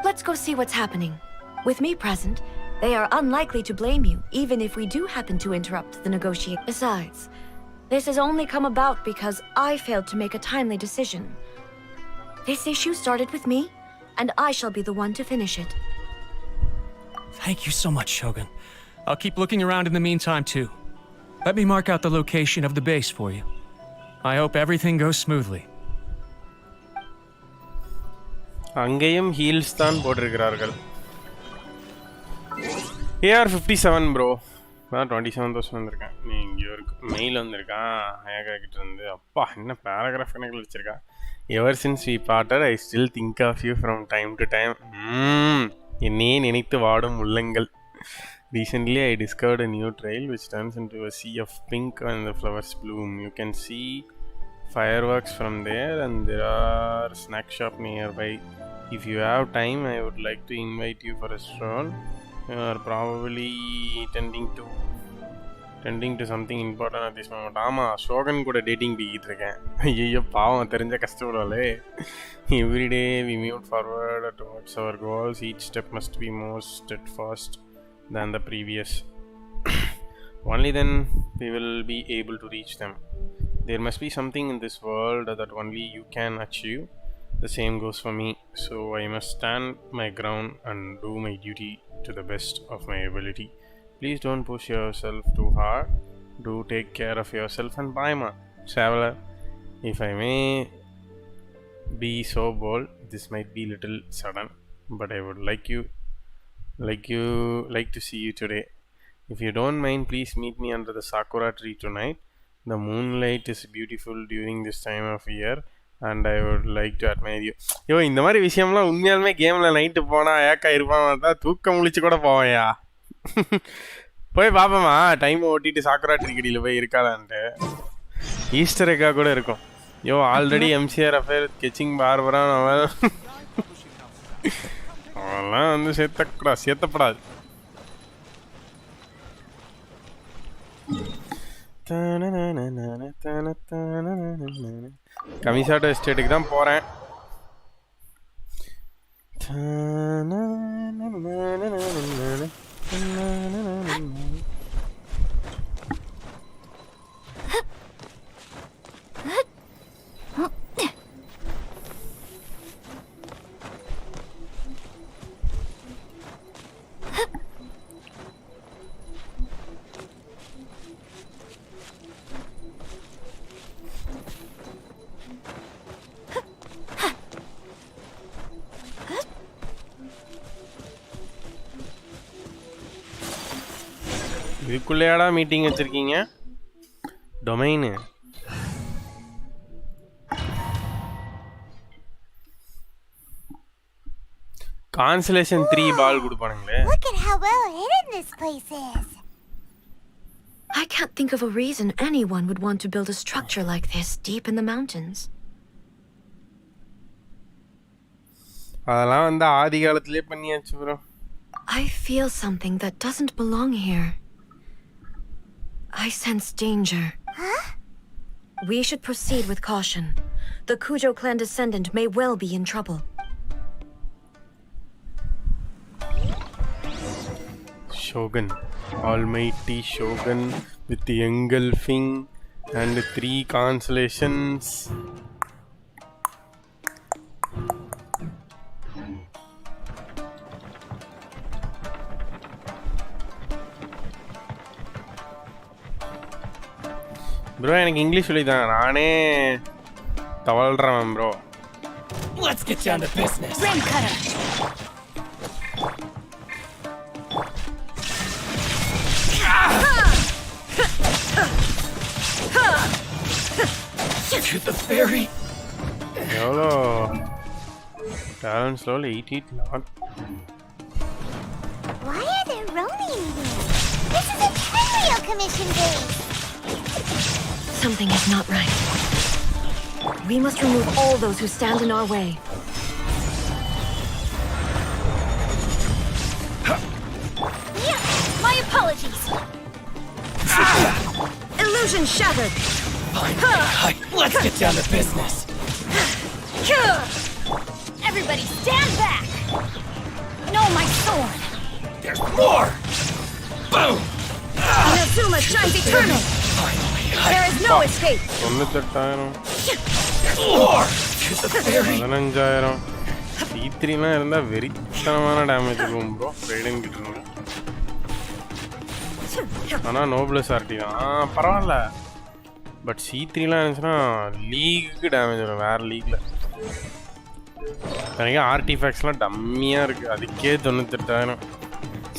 Let's go see what's happening. With me present, They are unlikely to blame you, even if we do happen to interrupt the negotiation. Besides, this has only come about because I failed to make a timely decision. This issue started with me, and I shall be the one to finish it. Thank you so much, Shogun. I'll keep looking around in the meantime, too. Let me mark out the location of the base for you. I hope everything goes smoothly. அங்கேயும் heels தான் போட்டிருக்கிறார்கள். AR-57 bro. நான் 27,000 வந்திருக்கேன். நீ இங்கே இருக்கு mail வந்திருக்கான் ஹேகா கிட்ட இருந்து. அப்பா என்ன பேராகிராஃப் கணக்கில் வச்சிருக்கா. Ever since we parted I still think of you from time to time. என்னையே நினைத்து வாடும் உள்ளங்கள். Recently, I discovered a new trail which turns into a sea of pink when the flowers bloom. You can see fireworks from there, and there are snack shop nearby. If you have time, I would like to invite you for a stroll. You are probably tending to something important at this moment. ஆமா ஷோகன் கூட dating போய்கிட்டு இருக்கேன். ஐயோ பாவம் தெரிஞ்ச கஷ்டப்படலே. Every day we move forward towards our goals. Each step must be more steadfast than the previous. Only then we will be able to reach them. There must be something in this world that only you can achieve. The same goes for me. So I must stand my ground and do my duty to the best of my ability. Please don't push yourself too hard. Do take care of yourself and bye, ma. Traveler, if I may be so bold, this might be little sudden, but I would like to see you today. If you don't mind, please meet me under the sakura tree tonight. The moonlight is beautiful during this time of year and I would like to admire you. யோ இந்த மாதிரி விஷயம்லாம் உண்மையாலுமே கேமில் night போனால் ஏக்கா இருப்பான் தான் தூக்கம் முழிச்சு கூட போவேயா. போய் பார்ப்போமா டைமை ஓட்டிட்டு சாக்குரா ட்ரிக்கடியில் போய் இருக்காளான்ட்டு. ஈஸ்டர் எக்கா கூட இருக்கும். யோ ஆல்ரெடி MCR அஃபேர் கெச்சிங் பார்பரான் அவெல்லாம் வந்து சேர்த்தப்படாது. கமிசாட்டோ எஸ்டேட்டுக்கு தான் போகிறேன். இதுக்குள்ளையாடா மீட்டிங் வச்சிருக்கீங்க? டொமைனு கான்சலேஷன் 3 பால் கொடுப்பானுங்களே. Look at how well hidden this place is. I can't think of a reason anyone would want to build a structure like this deep in the mountains. அதெல்லாம் வந்து ஆதி காலத்திலே பண்ணியாச்சு bro. I feel something that doesn't belong here. I sense danger. Huh? We should proceed with caution. The Kujo clan descendant may well be in trouble. Shogun, almighty Shogun with the engulfing and 3 constellations. Bro எனக்கு English சொல்லி தான் நானே தவழ்றேன் bro. Let's get down to business. Rim cutter. To the ferry. எவ்வளோ talent slowly 88 lot. Why are there ronin here? This is a Tenryou commission base. Something is not right. We must remove all those who stand in our way. Yeah, my apologies. Illusion shattered. Fine. Let's get down to business. Everybody stand back. No, my sword. There's more! Boom! Inazuma shines eternal! There is no escape! 98,000 More! To the fairy! 15,000 C3 இருந்தா வெறித்தனமான damage இருக்கும் bro. ரைடன் கிட்ட இருந்து. ஆனா நோப்லஸ் RT தான் பரவாயில்ல. But C3லாம் இருந்துச்சுன்னா leak damage வரும் வேற லீக்ல. எனக்கு ஆர்டிஃபேக்ட்ஸ்லாம் டம்மியாக இருக்குது. அதுக்கே 98,000.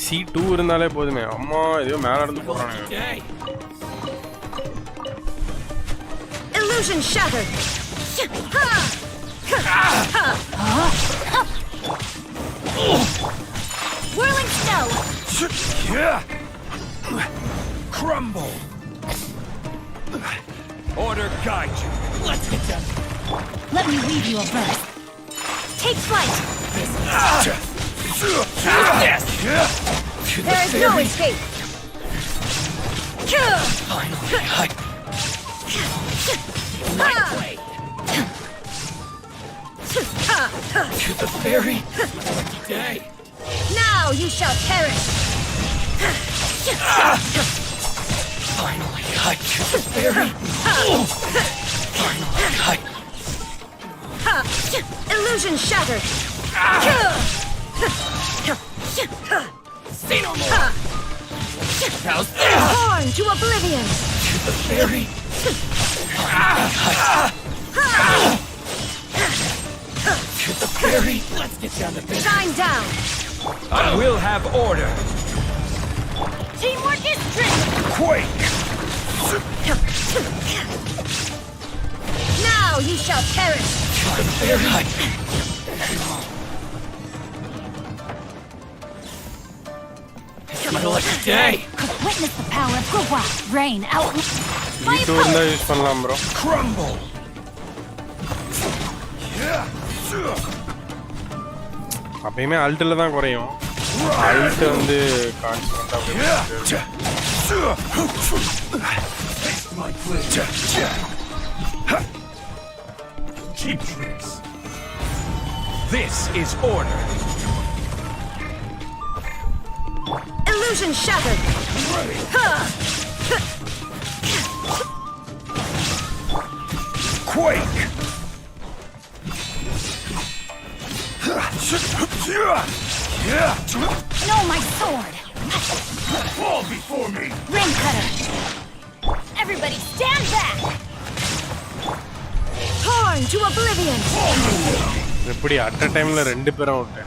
C2 இருந்தாலே போதுமே. அம்மா ஏதோ மேலே இருந்து போகிறானுங்க. Illusion shattered. Whirling snow! Crumble! Order guide you. Let's get down. Let me weave you a verse. Take flight! There is no escape! Finally, my way. To the fairy. Day. Now you shall perish! Finally, to the fairy. Finally, Illusion shattered! say no more. How's this? Torn to oblivion! To the fairy. To the fairy. Let's get down to business. Shine down! I will have order. Teamwork is strength! Quake. Now you shall perish! To the fairy. It's my lucky day. Witness the power of Gua! Rain out! C2 இருந்தா use பண்ணலாம் bro. Crumble. அப்பயுமே அல்ட்டில் தான் குறையும். Alt வந்து கான்ஸ்டன்ட்டாக My blade. Cheap tricks. This is order. Illusion shattered! Quake. No, my sword! Fall before me. Ring cutter! Everybody stand back! Torn to oblivion! எப்படி at a டைம்ல ரெண்டு பேரும் அவுட்.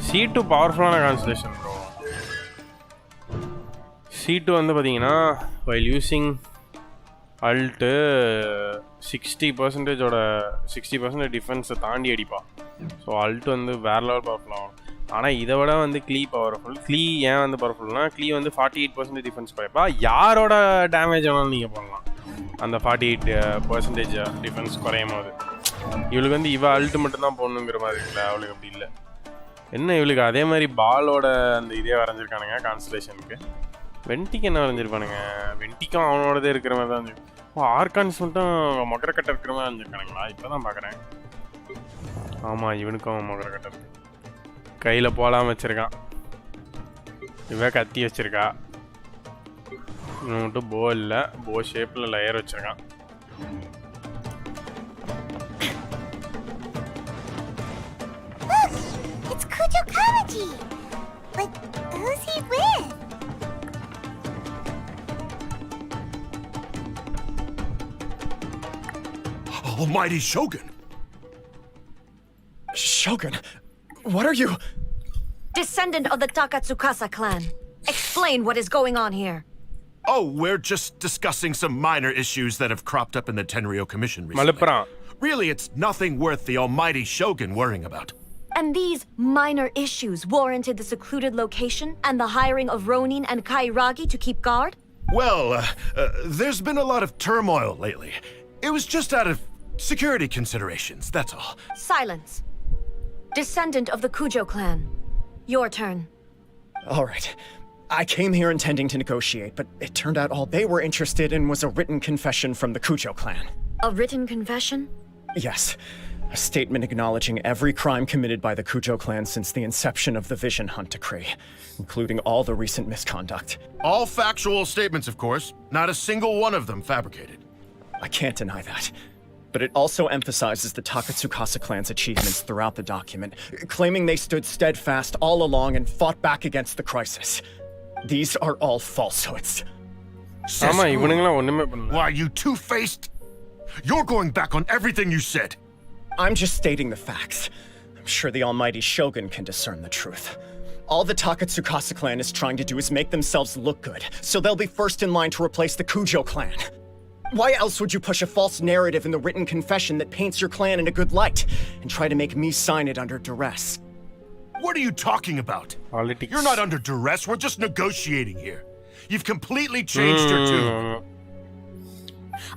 C2 பவர்ஃபுல்லான constellation bro. C2 வந்து பார்த்தீங்கன்னா while using ult 60% டிஃபென்ஸை தாண்டி அடிப்பான். So Alt வந்து வேற லெவல் பவர்ஃபுல்லாகும். ஆனால் இதை விட வந்து க்ளீ பவர்ஃபுல். க்ளீ ஏன் வந்து பவர்ஃபுல்னா க்ளீ வந்து 48% டிஃபென்ஸ் குறைப்பா. யாரோட டேமேஜ் ஆனாலும் நீங்கள் பண்ணலாம் அந்த 48% டிஃபென்ஸ் குறையும் போது. இவளுக்கு வந்து இவ அல்ட்டு மட்டும்தான் போடணுங்கிற மாதிரி இருக்குல்ல, அவளுக்கு அப்படி இல்லை. என்ன இவளுக்கு அதே மாதிரி பாலோட அந்த இதே வரைஞ்சிருக்கானுங்க கான்ஸ்டலேஷனுக்கு. வெண்டிக்கு என்ன வரைஞ்சிருப்பானுங்க? வெண்டிக்கும் அவனோடதே இருக்கிற மாதிரி தான் இருந்துச்சு. ஆர்கான்ஸ் மட்டும் மொகரக்கட்டை இருக்கிற மாதிரி வரைஞ்சிருக்கானுங்களா? இப்போ தான் பார்க்குறேன். ஆமாம், இவனுக்கும் மொகரக்கட்டை இருக்கு. கையில் போலாம் வச்சுருக்கான். இவ கத்தி வச்சுருக்கா. இவன் மட்டும் போ இல்லை, போ ஷேப்பில் லேயர் வச்சுருக்கான். It's Kokomi! But who's he with? Almighty Shogun! Shogun, what are you? Descendant of the Takatsukasa clan. Explain what is going on here. Oh, we're just discussing some minor issues that have cropped up in the Tenryou Commission recently. Really, it's nothing worth the almighty Shogun worrying about. And these minor issues warranted the secluded location and the hiring of Ronin and Kairagi to keep guard? Well, there's been a lot of turmoil lately. It was just out of security considerations, that's all. Silence. Descendant of the Kujo clan. Your turn. All right. I came here intending to negotiate, but it turned out all they were interested in was a written confession from the Kujo clan. A written confession? Yes. A statement acknowledging every crime committed by the Kujo clan since the inception of the Vision Hunt Decree, including all the recent misconduct. All factual statements, of course. Not a single one of them fabricated. I can't deny that. But it also emphasizes the Takatsukasa clan's achievements throughout the document, claiming they stood steadfast all along and fought back against the crisis. These are all falsehoods. Why, you two-faced? You're going back on everything you said. I'm just stating the facts. I'm sure the almighty Shogun can discern the truth. All the Takatsukasa clan is trying to do is make themselves look good, so they'll be first in line to replace the Kujo clan. Why else would you push a false narrative in the written confession that paints your clan in a good light, and try to make me sign it under duress? What are you talking about? Politics. You're not under duress, we're just negotiating here. You've completely changed your tune.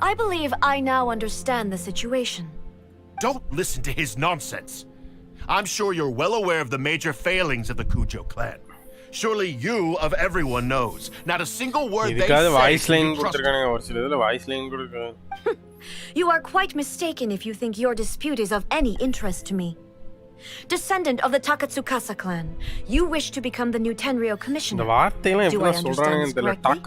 I believe I now understand the situation. Don't listen to his nonsense. I'm sure you're well aware of the major failings of the Kujo clan. Surely you, of everyone, knows. Not a single word they say. You are quite mistaken if you think your dispute is of any interest to me. Descendant of the Takatsukasa clan, you wish to become the new Tenryou commissioner. Do I understand this correctly?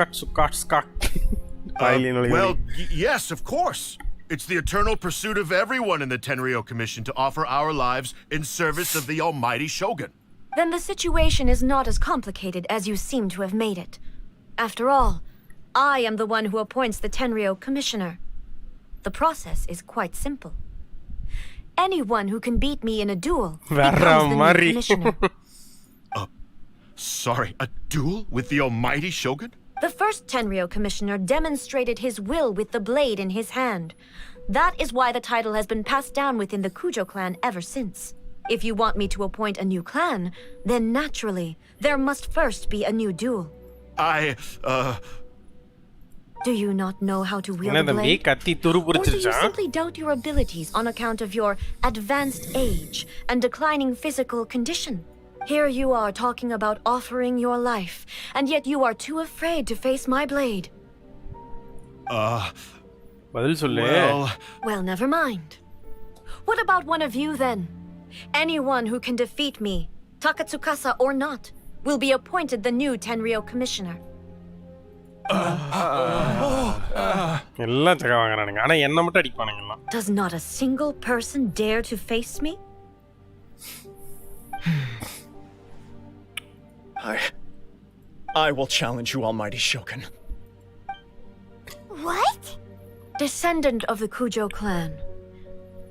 Well, yes, of course. It's the eternal pursuit of everyone in the Tenryou Commission to offer our lives in service of the almighty Shogun. Then the situation is not as complicated as you seem to have made it. After all, I am the one who appoints the Tenryou commissioner. The process is quite simple. Anyone who can beat me in a duel becomes the new commissioner. Sorry, a duel with the almighty Shogun? The first Tenryou commissioner demonstrated his will with the blade in his hand. That is why the title has been passed down within the Kujo clan ever since. If you want me to appoint a new clan, then naturally, there must first be a new duel. Do you not know how to wield a blade? Or do you simply doubt your abilities on account of your advanced age and declining physical condition? Here you are talking about offering your life, and yet you are too afraid to face my blade. Well, never mind. What about one of you then? Anyone who can defeat me, Takatsukasa or not, will be appointed the new Tenryou commissioner. Does not a single person dare to face me? I will challenge you, almighty Shogun. What? Descendant of the Kujo clan.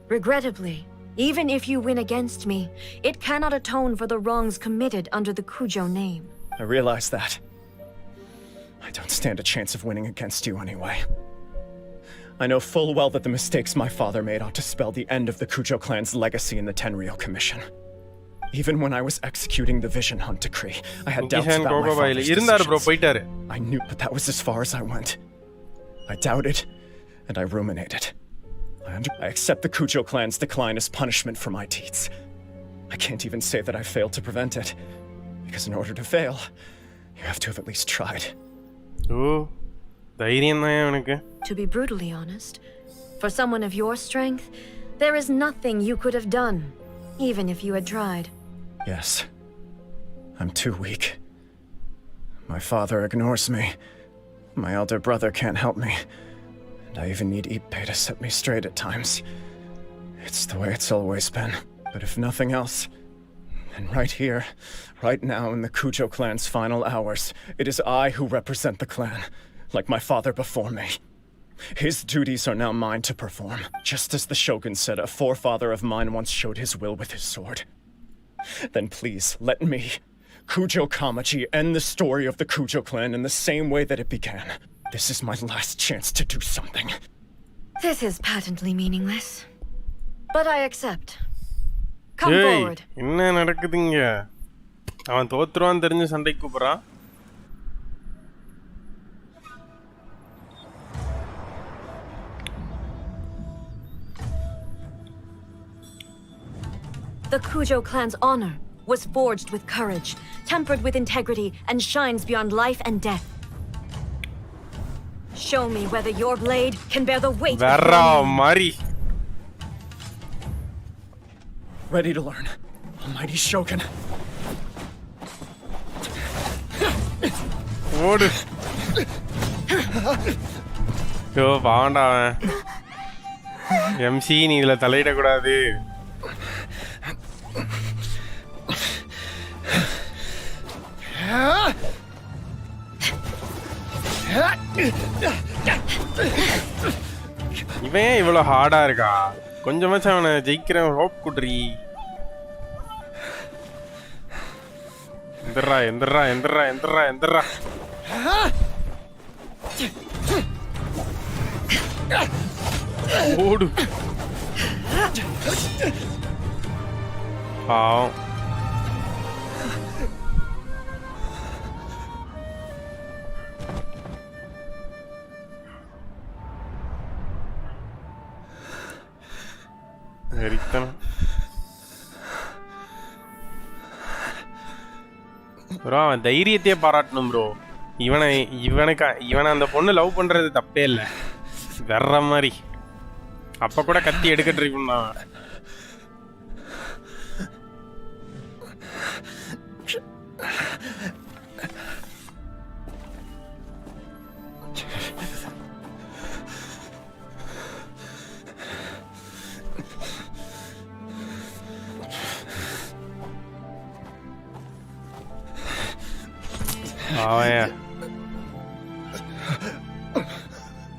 Regrettably, even if you win against me, it cannot atone for the wrongs committed under the Kujo name. I realize that. I don't stand a chance of winning against you anyway. I know full well that the mistakes my father made ought to spell the end of the Kujo clan's legacy in the Tenryou Commission. Even when I was executing the Vision Hunt Decree, I had doubts about my father's decisions. I knew, but that was as far as I went. I doubted, and I ruminated. I accept the Kujo clan's decline as punishment for my deeds. I can't even say that I failed to prevent it, because in order to fail, you have to have at least tried. To be brutally honest, for someone of your strength, there is nothing you could have done, even if you had tried. Yes. I'm too weak. My father ignores me. My elder brother can't help me. And I even need Ippei to set me straight at times. It's the way it's always been. But if nothing else, then right here, right now in the Kujo clan's final hours, it is I who represent the clan, like my father before me. His duties are now mine to perform, just as the Shogun said a forefather of mine once showed his will with his sword. Then please, let me, Kujo Kamaji, end the story of the Kujo clan in the same way that it began. This is my last chance to do something. This is patently meaningless. But I accept. Come forward. என்ன நடக்குதுங்க? அவன் தோத்துறான் தெரிஞ்சு சண்டைக்கு கூப்பிடுறான். The Kujo clan's honor was forged with courage, tempered with integrity, and shines beyond life and death. Show me whether your blade can bear the weight of your name. Ready to learn, Almighty Shogun. ஓடு. யோ பாவண்டா அவன். MC நீ இதுல தலையிடக்கூடாது. இவன் இவ்வளோ ஹார்டா இருக்கா? கொஞ்சமாச்சும் அவனை ஜெயிக்கிறேன் ஹோப் குட்ரி. எந்திரா எந்திரா எந்திரா எந்திரா எந்திரா. ஓடு. பாவம். வெறித்தனம். ப்ரோ அவன் தைரியத்தையே பாராட்டணும் ப்ரோ. இவனை அந்த பொண்ணு லவ் பண்றது தப்பே இல்லை. வர்ற மாதிரி அப்ப கூட கத்தி எடுக்க ட்ரை பண்ணான்.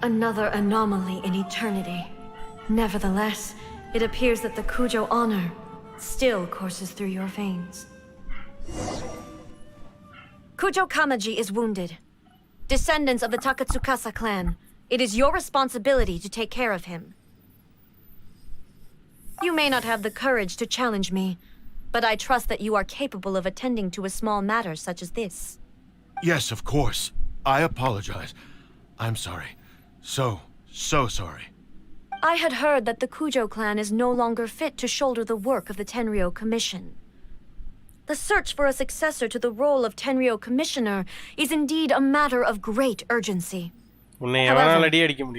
Another anomaly in eternity. Nevertheless, it appears that the Kujo honor still courses through your veins. Kujo Kamaji is wounded. Descendants of the Takatsukasa clan, it is your responsibility to take care of him. You may not have the courage to challenge me, but I trust that you are capable of attending to a small matter such as this. Yes, of course. I apologize. I'm sorry. So sorry. I had heard that the Kujo clan is no longer fit to shoulder the work of the Tenryou Commission. The search for a successor to the role of Tenryou Commissioner is indeed a matter of great urgency. However,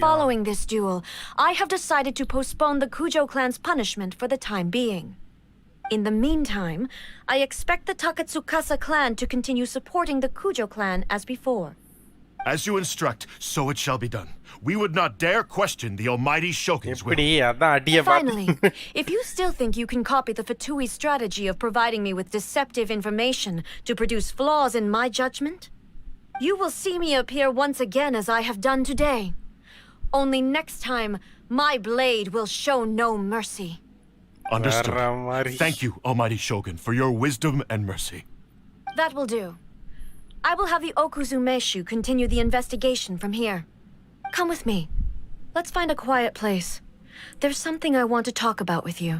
following this duel, I have decided to postpone the Kujo clan's punishment for the time being. In the meantime, I expect the Takatsukasa clan to continue supporting the Kujo clan as before. As you instruct, so it shall be done. We would not dare question the Almighty Shogun's will. Finally, if you still think you can copy the Fatui strategy of providing me with deceptive information to produce flaws in my judgment, you will see me appear once again as I have done today. Only next time, my blade will show no mercy. Understood. Thank you, Almighty Shogun, for your wisdom and mercy. That will do. I will have the Okuzumeshu continue the investigation from here. Come with me. Let's find a quiet place. There's something I want to talk about with you.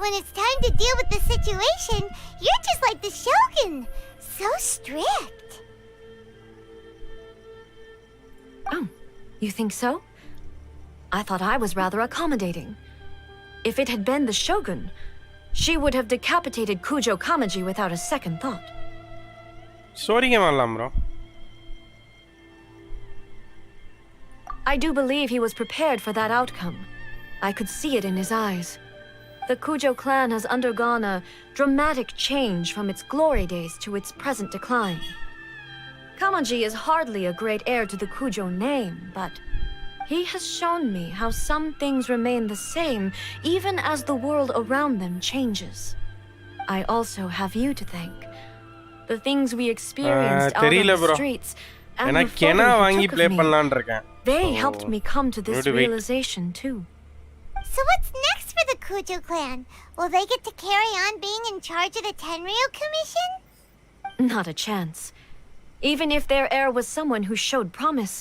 When it's time to deal with the situation, you're just like the Shogun. So strict. Oh, you think so? I thought I was rather accommodating. If it had been the Shogun, she would have decapitated Kujo Kamaji without a second thought. Sorry, bro. I do believe he was prepared for that outcome. I could see it in his eyes. The Kujo clan has undergone a dramatic change from its glory days to its present decline. Kamaji is hardly a great heir to the Kujo name, but he has shown me how some things remain the same even as the world around them changes. I also have you to thank. The things we experienced out on the streets and the photos you took of me, they helped me come to this realization too. So what's next for the Kujo clan? Will they get to carry on being in charge of the Tenryou Commission? Not a chance. Even if their heir was someone who showed promise,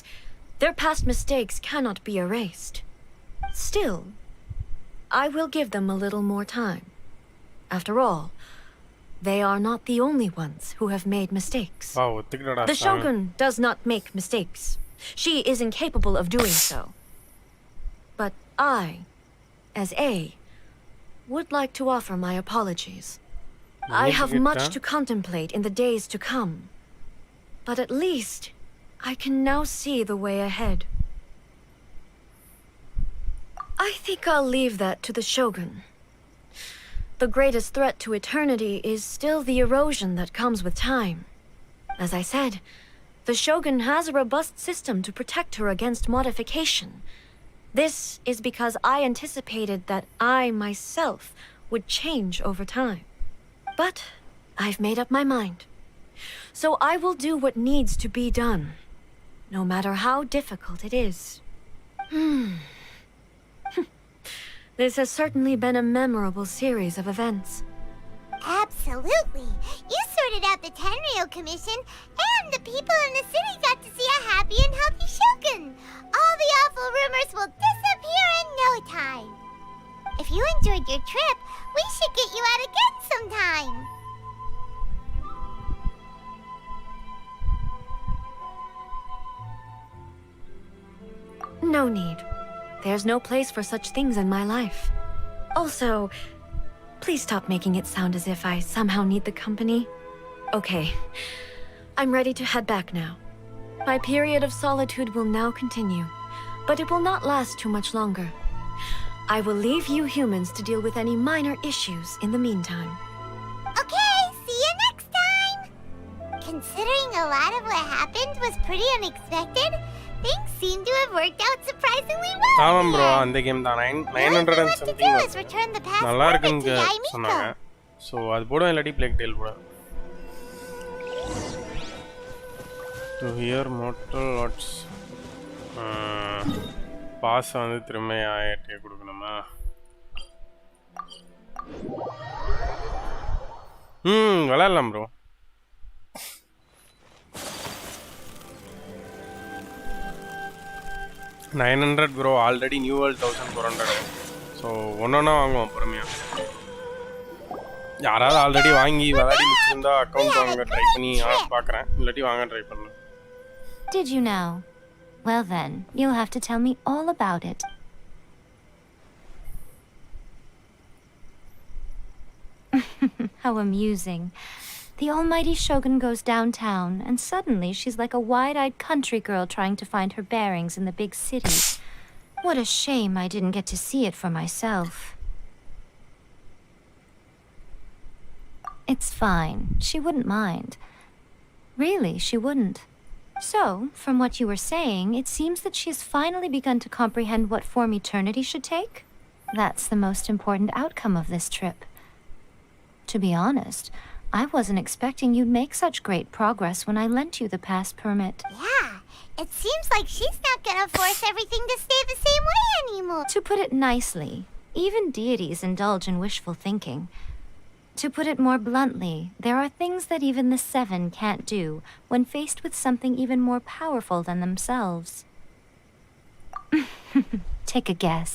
Their past mistakes cannot be erased. Still, I will give them a little more time. After all, they are not the only ones who have made mistakes. The Shogun does not make mistakes. She is incapable of doing so. But I, as A, would like to offer my apologies. I have much to contemplate in the days to come. But at least, I can now see the way ahead. I think I'll leave that to the Shogun. The greatest threat to eternity is still the erosion that comes with time. As I said, the Shogun has a robust system to protect her against modification. This is because I anticipated that I myself would change over time. But I've made up my mind. So I will do what needs to be done, no matter how difficult it is. This has certainly been a memorable series of events. Absolutely. You sorted out the Tenryou Commission, and the people in the city got to see a happy and healthy Shogun. All the awful rumors will disappear in no time. If you enjoyed your trip, we should get you out again sometime. No need. There's no place for such things in my life. Also, please stop making it sound as if I somehow need the company. Okay, I'm ready to head back now. My period of solitude will now continue, but it will not last too much longer. I will leave you humans to deal with any minor issues in the meantime. Okay, see you next time! Considering a lot of what happened was pretty unexpected, things seem to have worked out surprisingly well. ஆமாம் bro அந்த game தான் 900 and something நல்லா இருக்குன்னு சொன்னாங்க. So அது போடுவேன் இல்லாட்டி பிளேக் டெயில் போடுவேன். டு ஹியர் மோட்டல் வாட்ஸ் பாஸ் வந்து திரும்ப ஆயிட்டே கொடுக்கணுமா? விளையாடலாம் bro. $900 bro, already new world 1400. So ஒன்றொன்னா வாங்குவோம் பொறுமையாக. யாராவது ஆல்ரெடி வாங்கி விளையாடி முடிச்சிருந்தா அக்கௌண்ட் வாங்க ட்ரை பண்ணி பார்க்குறேன், இல்லாட்டி வாங்க ட்ரை பண்ணலாம். Did you know? Well then, you'll have to tell me all about it. How amusing. The almighty Shogun goes downtown, and suddenly she's like a wide-eyed country girl trying to find her bearings in the big city. What a shame I didn't get to see it for myself. It's fine. She wouldn't mind. Really, she wouldn't. So, from what you were saying, it seems that she has finally begun to comprehend what form eternity should take? That's the most important outcome of this trip. To be honest, I wasn't expecting you'd make such great progress when I lent you the pass permit. Yeah, it seems like she's not gonna force everything to stay the same way anymore. To put it nicely, even deities indulge in wishful thinking. To put it more bluntly, there are things that even the Seven can't do when faced with something even more powerful than themselves. Take a guess.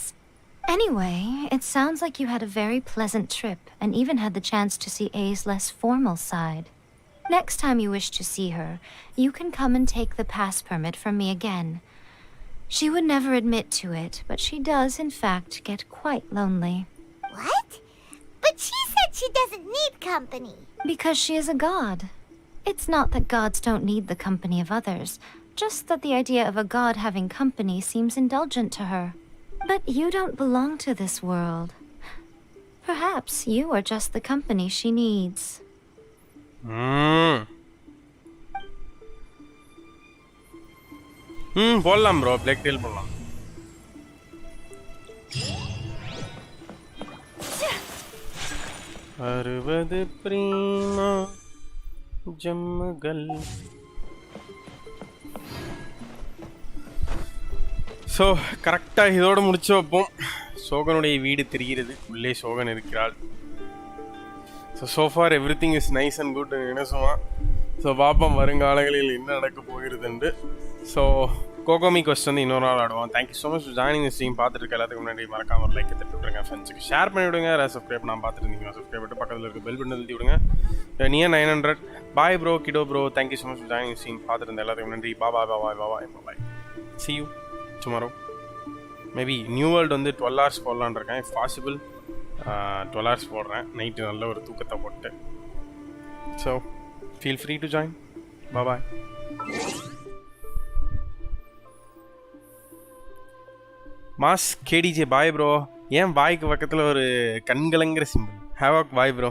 Anyway, it sounds like you had a very pleasant trip and even had the chance to see A's less formal side. Next time you wish to see her, you can come and take the pass permit from me again. She would never admit to it, but she does in fact get quite lonely. What? But she said she doesn't need company. Because she is a god. It's not that gods don't need the company of others, just that the idea of a god having company seems indulgent to her. But you don't belong to this world. Perhaps you are just the company she needs. போடலாம் bro, black tail போடலாம். அறுபது பிரீமா ஜம்மகல். So கரெக்டாக இதோடு முடிச்சு வைப்போம். சோகனுடைய வீடு தெரிகிறது, உள்ளே சோகன் இருக்கிறாள். So for every thing is nice and good என்ன சொல்லுவான். ஸோ பார்ப்போம் வருங்காலங்களில் என்ன நடக்க போகிறது என்று. ஸோ கோகோமி கொஸ்ட் வந்து இன்னொரு நாள் ஆடுவோம். Thank you so much joining the stream. பார்த்துட்டு இருக்க எல்லாத்துக்கும் முன்னாடி மறக்காம ஒரு லைக் தட்டி விட்ருங்க, ஃப்ரெண்ட்ஸுக்கு ஷேர் பண்ணி விடுங்க. சப்ஸ்கிரைப் நான் பார்த்துட்டு இருந்தீங்க சப்ஸ்கிரைப் பண்ணிட்டு பக்கத்தில் இருக்க பெல் பட்டன் அழுத்தி விடுங்க. நியர் 900 பாய் ப்ரோ கிடோ bro. Thank you so much joining the stream. பார்த்துட்டு இருந்த எல்லாத்துக்கும் நன்றி. Bye. See you tomorrow. Maybe new world வந்து 12 hours போடலான்னு இருக்கேன். இஃப் பாசிபிள் 12 hours போடுறேன். நைட்டு நல்ல ஒரு தூக்கத்தை போட்டு. So feel free to join. Bye. மாஸ் கேடிஜே பாய் ப்ரோ. ஏன் பாய்க்கு பக்கத்தில் ஒரு கண்கலங்கிற சிம்பிள்? Havoc bye bro.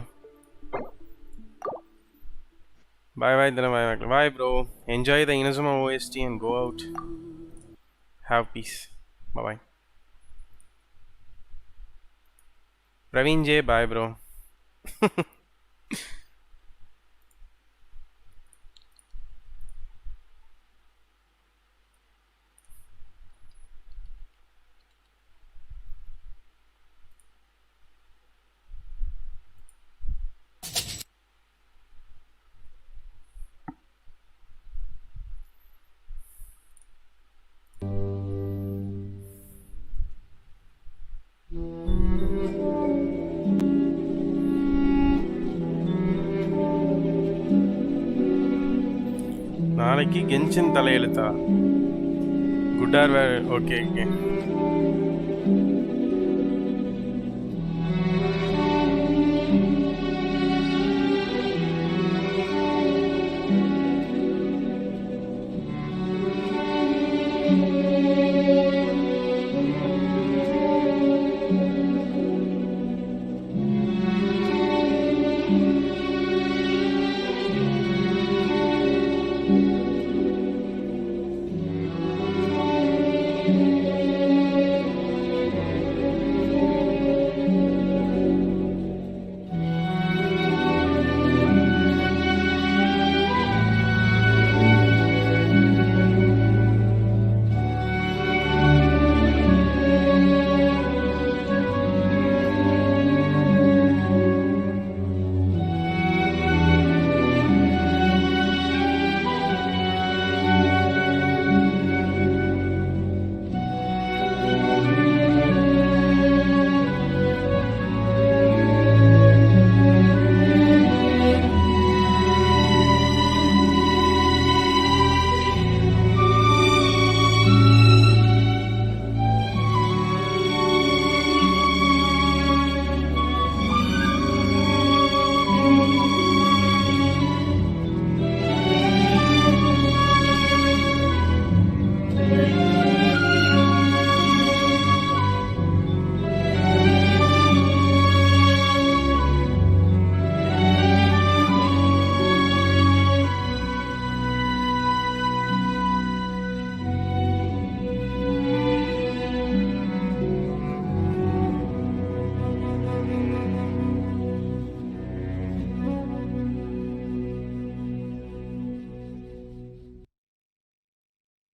பாய் தானே பாய் ப்ரோ. என்ஜாய் த இனசமா OST and go out. Have peace. Bye. Praveen J bye bro. நாளைக்கு கென்ஷின் தலையெழுத்தா? Good or okay.